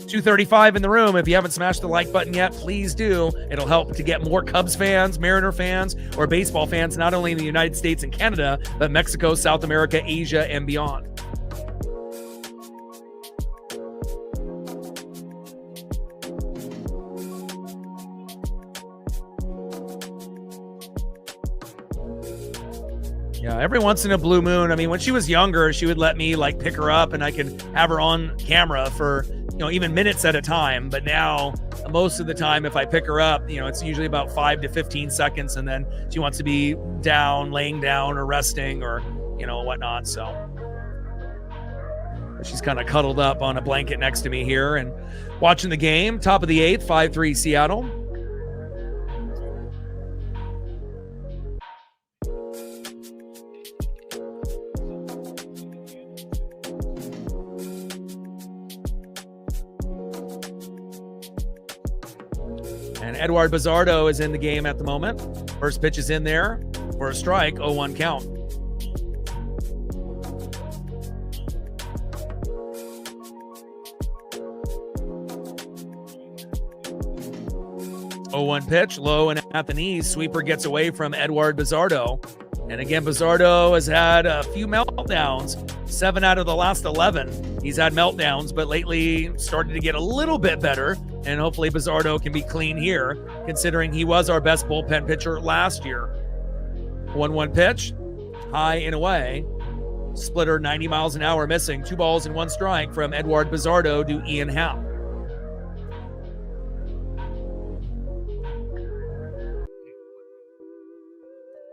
S1: $235 in the room. If you haven't smashed the like button yet, please do. It'll help to get more Cubs fans, Mariner fans, or baseball fans, not only in the United States and Canada, but Mexico, South America, Asia, and beyond. Yeah, every once in a blue moon. I mean, when she was younger, she would let me like pick her up and I could have her on camera for, even minutes at a time. But now most of the time, if I pick her up, it's usually about 5 to 15 seconds. And then she wants to be down, laying down or resting or, whatnot. So she's kind of cuddled up on a blanket next to me here and watching the game. Top of the 8th, 5-3 Seattle. And Edward Bizzardo is in the game at the moment. First pitch is in there for a strike, 0-1 count. Oh, 0-1 pitch, low and at the knees. Sweeper gets away from Edward Bizzardo. And again, Bizzardo has had a few meltdowns. 7 out of the last 11. He's had meltdowns, but lately started to get a little bit better. And hopefully Bizzardo can be clean here, considering he was our best bullpen pitcher last year. 1-1 pitch, high and away. Splitter 90 miles an hour missing. 2 balls and 1 strike from Edward Bizzardo to Ian Happ.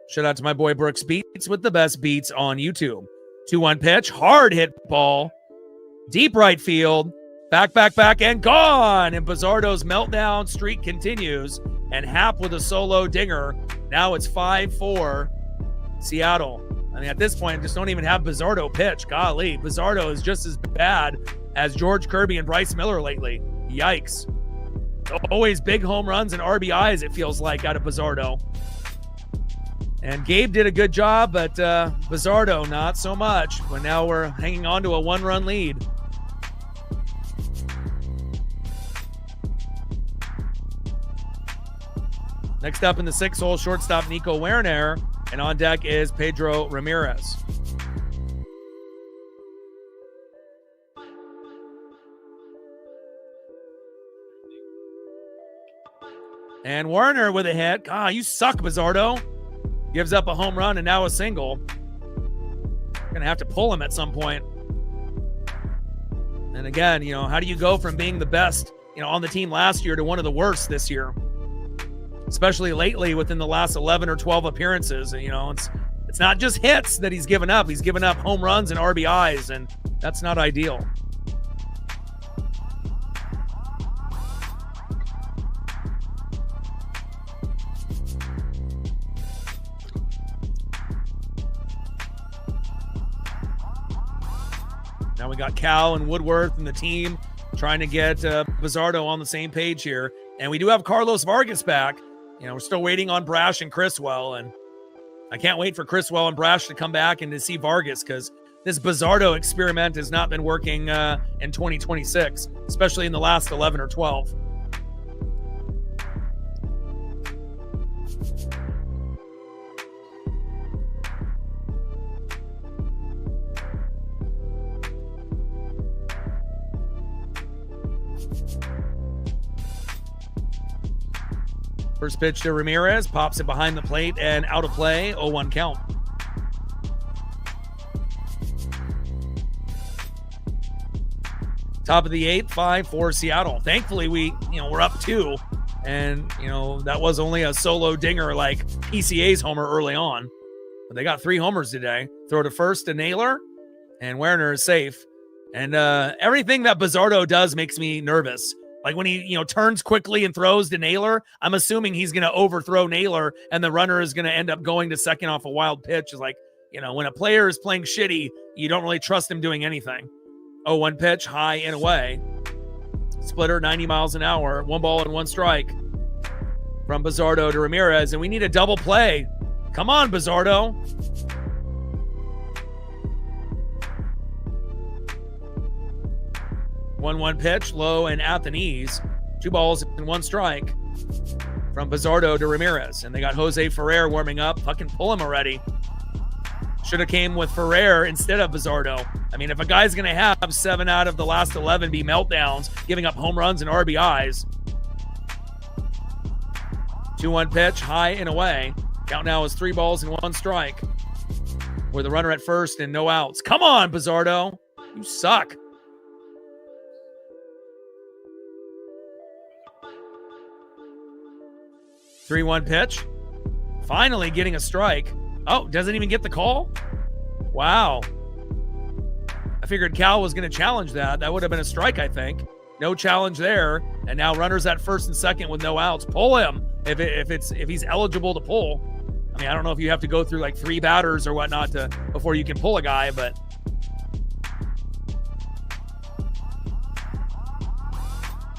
S1: Shout out to my boy Brooks Beats with the best beats on YouTube. 2-1 pitch, hard hit ball, deep right field, back, and gone. And Bizzardo's meltdown streak continues. And Happ with a solo dinger. Now it's 5-4 Seattle. I mean, at this point, just don't even have Bizzardo pitch. Golly, Bizzardo is just as bad as George Kirby and Bryce Miller lately. Yikes. Always big home runs and RBIs, it feels like, out of Bizzardo. And Gabe did a good job, but Bizzardo, not so much. But now we're hanging on to a 1-run lead. Next up in the 6th hole, shortstop Nico Werner. And on deck is Pedro Ramirez. And Werner with a hit. God, you suck, Bizzardo. Gives up a home run and now a single. Gonna have to pull him at some point. And again, how do you go from being the best, on the team last year to one of the worst this year? Especially lately within the last 11 or 12 appearances. And, it's not just hits that he's given up. He's given up home runs and RBIs, and that's not ideal. Now we got Cal and Woodworth and the team trying to get Bizzardo on the same page here. And we do have Carlos Vargas back. We're still waiting on Brash and Criswell. And I can't wait for Criswell and Brash to come back and to see Vargas, because this Bizzardo experiment has not been working in 2026, especially in the last 11 or 12. First pitch to Ramirez, pops it behind the plate and out of play, 0-1 count. Top of the 8th, 5-4 Seattle. Thankfully, we're up 2, and that was only a solo dinger like PCA's homer early on, but they got 3 homers today. Throw to first to Naylor, and Werner is safe. And everything that Bizzardo does makes me nervous. Like when he, turns quickly and throws to Naylor, I'm assuming he's going to overthrow Naylor and the runner is going to end up going to second off a wild pitch. It's like, when a player is playing shitty, you don't really trust him doing anything. 0-1 pitch, high and away. Splitter, 90 miles an hour, 1 ball and 1 strike from Bizzardo to Ramirez. And we need a double play. Come on, Bizzardo. One pitch, low and at the knees. 2 balls and 1 strike from Bizzardo to Ramirez. And they got Jose Ferrer warming up. Fucking pull him already. Should have came with Ferrer instead of Bizzardo. I mean, if a guy's going to have 7 out of the last 11 be meltdowns, giving up home runs and RBIs. 2-1 pitch, high and away. Count now is 3 balls and 1 strike. With the runner at first and no outs. Come on, Bizzardo. You suck. 3-1 pitch. Finally getting a strike. Oh, doesn't even get the call? Wow. I figured Cal was going to challenge that. That would have been a strike, I think. No challenge there. And now runners at first and second with no outs. Pull him if he's eligible to pull. I mean, I don't know if you have to go through like 3 batters or whatnot before you can pull a guy, but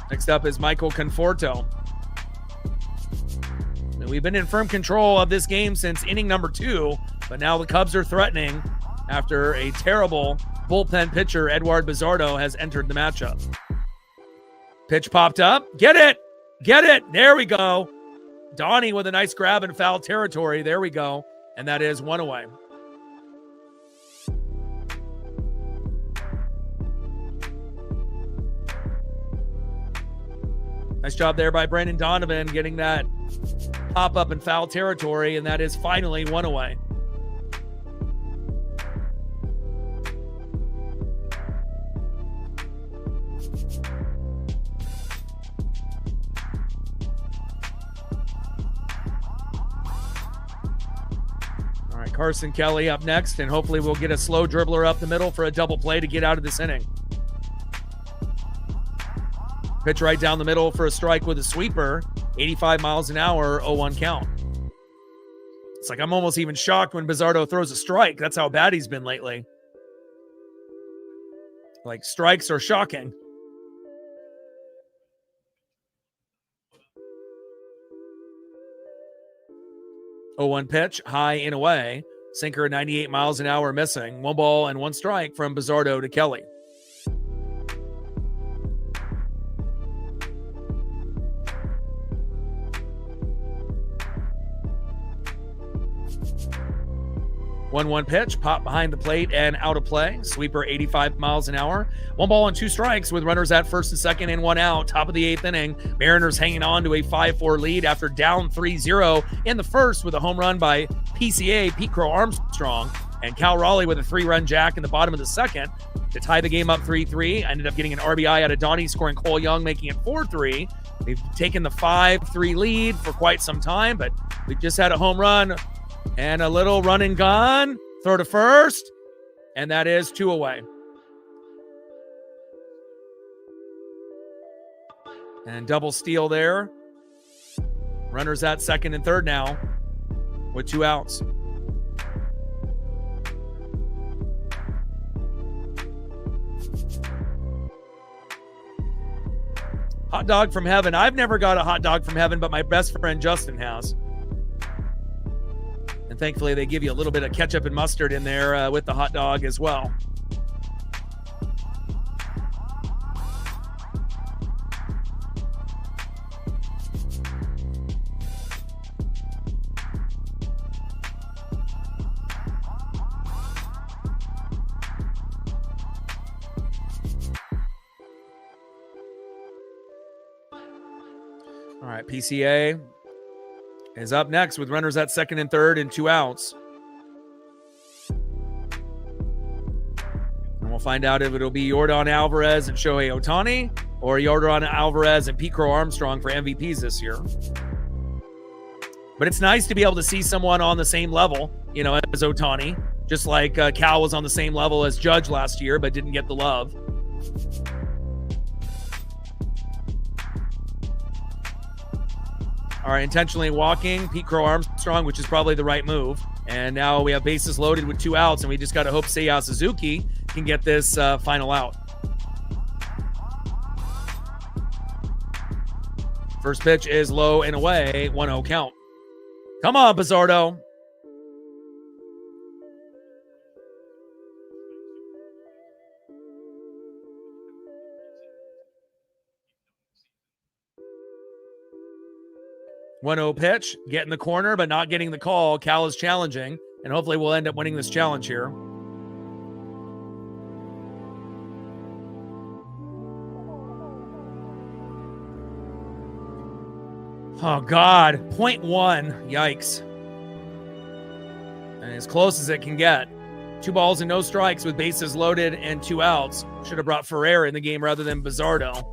S1: next up is Michael Conforto. And we've been in firm control of this game since inning number 2, but now the Cubs are threatening after a terrible bullpen pitcher, Eduard Bizardo, has entered the matchup. Pitch popped up. Get it. There we go. Donnie with a nice grab in foul territory. There we go. And that is 1 away. Nice job there by Brendan Donovan getting that pop up in foul territory, and that is finally 1 away. All right, Carson Kelly up next, and hopefully we'll get a slow dribbler up the middle for a double play to get out of this inning. Pitch right down the middle for a strike with a sweeper. 85 miles an hour, 0-1 count. It's like I'm almost even shocked when Bizardo throws a strike. That's how bad he's been lately. Like, strikes are shocking. Oh, 1 pitch, high and away. Sinker at 98 miles an hour missing. 1 ball and 1 strike from Bizardo to Kelly. One pitch, pop behind the plate and out of play. Sweeper 85 miles an hour. 1 ball and 2 strikes with runners at first and second and 1 out. Top of the 8th inning. Mariners hanging on to a 5-4 lead after down 3-0 in the first with a home run by PCA, Pete Crow Armstrong, and Cal Raleigh with a 3-run jack in the bottom of the second to tie the game up 3-3. Ended up getting an RBI out of Donnie, scoring Cole Young, making it 4-3. They've taken the 5-3 lead for quite some time, but we just had a home run and a little run and gun. Throw to first, and that is 2 away. And double steal there. Runners at second and third now with 2 outs. Hot dog from heaven. I've never got a hot dog from heaven, but my best friend Justin has. And thankfully, they give you a little bit of ketchup and mustard in there with the hot dog as well. All right, PCA is up next with runners at second and third and 2 outs. And we'll find out if it'll be Yordan Alvarez and Shohei Ohtani or Yordan Alvarez and Pete Crow Armstrong for MVPs this year. But it's nice to be able to see someone on the same level, as Ohtani, just like Cal was on the same level as Judge last year, but didn't get the love. All right, intentionally walking Pete Crow Armstrong, which is probably the right move. And now we have bases loaded with 2 outs, and we just got to hope Seiya Suzuki can get this final out. First pitch is low and away, 1-0 count. Come on, Bizardo. One-0 pitch, get in the corner, but not getting the call. Cal is challenging, and hopefully we'll end up winning this challenge here. Oh, God. 0.1. Yikes. And as close as it can get. 2 balls and no strikes with bases loaded and 2 outs. Should have brought Ferrer in the game rather than Bizardo.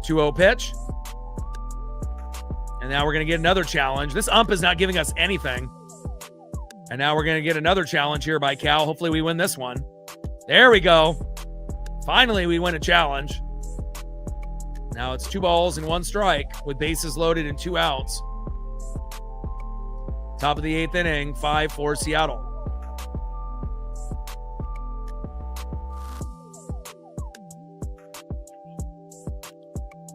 S1: 2-0 pitch. And now we're going to get another challenge. This ump is not giving us anything. And now we're going to get another challenge here by Cal. Hopefully we win this one. There we go. Finally, we win a challenge. Now it's 2 balls and 1 strike with bases loaded and 2 outs. Top of the 8th inning, 5-4 Seattle.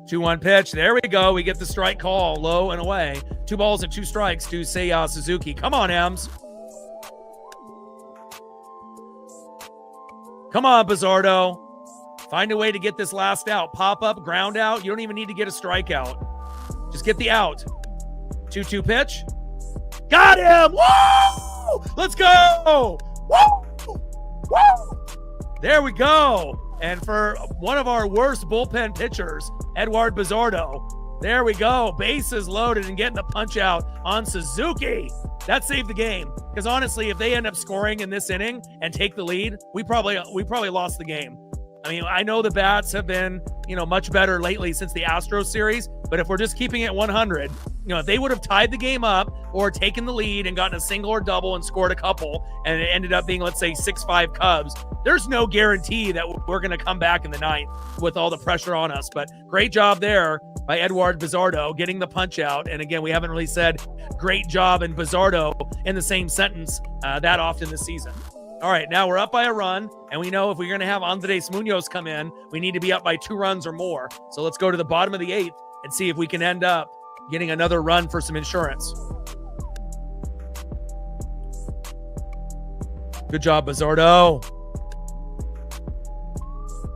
S1: Two-one pitch. There we go. We get the strike call, low and away. 2 balls and 2 strikes to Seiya Suzuki. Come on, Ems. Come on, Bizzardo. Find a way to get this last out. Pop up, ground out. You don't even need to get a strikeout. Just get the out. 2-2 pitch. Got him! Woo! Let's go! Woo! Woo! There we go. And for one of our worst bullpen pitchers, Edward Bizzardo, there we go. Bases loaded and getting the punch out on Suzuki. That saved the game. Because honestly, if they end up scoring in this inning and take the lead, we probably lost the game. I mean, I know the bats have been, much better lately since the Astros series, but if we're just keeping it 100, if they would have tied the game up or taken the lead and gotten a single or double and scored a couple, and it ended up being, let's say, 6-5 Cubs, there's no guarantee that we're going to come back in the ninth with all the pressure on us. But great job there by Edward Bizzardo getting the punch out. And again, we haven't really said great job and Bizzardo in the same sentence that often this season. All right, now we're up by a run, and we know if we're going to have Andres Munoz come in, we need to be up by 2 runs or more. So let's go to the bottom of the 8th and see if we can end up getting another run for some insurance. Good job, Bizzardo.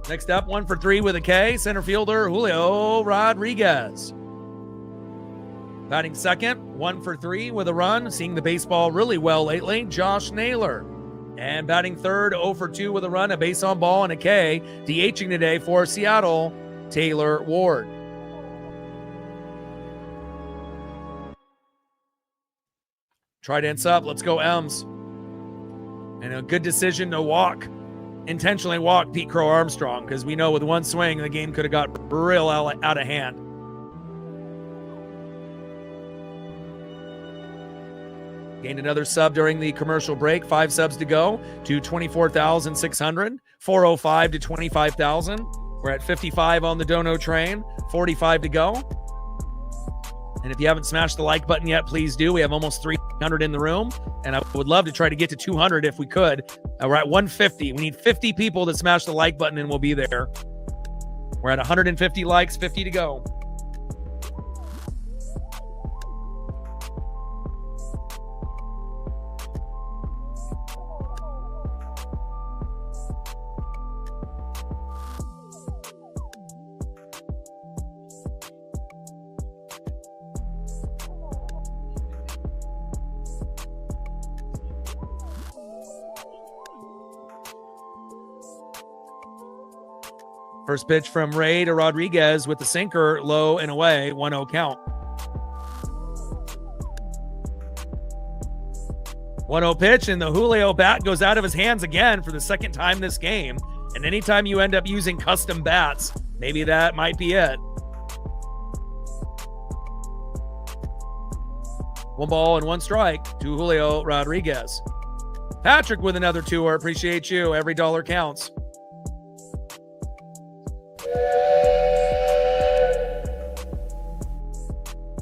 S1: Next up, 1 for 3 with a K, center fielder Julio Rodriguez. Batting second, 1 for 3 with a run, seeing the baseball really well lately, Josh Naylor. And batting third, 0 for 2 with a run, a base on ball, and a K. DHing today for Seattle, Taylor Ward. Trident's up. Let's go, Ems. And a good decision to intentionally walk Pete Crow Armstrong, because we know with one swing, the game could have got real out of hand. Gained another sub during the commercial break. 5 subs to go to 24,600. 405 to 25,000. We're at 55 on the Dono train. 45 to go. And if you haven't smashed the like button yet, please do. We have almost 300 in the room, and I would love to try to get to 200 if we could. We're at 150. We need 50 people to smash the like button, and we'll be there. We're at 150 likes, 50 to go. First pitch from Ray to Rodriguez with the sinker, low and away, 1-0 count. 1-0 pitch, and the Julio bat goes out of his hands again for the second time this game. And anytime you end up using custom bats, maybe that might be it. 1 ball and 1 strike to Julio Rodriguez. Patrick with another tour. Appreciate you. Every dollar counts.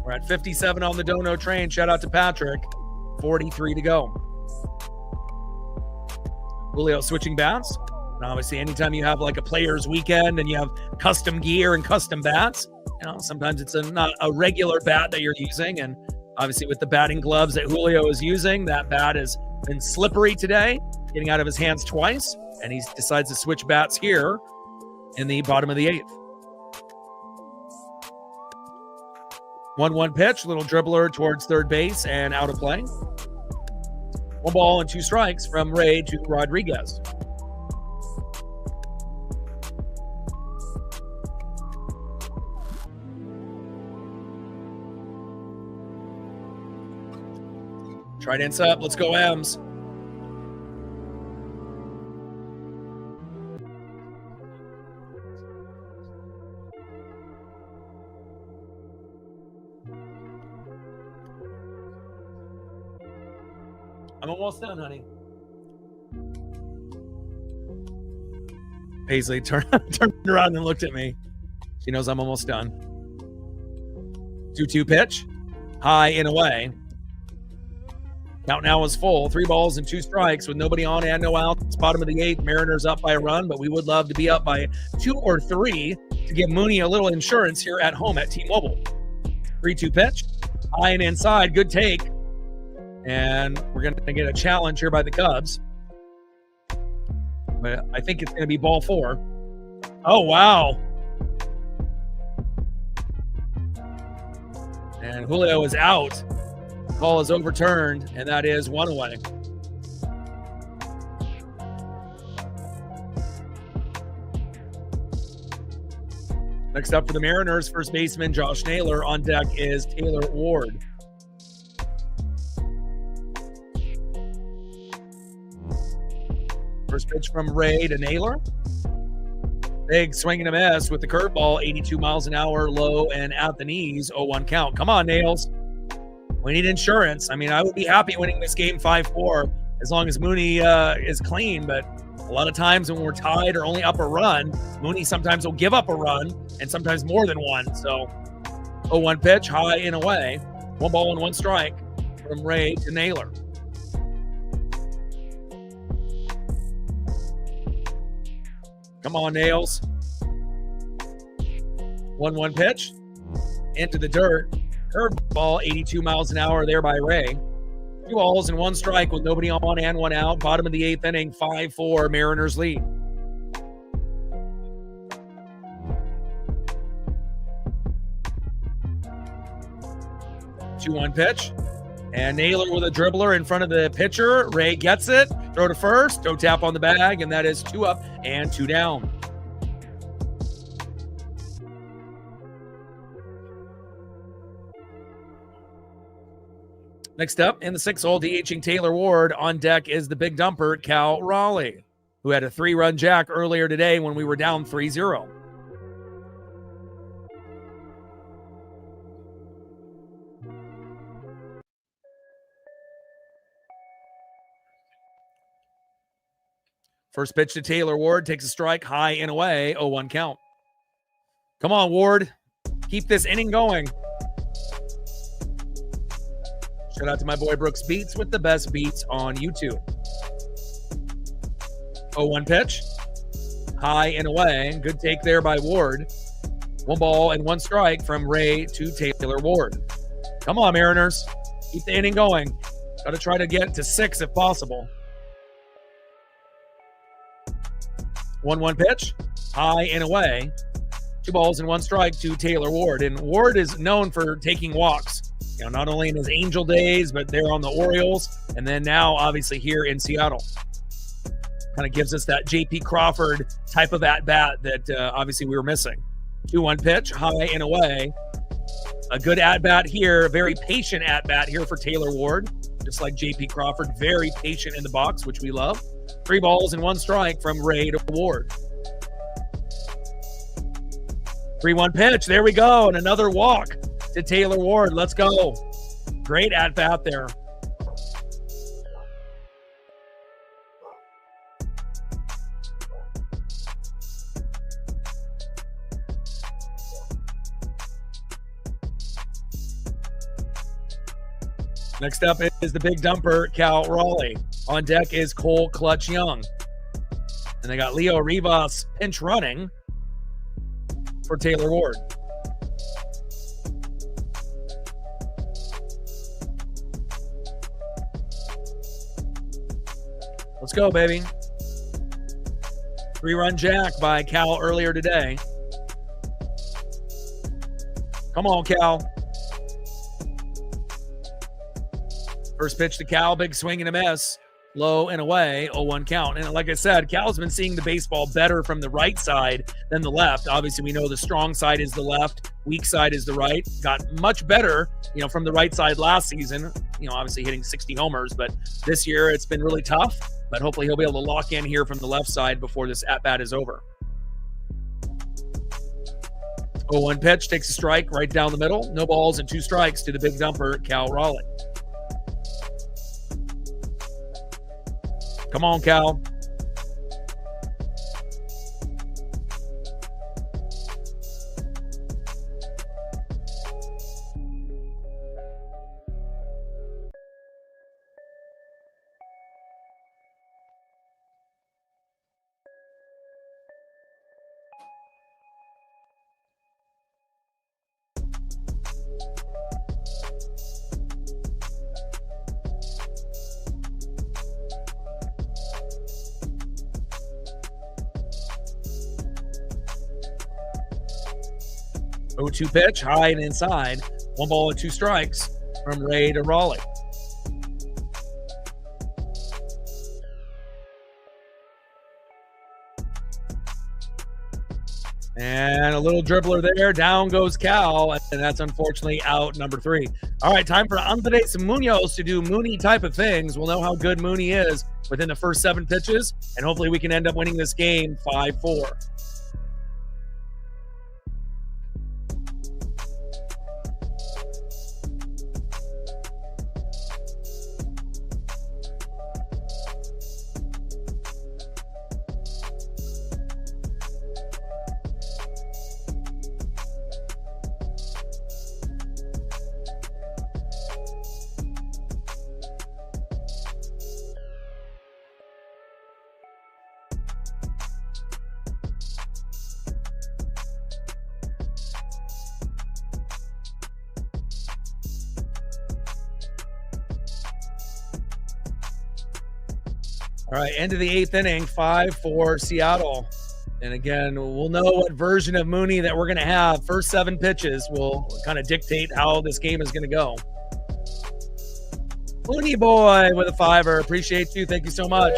S1: We're at 57 on the Dono train. Shout out to Patrick. 43 to go. Julio switching bats. And obviously, anytime you have like a player's weekend and you have custom gear and custom bats, sometimes it's not a regular bat that you're using. And obviously, with the batting gloves that Julio is using, that bat has been slippery today, getting out of his hands twice. And he decides to switch bats here in the bottom of the 8th. 1-1 pitch, little dribbler towards third base and out of play. 1 ball and 2 strikes from Ray to Rodriguez. Trident's up. Let's go, Ems. I'm almost done, honey. Paisley turned around and looked at me. She knows I'm almost done. 2-2 pitch. High and away. Count now is full. 3 balls and 2 strikes with nobody on and no outs. Bottom of the 8th. Mariners up by a run, but we would love to be up by 2 or 3 to give Mooney a little insurance here at home at T-Mobile. 3-2 pitch. High and inside. Good take. And we're going to get a challenge here by the Cubs. But I think it's going to be ball 4. Oh, wow. And Julio is out. Call is overturned, and that is 1 away. Next up for the Mariners, first baseman Josh Naylor. On deck is Taylor Ward. First pitch from Ray to Naylor. Big swing and a miss with the curveball, 82 miles an hour, low and at the knees, 0-1 count. Come on, Nails. We need insurance. I mean, I would be happy winning this game 5-4 as long as Mooney is clean, but a lot of times when we're tied or only up a run, Mooney sometimes will give up a run and sometimes more than one. So 0-1 pitch, high and away. 1 ball and 1 strike from Ray to Naylor. Come on, Nails. 1-1 pitch. Into the dirt. Curveball, 82 miles an hour there by Ray. 2 balls and 1 strike with nobody on and 1 out. Bottom of the 8th inning, 5-4, Mariners lead. Two 2-1 pitch. And Naylor with a dribbler in front of the pitcher. Ray gets it. Throw to first. Toe tap on the bag. And that is 2 up and 2 down. Next up, in the 6-hole, DHing Taylor Ward. On deck is the big dumper, Cal Raleigh, who had a 3-run jack earlier today when we were down 3-0. First pitch to Taylor Ward, takes a strike, high and away, 0-1 count. Come on, Ward. Keep this inning going. Shout out to my boy Brooks Beats with the best beats on YouTube. 0-1 pitch. High and away. Good take there by Ward. 1 ball and 1 strike from Ray to Taylor Ward. Come on, Mariners. Keep the inning going. Got to try to get to 6 if possible. 1-1 pitch. High and away. 2 balls and 1 strike to Taylor Ward. And Ward is known for taking walks. You know, not only in his Angel days, but there on the Orioles, and then now obviously here in Seattle. Kind of gives us that J.P. Crawford type of at-bat that obviously we were missing. 2-1 pitch, high and away. A good at-bat here, a very patient at-bat here for Taylor Ward. Just like J.P. Crawford, very patient in the box, which we love. 3 balls and 1 strike from Ray to Ward. 3-1 pitch, there we go, and another walk to Taylor Ward. Let's go. Great at-bat there. Next up is the big dumper, Cal Raleigh. On deck is Cole Clutch Young. And they got Leo Rivas pinch running for Taylor Ward. Let's go, baby. 3-run jack by Cal earlier today. Come on, Cal. First pitch to Cal, big swing and a miss. Low and away, 0-1 count. And like I said, Cal's been seeing the baseball better from the right side than the left. Obviously, we know the strong side is the left, weak side is the right. Got much better, from the right side last season, obviously hitting 60 homers. But this year, it's been really tough. But hopefully, he'll be able to lock in here from the left side before this at-bat is over. 0-1 pitch, takes a strike right down the middle. No balls and 2 strikes to the big dumper, Cal Raleigh. Come on, Cal. Oh, 2 pitch, high and inside. 1 ball and 2 strikes from Ray to Raleigh. And a little dribbler there. Down goes Cal, and that's unfortunately out number 3. All right, time for Andres Munoz to do Mooney type of things. We'll know how good Mooney is within the first 7 pitches, and hopefully we can end up winning this game 5-4. All right, end of the 8th inning, 5-4 Seattle. And again, we'll know what version of Mooney that we're going to have. First 7 pitches will kind of dictate how this game is going to go. Mooney boy with a 5er. Appreciate you. Thank you so much.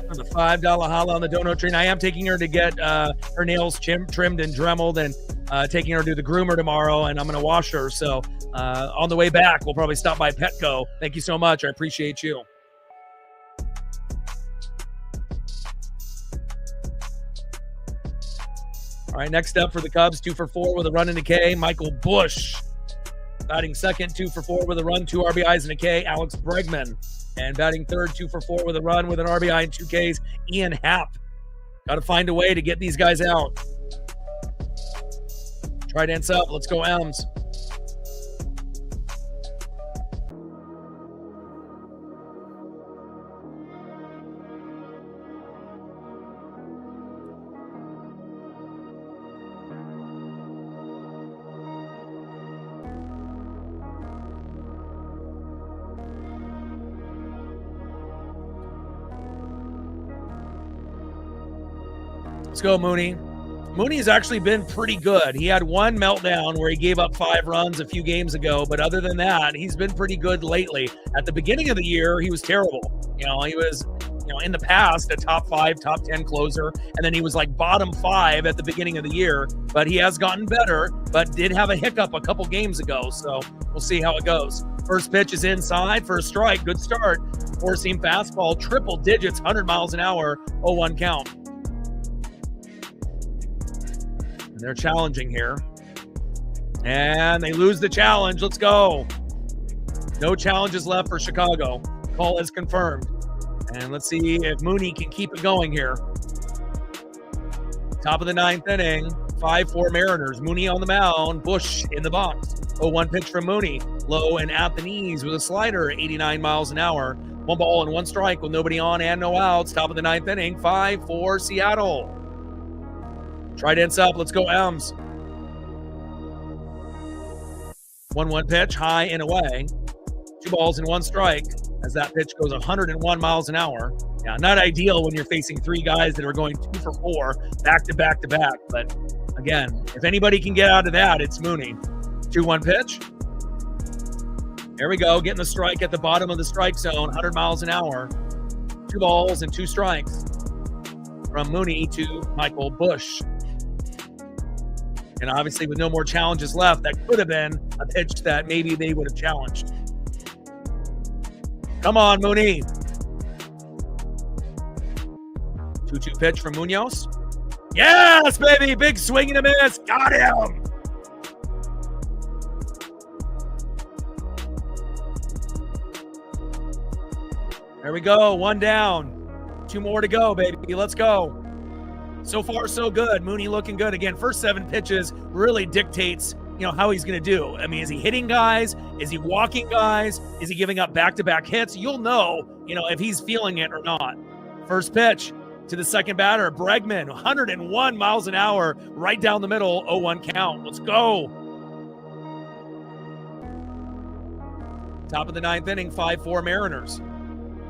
S1: On the $5 holla on the donut train. I am taking her to get her nails trimmed and dremeled, and taking her to the groomer tomorrow, and I'm going to wash her. So on the way back, we'll probably stop by Petco. Thank you so much. I appreciate you. All right, next up for the Cubs, 2 for 4 with a run and a K. Michael Busch batting second, 2 for 4 with a run, 2 RBIs and a K. Alex Bregman. And batting third, 2 for 4 with a run with an RBI and 2 Ks. Ian Happ. Got to find a way to get these guys out. Trident's up. Let's go, Elms. Let's go, Mooney. Mooney has actually been pretty good. He had one meltdown where he gave up 5 runs a few games ago, but other than that, he's been pretty good lately. At the beginning of the year, he was terrible. He was, in the past, a top 5, top 10 closer, and then he was like bottom 5 at the beginning of the year, but he has gotten better, but did have a hiccup a couple games ago, so we'll see how it goes. First pitch is inside for a strike. Good start. 4-seam fastball, triple digits, 100 miles an hour, 0-1 count. They're challenging here. And they lose the challenge. Let's go. No challenges left for Chicago. Call is confirmed. And let's see if Mooney can keep it going here. Top of the 9th inning. 5-4 Mariners. Mooney on the mound. Busch in the box. 0-1 pitch from Mooney. Low and at the knees with a slider. 89 miles an hour. 1 ball and 1 strike with nobody on and no outs. Top of the 9th inning. 5-4 Seattle. Trident's up. Let's go, Elms. 1-1 pitch, high and away. 2 balls and 1 strike as that pitch goes 101 miles an hour. Yeah, not ideal when you're facing 3 guys that are going 2 for 4 back to back to back. But again, if anybody can get out of that, it's Mooney. 2-1 pitch. There we go. Getting the strike at the bottom of the strike zone, 100 miles an hour. 2 balls and 2 strikes from Mooney to Michael Busch. And obviously with no more challenges left, that could have been a pitch that maybe they would have challenged. Come on, Mooney. 2-2 pitch from Munoz. Yes, baby. Big swing and a miss. Got him. There we go. One down. 2 more to go, baby. Let's go. So far, so good. Mooney looking good. Again, first 7 pitches really dictates, how he's going to do. I mean, is he hitting guys? Is he walking guys? Is he giving up back-to-back hits? You'll know, if he's feeling it or not. First pitch to the second batter, Bregman, 101 miles an hour, right down the middle, 0-1 count. Let's go. Top of the 9th inning, 5-4 Mariners.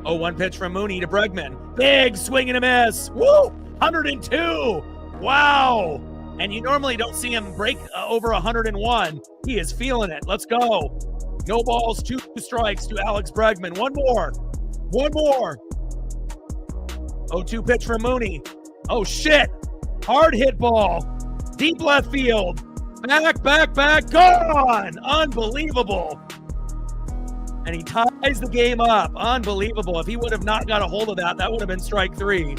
S1: 0-1 pitch from Mooney to Bregman. Big swing and a miss. Woo! 102. Wow. And you normally don't see him break over 101. He is feeling it. Let's go. No balls, 2 strikes to Alex Bregman. One more. 0-2 pitch from Mooney. Oh, shit. Hard hit ball. Deep left field. Back. Gone. Unbelievable. And he ties the game up. Unbelievable. If he would have not got a hold of that, that would have been strike 3.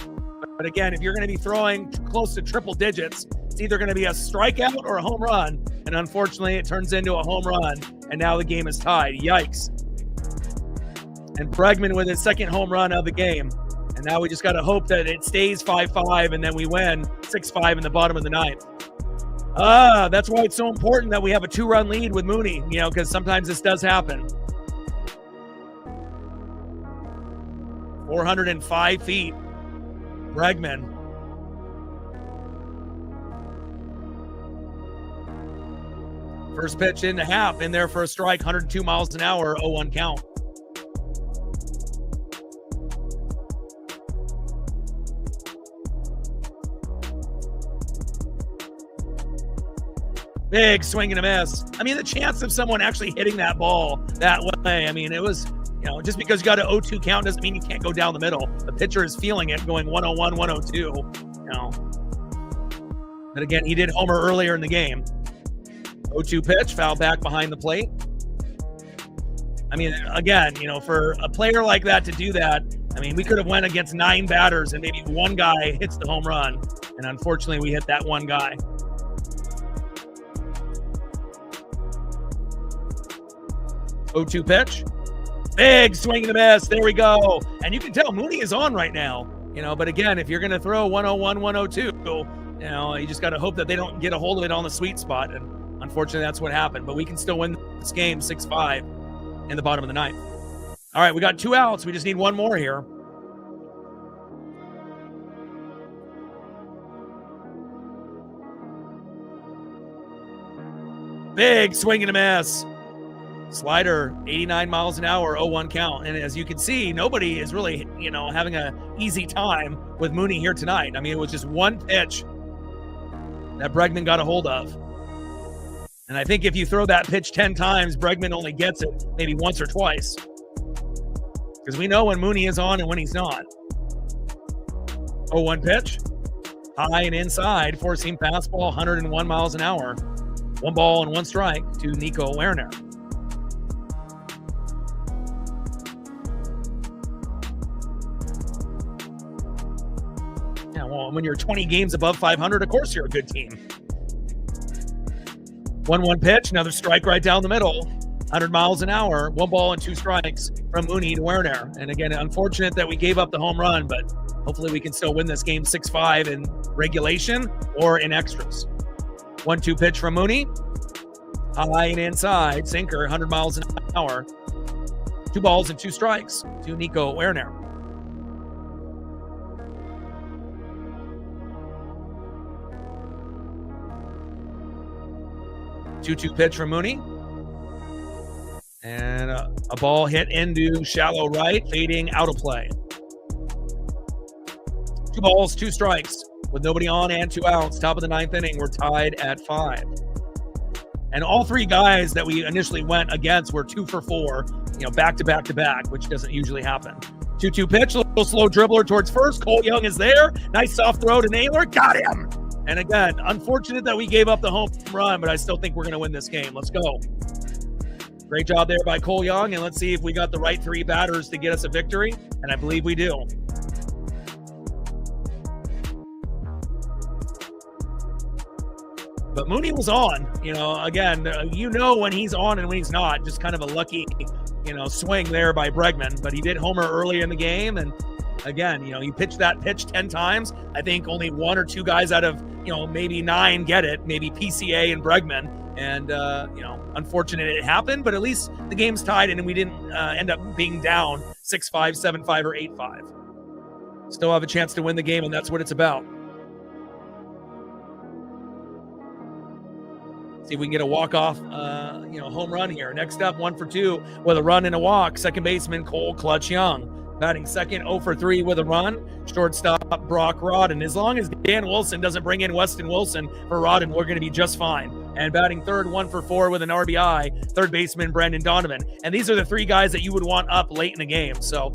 S1: But again, if you're going to be throwing close to triple digits, it's either going to be a strikeout or a home run. And unfortunately, it turns into a home run. And now the game is tied. Yikes. And Bregman with his second home run of the game. And now we just got to hope that it stays 5-5 and then we win 6-5 in the bottom of the 9th. That's why it's so important that we have a 2-run lead with Mooney, because sometimes this does happen. 405 feet. Bregman. First pitch in the half, in there for a strike, 102 miles an hour, 0-1 count. Big swing and a miss. I mean, the chance of someone actually hitting that ball that way, it was, just because you got an 0-2 count doesn't mean you can't go down the middle. The pitcher is feeling it, going 101, 102. But again, he did homer earlier in the game. 0-2 pitch, foul back behind the plate. Again, for a player like that to do that, we could have went against 9 batters and maybe one guy hits the home run. And unfortunately, we hit that one guy. 0-2 pitch. Big swing and a miss. There we go. And you can tell Mooney is on right now. But again, if you're going to throw 101, 102, you just got to hope that they don't get a hold of it on the sweet spot. And unfortunately, that's what happened. But we can still win this game 6-5 in the bottom of the 9th. All right, we got 2 outs. We just need 1 more here. Big swing and a miss. Slider, 89 miles an hour, 0-1 count. And as you can see, nobody is really, having an easy time with Mooney here tonight. It was just one pitch that Bregman got a hold of. And I think if you throw that pitch 10 times, Bregman only gets it maybe once or twice. Because we know when Mooney is on and when he's not. 0-1 pitch. High and inside, four-seam fastball, 101 miles an hour. 1 ball and 1 strike to Nico Werner. Well, when you're 20 games above 500, of course you're a good team. 1-1 pitch, another strike right down the middle. 100 miles an hour, 1 ball and 2 strikes from Mooney to Werner. And again, unfortunate that we gave up the home run, but hopefully we can still win this game 6-5 in regulation or in extras. 1-2 pitch from Mooney. High and inside, sinker, 100 miles an hour. 2 balls and 2 strikes to Nico Werner. 2-2 pitch from Mooney. And a ball hit into shallow right, fading out of play. 2 balls, 2 strikes. With nobody on and 2 outs, top of the 9th inning, we're tied at 5. And all 3 guys that we initially went against were 2 for 4, back to back to back, which doesn't usually happen. 2-2 pitch, a little slow dribbler towards first. Cole Young is there. Nice soft throw to Naylor. Got him. And again, unfortunate that we gave up the home run, but I still think we're going to win this game. Let's go. Great job there by Cole Young, and let's see if we got the right 3 batters to get us a victory, and I believe we do. But Mooney was on, again, when he's on and when he's not, just kind of a lucky swing there by Bregman, but he did homer early in the game. And again, you pitch that pitch 10 times. I think only 1 or 2 guys out of, maybe 9 get it, maybe PCA and Bregman. And, unfortunate it happened, but at least the game's tied and we didn't end up being down 6-5, 7-5, or 8-5. Still have a chance to win the game, and that's what it's about. See if we can get a walk-off, home run here. Next up, 1 for 2 with a run and a walk. Second baseman Cole Clutch Young. Batting second, 0 for 3 with a run. Shortstop Brock Rodden. As long as Dan Wilson doesn't bring in Weston Wilson for Rodden, we're going to be just fine. And batting third, 1 for 4 with an RBI. Third baseman Brendan Donovan. And these are the 3 guys that you would want up late in the game. So,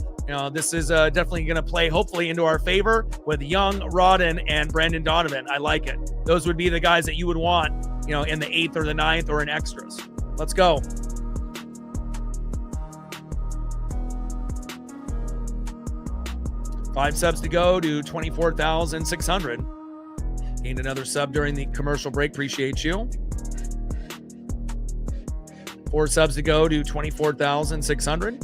S1: this is definitely going to play hopefully into our favor with Young, Rodden, and Brandon Donovan. I like it. Those would be the guys that you would want, in the 8th or the 9th or in extras. Let's go. Five subs to go to 24,600. Gained another sub during the commercial break. Appreciate you. 4 subs to go to 24,600.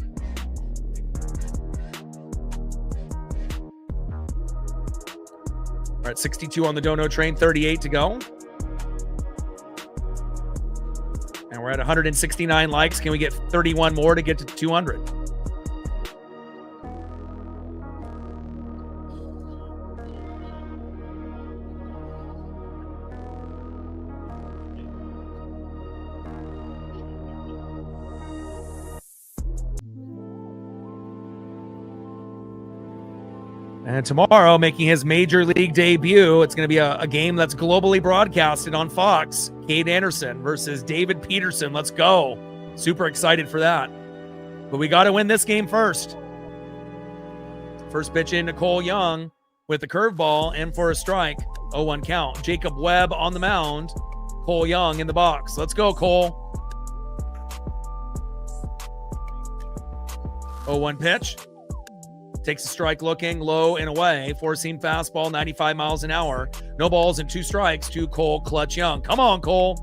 S1: All right, 62 on the Dono train, 38 to go. And we're at 169 likes. Can we get 31 more to get to 200? And tomorrow, making his major league debut, it's going to be a game that's globally broadcasted on Fox. Cade Anderson versus David Peterson. Let's go. Super excited for that. But we got to win this game first. First pitch in to Cole Young with the curveball and for a strike. 0-1 count. Jacob Webb on the mound. Cole Young in the box. Let's go, Cole. 0-1 pitch. Takes a strike looking low and away. 4-seam fastball, 95 miles an hour. No balls and 2 strikes to Cole Clutch Young. Come on, Cole.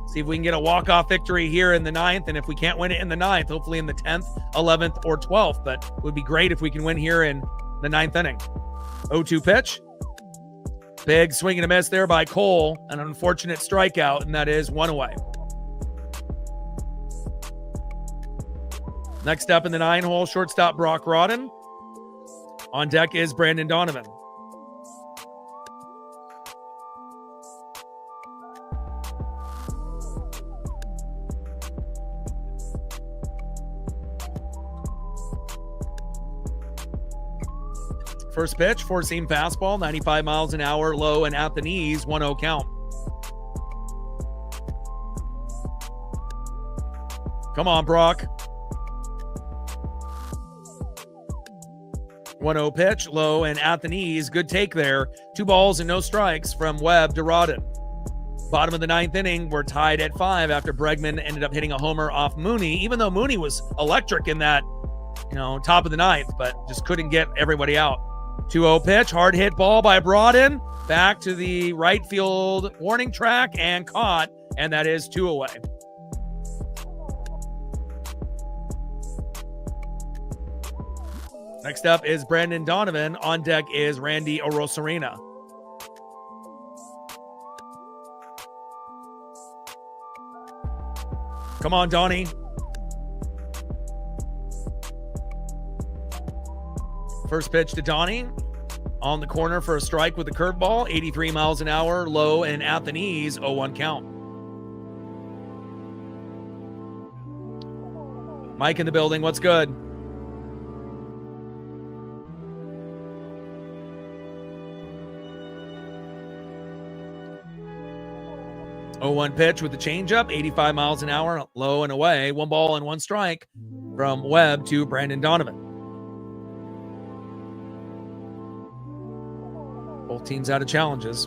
S1: See if we can get a walk-off victory here in the 9th. And if we can't win it in the 9th, hopefully in the 10th, 11th, or 12th. But it would be great if we can win here in the 9th inning. 0-2 pitch. Big swing and a miss there by Cole. An unfortunate strikeout, and that is 1 away. Next up in the 9-hole, shortstop Brock Rodden. On deck is Brandon Donovan. First pitch, 4-seam fastball, 95 miles an hour, low and at the knees, 1-0 count. Come on, Brock. 1-0 pitch, low and at the knees. Good take there. 2 balls and no strikes from Webb to Rodden. Bottom of the 9th inning, we're tied at 5 after Bregman ended up hitting a homer off Mooney, even though Mooney was electric in that, top of the 9th, but just couldn't get everybody out. 2-0 pitch, hard hit ball by Rodden. Back to the right field warning track and caught, and that is 2 away. Next up is Brandon Donovan. On deck is Randy Orosarena. Come on, Donnie. First pitch to Donnie. On the corner for a strike with the curveball. 83 miles an hour, low and at the knees. 0-1 count. Mike in the building. What's good? Oh-1 pitch with the changeup, 85 miles an hour, low and away. 1 ball and 1 strike from Webb to Brandon Donovan. Both teams out of challenges.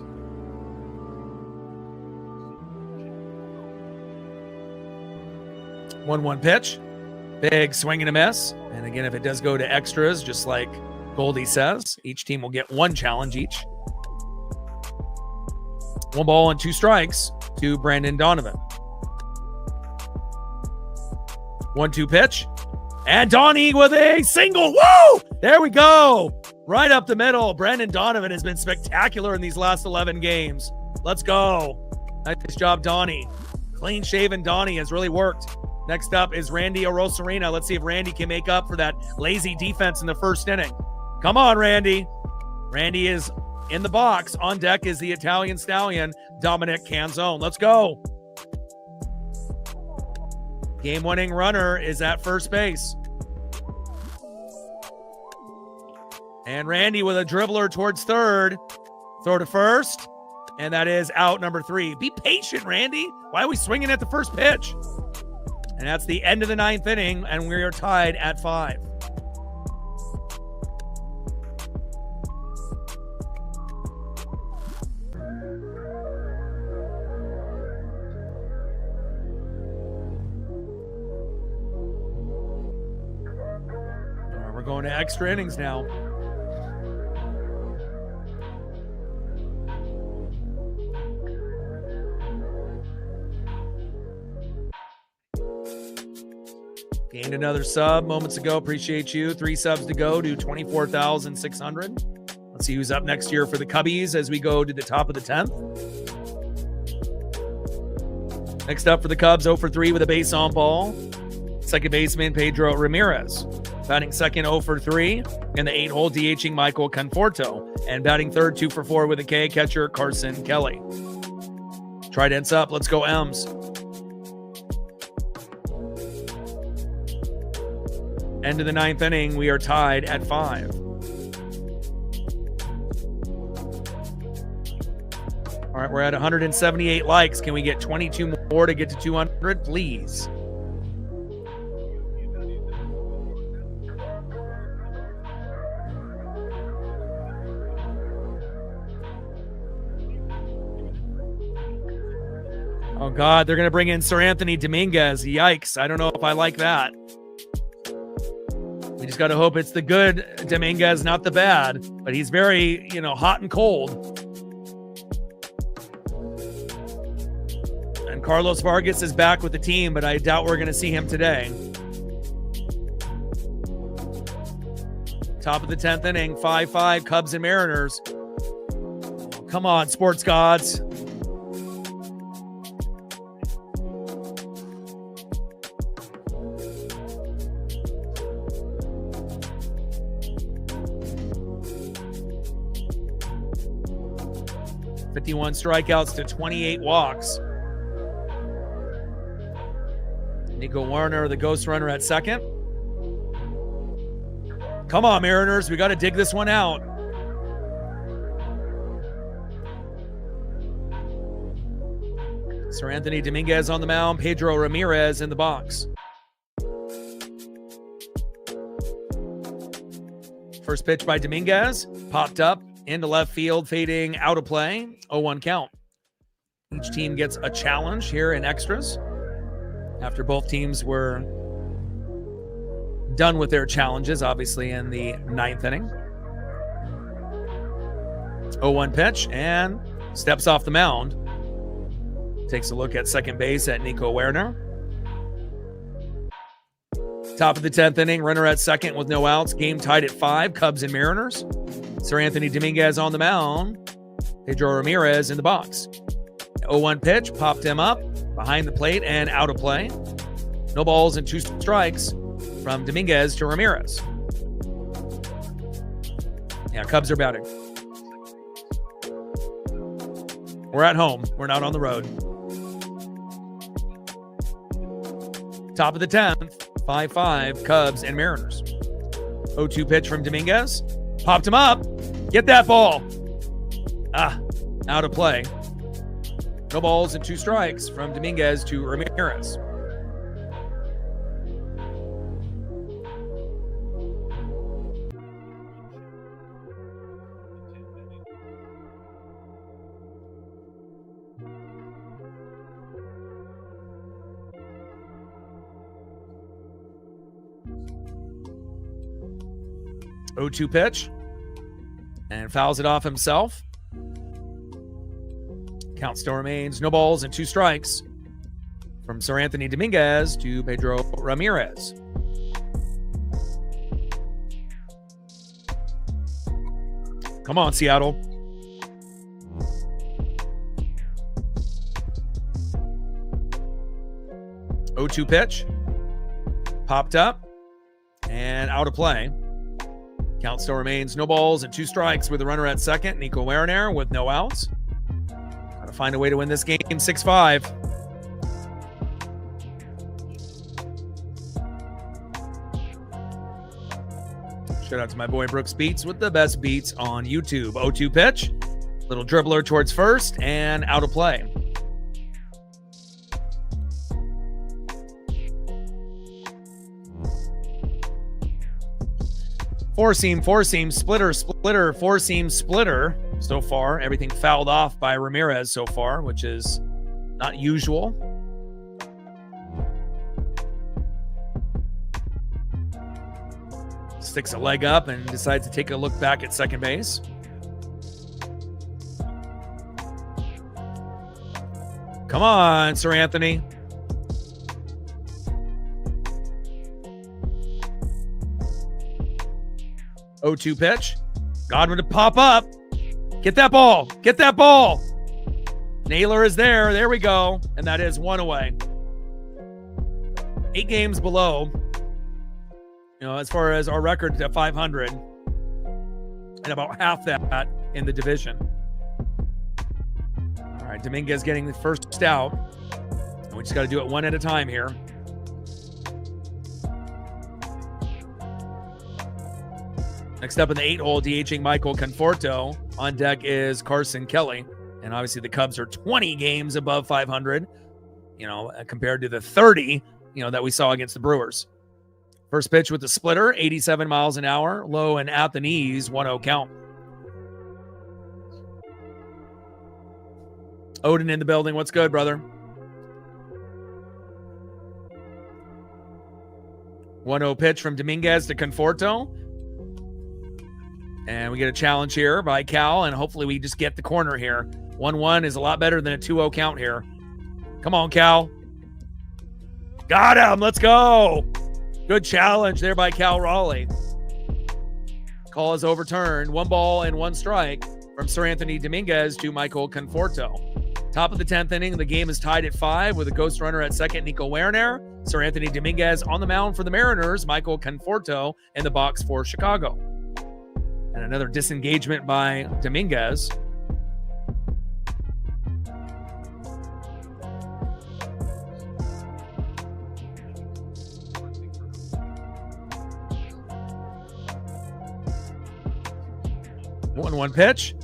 S1: 1-1 pitch. Big swing and a miss. And again, if it does go to extras, just like Goldie says, each team will get 1 challenge each. 1 ball and 2 strikes to Brandon Donovan. 1-2 pitch. And Donnie with a single. Woo! There we go. Right up the middle. Brendan Donovan has been spectacular in these last 11 games. Let's go. Nice job, Donnie. Clean-shaven Donnie has really worked. Next up is Randy Arosarena. Let's see if Randy can make up for that lazy defense in the first inning. Come on, Randy. Randy is in the box. On deck is the Italian Stallion, Dominic Canzone. Let's go. Game-winning runner is at first base. And Randy with a dribbler towards third. Throw to first. And that is out number 3. Be patient, Randy. Why are we swinging at the first pitch? And that's the end of the 9th inning, and we are tied at 5. We're going to extra innings now. Gained another sub moments ago. Appreciate you. 3 subs to go to 24,600. Let's see who's up next year for the Cubbies as we go to the top of the 10th. Next up for the Cubs, 0 for 3 with a base on ball. Second baseman Pedro Ramirez. Batting second, 0 for 3. In the 8-hole, DHing Michael Conforto. And batting third, 2 for 4 with a K, catcher Carson Kelly. Trident's up. Let's go, M's. End of the 9th inning, we are tied at 5. All right, we're at 178 likes. Can we get 22 more to get to 200, please? Oh, God, they're going to bring in Sir Anthony Dominguez. Yikes. I don't know if I like that. We just got to hope it's the good Dominguez, not the bad. But he's very, hot and cold. And Carlos Vargas is back with the team, but I doubt we're going to see him today. Top of the 10th inning, 5-5, Cubs and Mariners. Come on, sports gods. Fifty-one strikeouts to 28 walks. Nico Warner, the ghost runner at second. Come on, Mariners. We got to dig this one out. Sir Anthony Dominguez on the mound. Pedro Ramirez in the box. First pitch by Dominguez. Popped up into left field, fading out of play. 0-1 count. Each team gets a challenge here in extras after both teams were done with their challenges, obviously, in the 9th inning. 0-1 pitch and steps off the mound. Takes a look at second base at Nico Werner. Top of the 10th inning, runner at second with no outs. Game tied at 5, Cubs and Mariners. Sir Anthony Dominguez on the mound. Pedro Ramirez in the box. 0-1 pitch, popped him up behind the plate and out of play. No balls and 2 strikes from Dominguez to Ramirez. Yeah, Cubs are batting. We're at home. We're not on the road. Top of the 10th, 5-5, Cubs and Mariners. 0-2 pitch from Dominguez. Popped him up. Get that ball. Out of play. No balls and 2 strikes from Dominguez to Ramirez. O2 pitch and fouls it off himself. Count still remains no balls and 2 strikes from Sir Anthony Dominguez to Pedro Ramirez. Come on, Seattle. O2 pitch. Popped up and out of play. Count still remains no balls and 2 strikes with a runner at second. Nico Werner with no outs. Got to find a way to win this game 6-5. Shout out to my boy Brooks Beats with the best beats on YouTube. 0-2 pitch. Little dribbler towards first and out of play. Four-seam, splitter, four-seam, splitter. So far, everything fouled off by Ramirez so far, which is not usual. Sticks a leg up and decides to take a look back at second base. Come on, Sir Anthony. O2 pitch. Godwin to pop up. Get that ball. Get that ball. Naylor is there. There we go. And that is 1 away. 8 games below. You know, as far as our record at 500. And about half that in the division. All right, Dominguez getting the first out. And we just got to do it one at a time here. Next up in the 8-hole, DHing Michael Conforto. On deck is Carson Kelly. And obviously the Cubs are 20 games above 500, you know, compared to the 30, you know, that we saw against the Brewers. First pitch with the splitter, 87 miles an hour, low and at the knees, 1-0 count. Odin in the building. What's good, brother? 1-0 pitch from Dominguez to Conforto. And we get a challenge here by Cal, and hopefully we just get the corner here. 1-1 is a lot better than a 2-0 count here. Come on, Cal. Got him. Let's go. Good challenge there by Cal Raleigh. Call is overturned. 1 ball and 1 strike from Sir Anthony Dominguez to Michael Conforto. Top of the 10th inning, the game is tied at 5 with a ghost runner at second, Nico Werner. Sir Anthony Dominguez on the mound for the Mariners, Michael Conforto in the box for Chicago. And another disengagement by Dominguez. One pitch.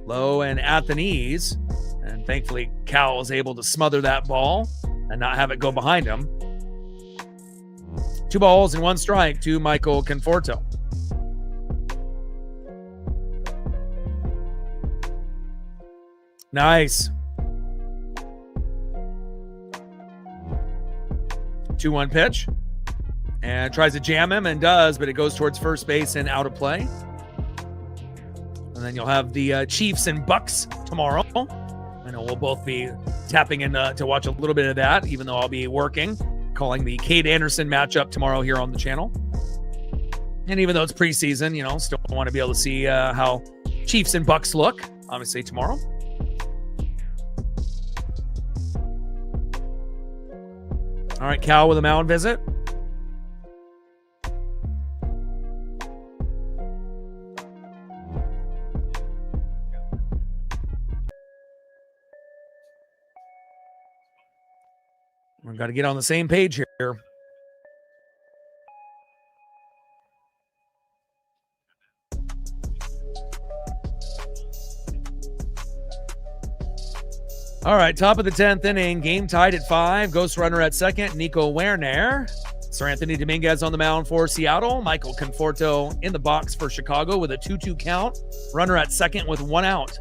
S1: Low and at the knees. And thankfully, Cal was able to smother that ball and not have it go behind him. 2 balls and 1 strike to Michael Conforto. Nice. 2-1 pitch. And tries to jam him and does, but it goes towards first base and out of play. And then you'll have the Chiefs and Bucks tomorrow. I know we'll both be tapping in to watch a little bit of that, even though I'll be working, calling the Cade Anderson matchup tomorrow here on the channel. And even though it's preseason, you know, still want to be able to see how Chiefs and Bucks look, obviously, tomorrow. All right, Cal with a mound visit. We've got to get on the same page here. All right, top of the 10th inning, game tied at 5. Ghost runner at second, Nico Werner. Sir Anthony Dominguez on the mound for Seattle. Michael Conforto in the box for Chicago with a 2-2 count. Runner at second with 1 out.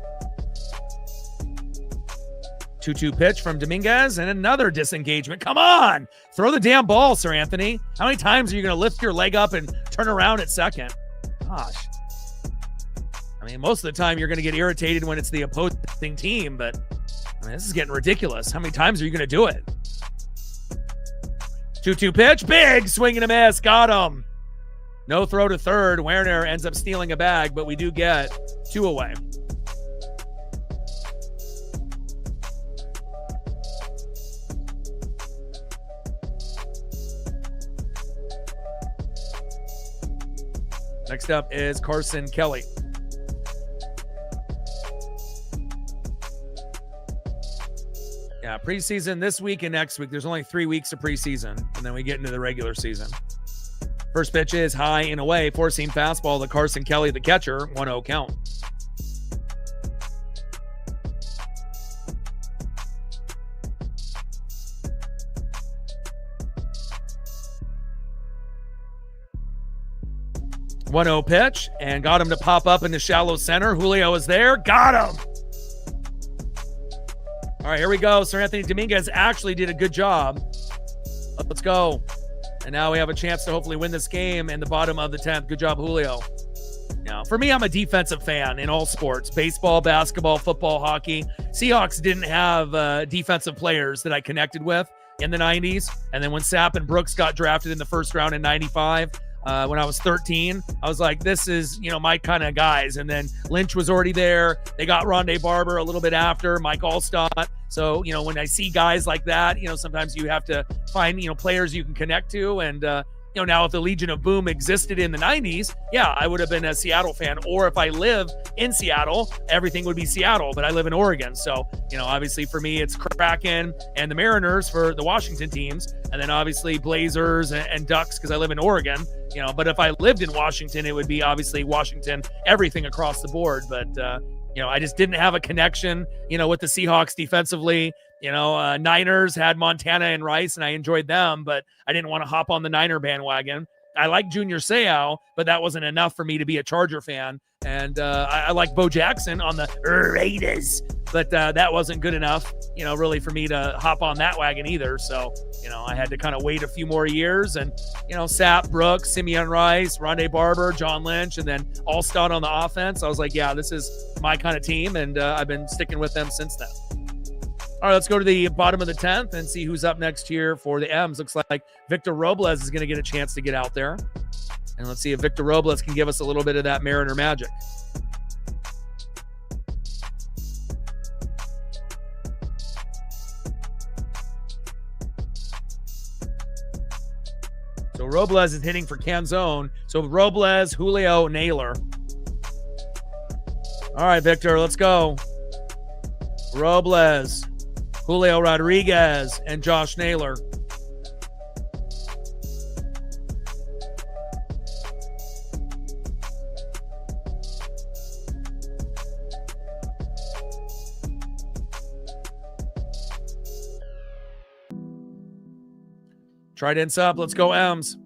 S1: 2-2 pitch from Dominguez and another disengagement. Come on! Throw the damn ball, Sir Anthony. How many times are you going to lift your leg up and turn around at second? Gosh. I mean, most of the time you're going to get irritated when it's the opposing team, but I mean, this is getting ridiculous. How many times are you going to do it? 2-2 pitch. Big swing and a miss. Got him. No throw to third. Werner ends up stealing a bag, but we do get 2 away. Next up is Carson Kelly. Yeah, preseason this week and next week. There's only 3 weeks of preseason, and then we get into the regular season. First pitch is high and away, four-seam fastball to Carson Kelly, the catcher, 1-0 count. One 0 pitch, and got him to pop up in the shallow center. Julio is there. Got him. All right, here we go. Sir Anthony Dominguez actually did a good job. Let's go. And now we have a chance to hopefully win this game in the bottom of the 10th. Good job, Julio. Now, for me, I'm a defensive fan in all sports. Baseball, basketball, football, hockey. Seahawks didn't have defensive players that I connected with in the 90s. And then when Sapp and Brooks got drafted in the first round in 95, when I was 13, I was like, this is, my kind of guys. And then Lynch was already there. They got Rondé Barber a little bit after, Mike Allstott. So, when I see guys like that, sometimes you have to find, players you can connect to. And, now if the Legion of Boom existed in the 90s, yeah, I would have been a Seattle fan. Or if I live in Seattle, everything would be Seattle, but I live in Oregon. So, obviously for me, it's Kraken and the Mariners for the Washington teams. And then obviously Blazers and Ducks because I live in Oregon. But if I lived in Washington, it would be obviously Washington, everything across the board. But, I just didn't have a connection, with the Seahawks defensively. Niners had Montana and Rice, and I enjoyed them, but I didn't want to hop on the Niner bandwagon. I like Junior Seau, but that wasn't enough for me to be a Charger fan. And I like Bo Jackson on the Raiders, but that wasn't good enough, really for me to hop on that wagon either. So, I had to kind of wait a few more years and, Sapp, Brooks, Simeon Rice, Rondé Barber, John Lynch, and then Allstott on the offense. I was like, yeah, this is my kind of team, and I've been sticking with them since then. All right, let's go to the bottom of the 10th and see who's up next here for the M's. Looks like Victor Robles is going to get a chance to get out there. And let's see if Victor Robles can give us a little bit of that Mariner magic. So Robles is hitting for Canzone. So Robles, Julio, Naylor. All right, Victor, let's go. Robles, Julio Rodriguez, and Josh Naylor. Trident's up. Let's go, M's.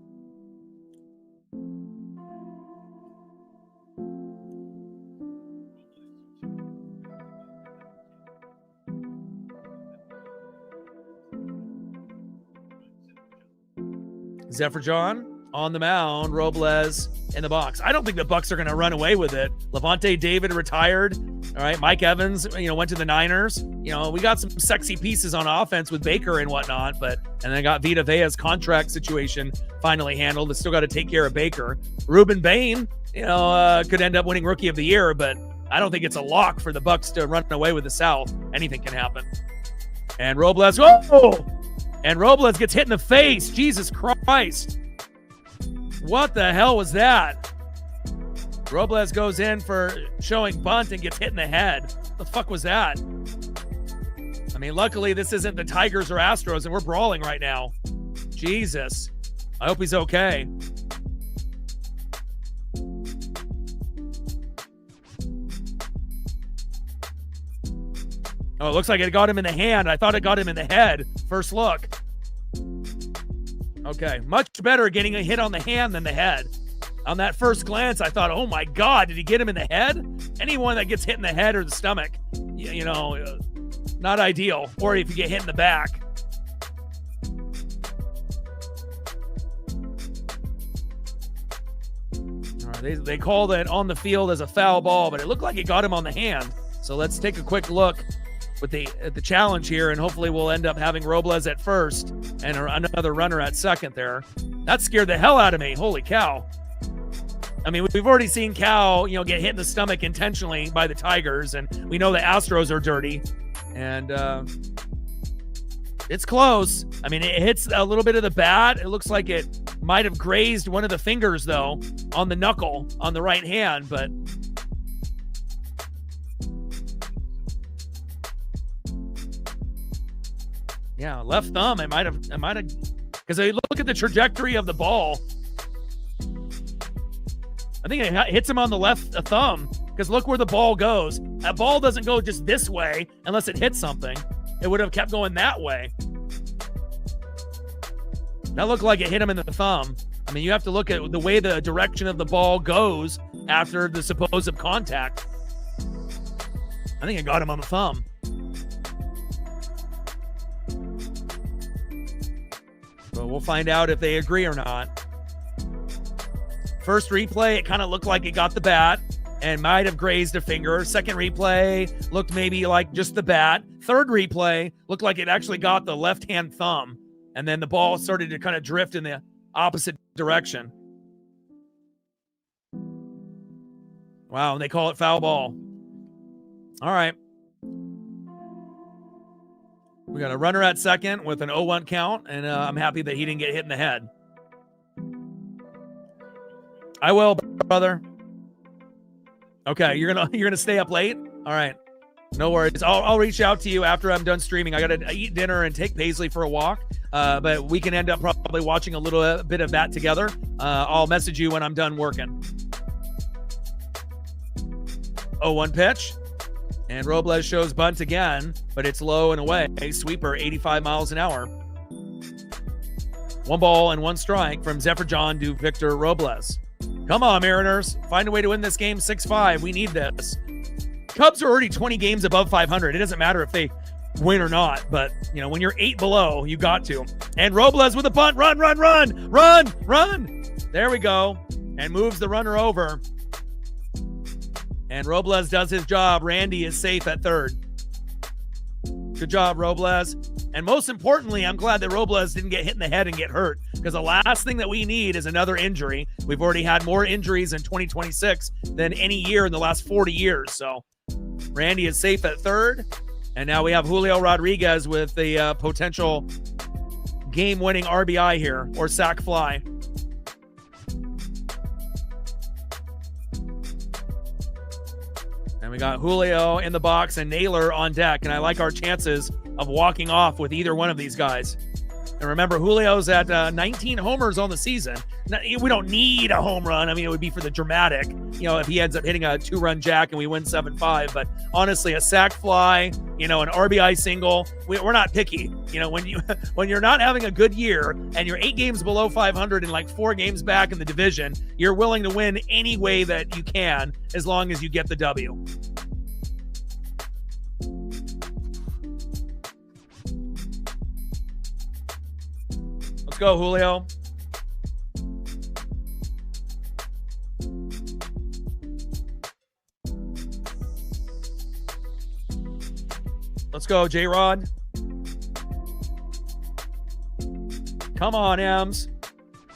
S1: Zephyr John on the mound, Robles in the box. I don't think the Bucks are going to run away with it. Levante David retired. All right, Mike Evans, went to the Niners. We got some sexy pieces on offense with Baker and whatnot, and then got Vita Vea's contract situation finally handled. They still got to take care of Baker. Ruben Bain, could end up winning Rookie of the Year, but I don't think it's a lock for the Bucks to run away with the South. Anything can happen. And Robles, and Robles gets hit in the face. Jesus Christ. What the hell was that? Robles goes in for showing bunt and gets hit in the head. What the fuck was that? I mean, luckily this isn't the Tigers or Astros, and we're brawling right now. Jesus. I hope he's okay. Oh, it looks like it got him in the hand. I thought it got him in the head. First look. Okay, much better getting a hit on the hand than the head. On that first glance, I thought, oh my God, did he get him in the head? Anyone that gets hit in the head or the stomach, not ideal. Or if you get hit in the back. All right, they called it on the field as a foul ball, but it looked like it got him on the hand. So let's take a quick look with the challenge here, and hopefully we'll end up having Robles at first and another runner at second there. That scared the hell out of me. Holy cow. I mean, we've already seen Cal, get hit in the stomach intentionally by the Tigers, and we know the Astros are dirty. And it's close. I mean, it hits a little bit of the bat. It looks like it might have grazed one of the fingers, though, on the knuckle on the right hand, but yeah, left thumb. It might have, because I look at the trajectory of the ball. I think it hits him on the left thumb, because look where the ball goes. That ball doesn't go just this way unless it hits something. It would have kept going that way. That looked like it hit him in the thumb. I mean, you have to look at the way the direction of the ball goes after the supposed contact. I think it got him on the thumb. But we'll find out if they agree or not. First replay, it kind of looked like it got the bat and might have grazed a finger. Second replay looked maybe like just the bat. Third replay looked like it actually got the left-hand thumb, and then the ball started to kind of drift in the opposite direction. Wow, and they call it foul ball. All right. We got a runner at second with an 0-1 count, and I'm happy that he didn't get hit in the head. I will, brother. Okay, you're gonna stay up late? All right. No worries. I'll reach out to you after I'm done streaming. I got to eat dinner and take Paisley for a walk, but we can end up probably watching a little bit of that together. I'll message you when I'm done working. 0-1 pitch, and Robles shows bunt again, but it's low and away. Sweeper, 85 miles an hour. 1 ball and 1 strike from Zephyr John to Victor Robles. Come on, Mariners. Find a way to win this game 6-5. We need this. Cubs are already 20 games above 500. It doesn't matter if they win or not, but, when you're 8 below, you got to. And Robles with a bunt. Run, run, run, run, run. There we go. And moves the runner over. And Robles does his job. Randy is safe at third. Good job, Robles. And most importantly, I'm glad that Robles didn't get hit in the head and get hurt, because the last thing that we need is another injury. We've already had more injuries in 2026 than any year in the last 40 years. So Randy is safe at third. And now we have Julio Rodriguez with the potential game-winning RBI here, or sac fly. And we got Julio in the box and Naylor on deck. And I like our chances of walking off with either one of these guys. And remember, Julio's at 19 homers on the season. We don't need a home run. I mean, it would be for the dramatic, if he ends up hitting a 2-run jack and we win 7-5. But honestly, a sac fly, an RBI single, we're not picky. When you're not having a good year and you're 8 games below 500 and like 4 games back in the division, you're willing to win any way that you can as long as you get the W. Let's go, Julio. Let's go, J-Rod. Come on, Ems.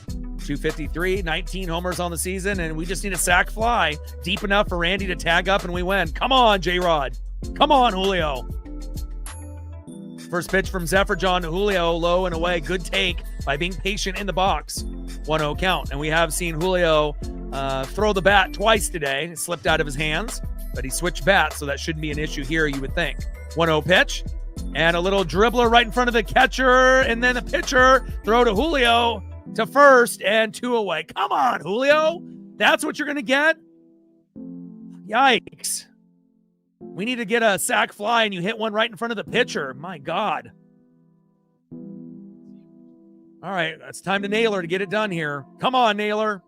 S1: 253, 19 homers on the season, and we just need a sac fly deep enough for Randy to tag up and we win. Come on, J-Rod. Come on, Julio. First pitch from Zephyr John to Julio, low and away. Good take by being patient in the box. 1-0 count. And we have seen Julio throw the bat twice today. It slipped out of his hands, but he switched bats, so that shouldn't be an issue here, you would think. 1-0 pitch. And a little dribbler right in front of the catcher. And then the pitcher throw to Julio to first and 2 away. Come on, Julio. That's what you're going to get? Yikes. We need to get a sac fly, and you hit one right in front of the pitcher. My God. All right, it's time to Naylor to get it done here. Come on, Naylor.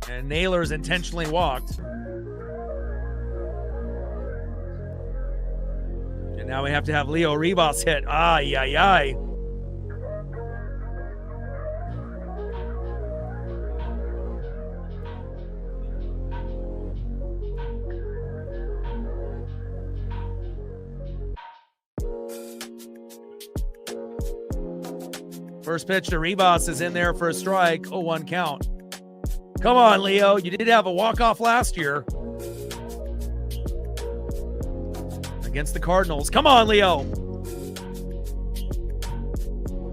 S1: And Naylor's intentionally walked. And now we have to have Leo Rivas hit. Ay, ay, ay. First pitch to Rivas is in there for a strike. 0-1 count. Come on, Leo. You did have a walk-off last year against the Cardinals. Come on, Leo.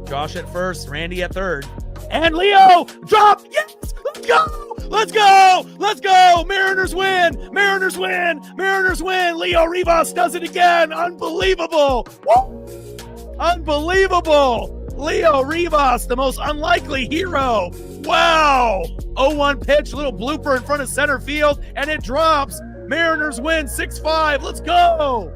S1: Josh at first, Randy at third. And Leo, drop. Yes, let's go. Let's go. Let's go. Mariners win. Mariners win. Mariners win. Leo Rivas does it again. Unbelievable. Woo! Unbelievable. Leo Rivas, the most unlikely hero. Wow. 0-1 pitch, little blooper in front of center field, and it drops. Mariners win 6-5. Let's go.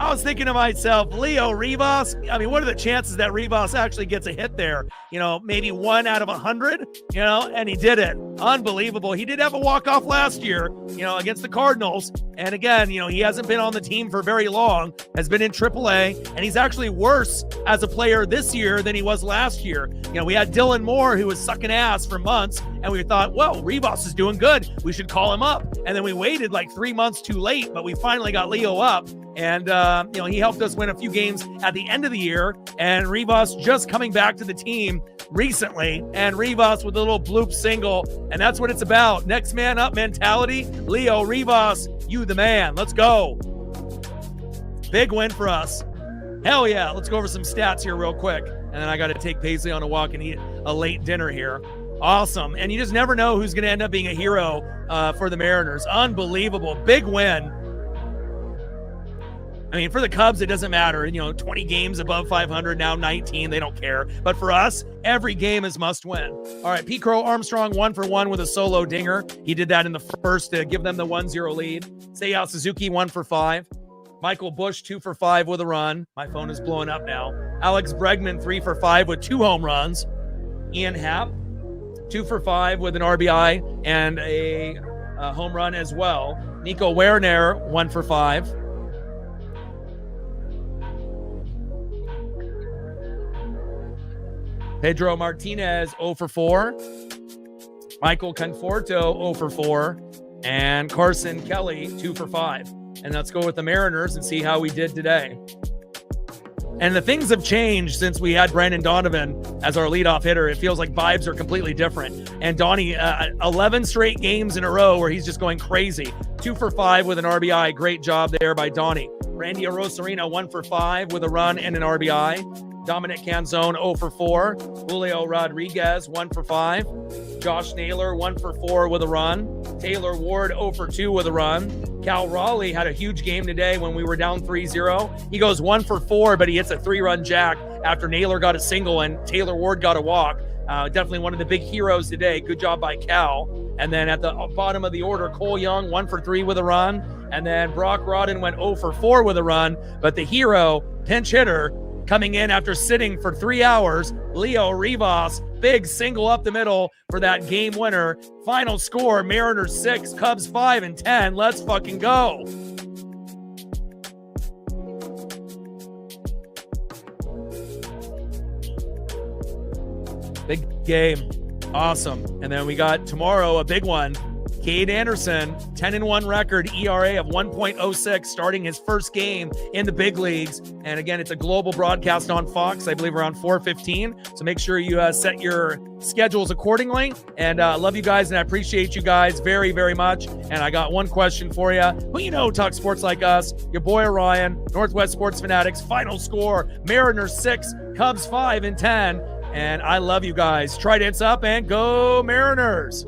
S1: I was thinking to myself, Leo Rivas, I mean, what are the chances that Rivas actually gets a hit there? You know, maybe 1 out of 100, you know, and he did it. Unbelievable. He did have a walk-off last year, you know, against the Cardinals. And again, you know, he hasn't been on the team for very long, has been in AAA, and he's actually worse as a player this year than he was last year. You know, we had Dylan Moore, who was sucking ass for months, and we thought, well, Rivas is doing good. We should call him up. And then we waited like 3 months too late, but we finally got Leo up. And, you know, he helped us win a few games at the end of the year. And Rivas just coming back to the team recently. And Rivas with a little bloop single. And that's what it's about. Next man up mentality. Leo Rivas, you the man. Let's go. Big win for us. Hell yeah. Let's go over some stats here real quick. And then I got to take Paisley on a walk and eat a late dinner here. Awesome. And you just never know who's going to end up being a hero for the Mariners. Unbelievable. Big win. I mean, for the Cubs, it doesn't matter. You know, 20 games above 500, now 19. They don't care. But for us, every game is must win. All right, Pete Crow Armstrong 1 for 1 with a solo dinger. He did that in the first to give them the 1-0 lead. Seiya Suzuki 1 for 5. Michael Busch 2 for 5 with a run. My phone is blowing up now. Alex Bregman 3 for 5 with 2 home runs. Ian Happ 2 for 5 with an RBI and a home run as well. Nico Werner 1 for 5. Pedro Martinez 0 for 4. Michael Conforto 0 for 4. And Carson Kelly 2 for 5. And let's go with the Mariners and see how we did today. And the things have changed since we had Brandon Donovan as our leadoff hitter. It feels like vibes are completely different. And Donnie, 11 straight games in a row where he's just going crazy. 2 for 5 with an RBI. Great job there by Donnie. Randy Arosarena 1 for 5 with a run and an RBI. Dominic Canzone 0 for 4. Julio Rodriguez 1 for 5. Josh Naylor 1 for 4 with a run. Taylor Ward 0 for 2 with a run. Cal Raleigh had a huge game today when we were down 3-0. He goes 1 for 4, but he hits a 3-run jack after Naylor got a single and Taylor Ward got a walk. Definitely one of the big heroes today. Good job by Cal. And then at the bottom of the order, Cole Young 1 for 3 with a run. And then Brock Rodden went 0 for 4 with a run. But the hero, pinch hitter, coming in after sitting for 3 hours, Leo Rivas, big single up the middle for that game winner. Final score, Mariners 6, Cubs 5 and 10. Let's fucking go. Big game. Awesome. And then we got tomorrow a big one. Cade Anderson, 10-1 record, ERA of 1.06, starting his first game in the big leagues. And again, it's a global broadcast on Fox, I believe around 4:15. So make sure you set your schedules accordingly. And love you guys, and I appreciate you guys very, very much. And I got one question for you. Who you know talk sports like us? Your boy Orion, Northwest Sports Fanatics. Final score, Mariners 6, Cubs 5 and 10. And I love you guys. Tridents up and go Mariners.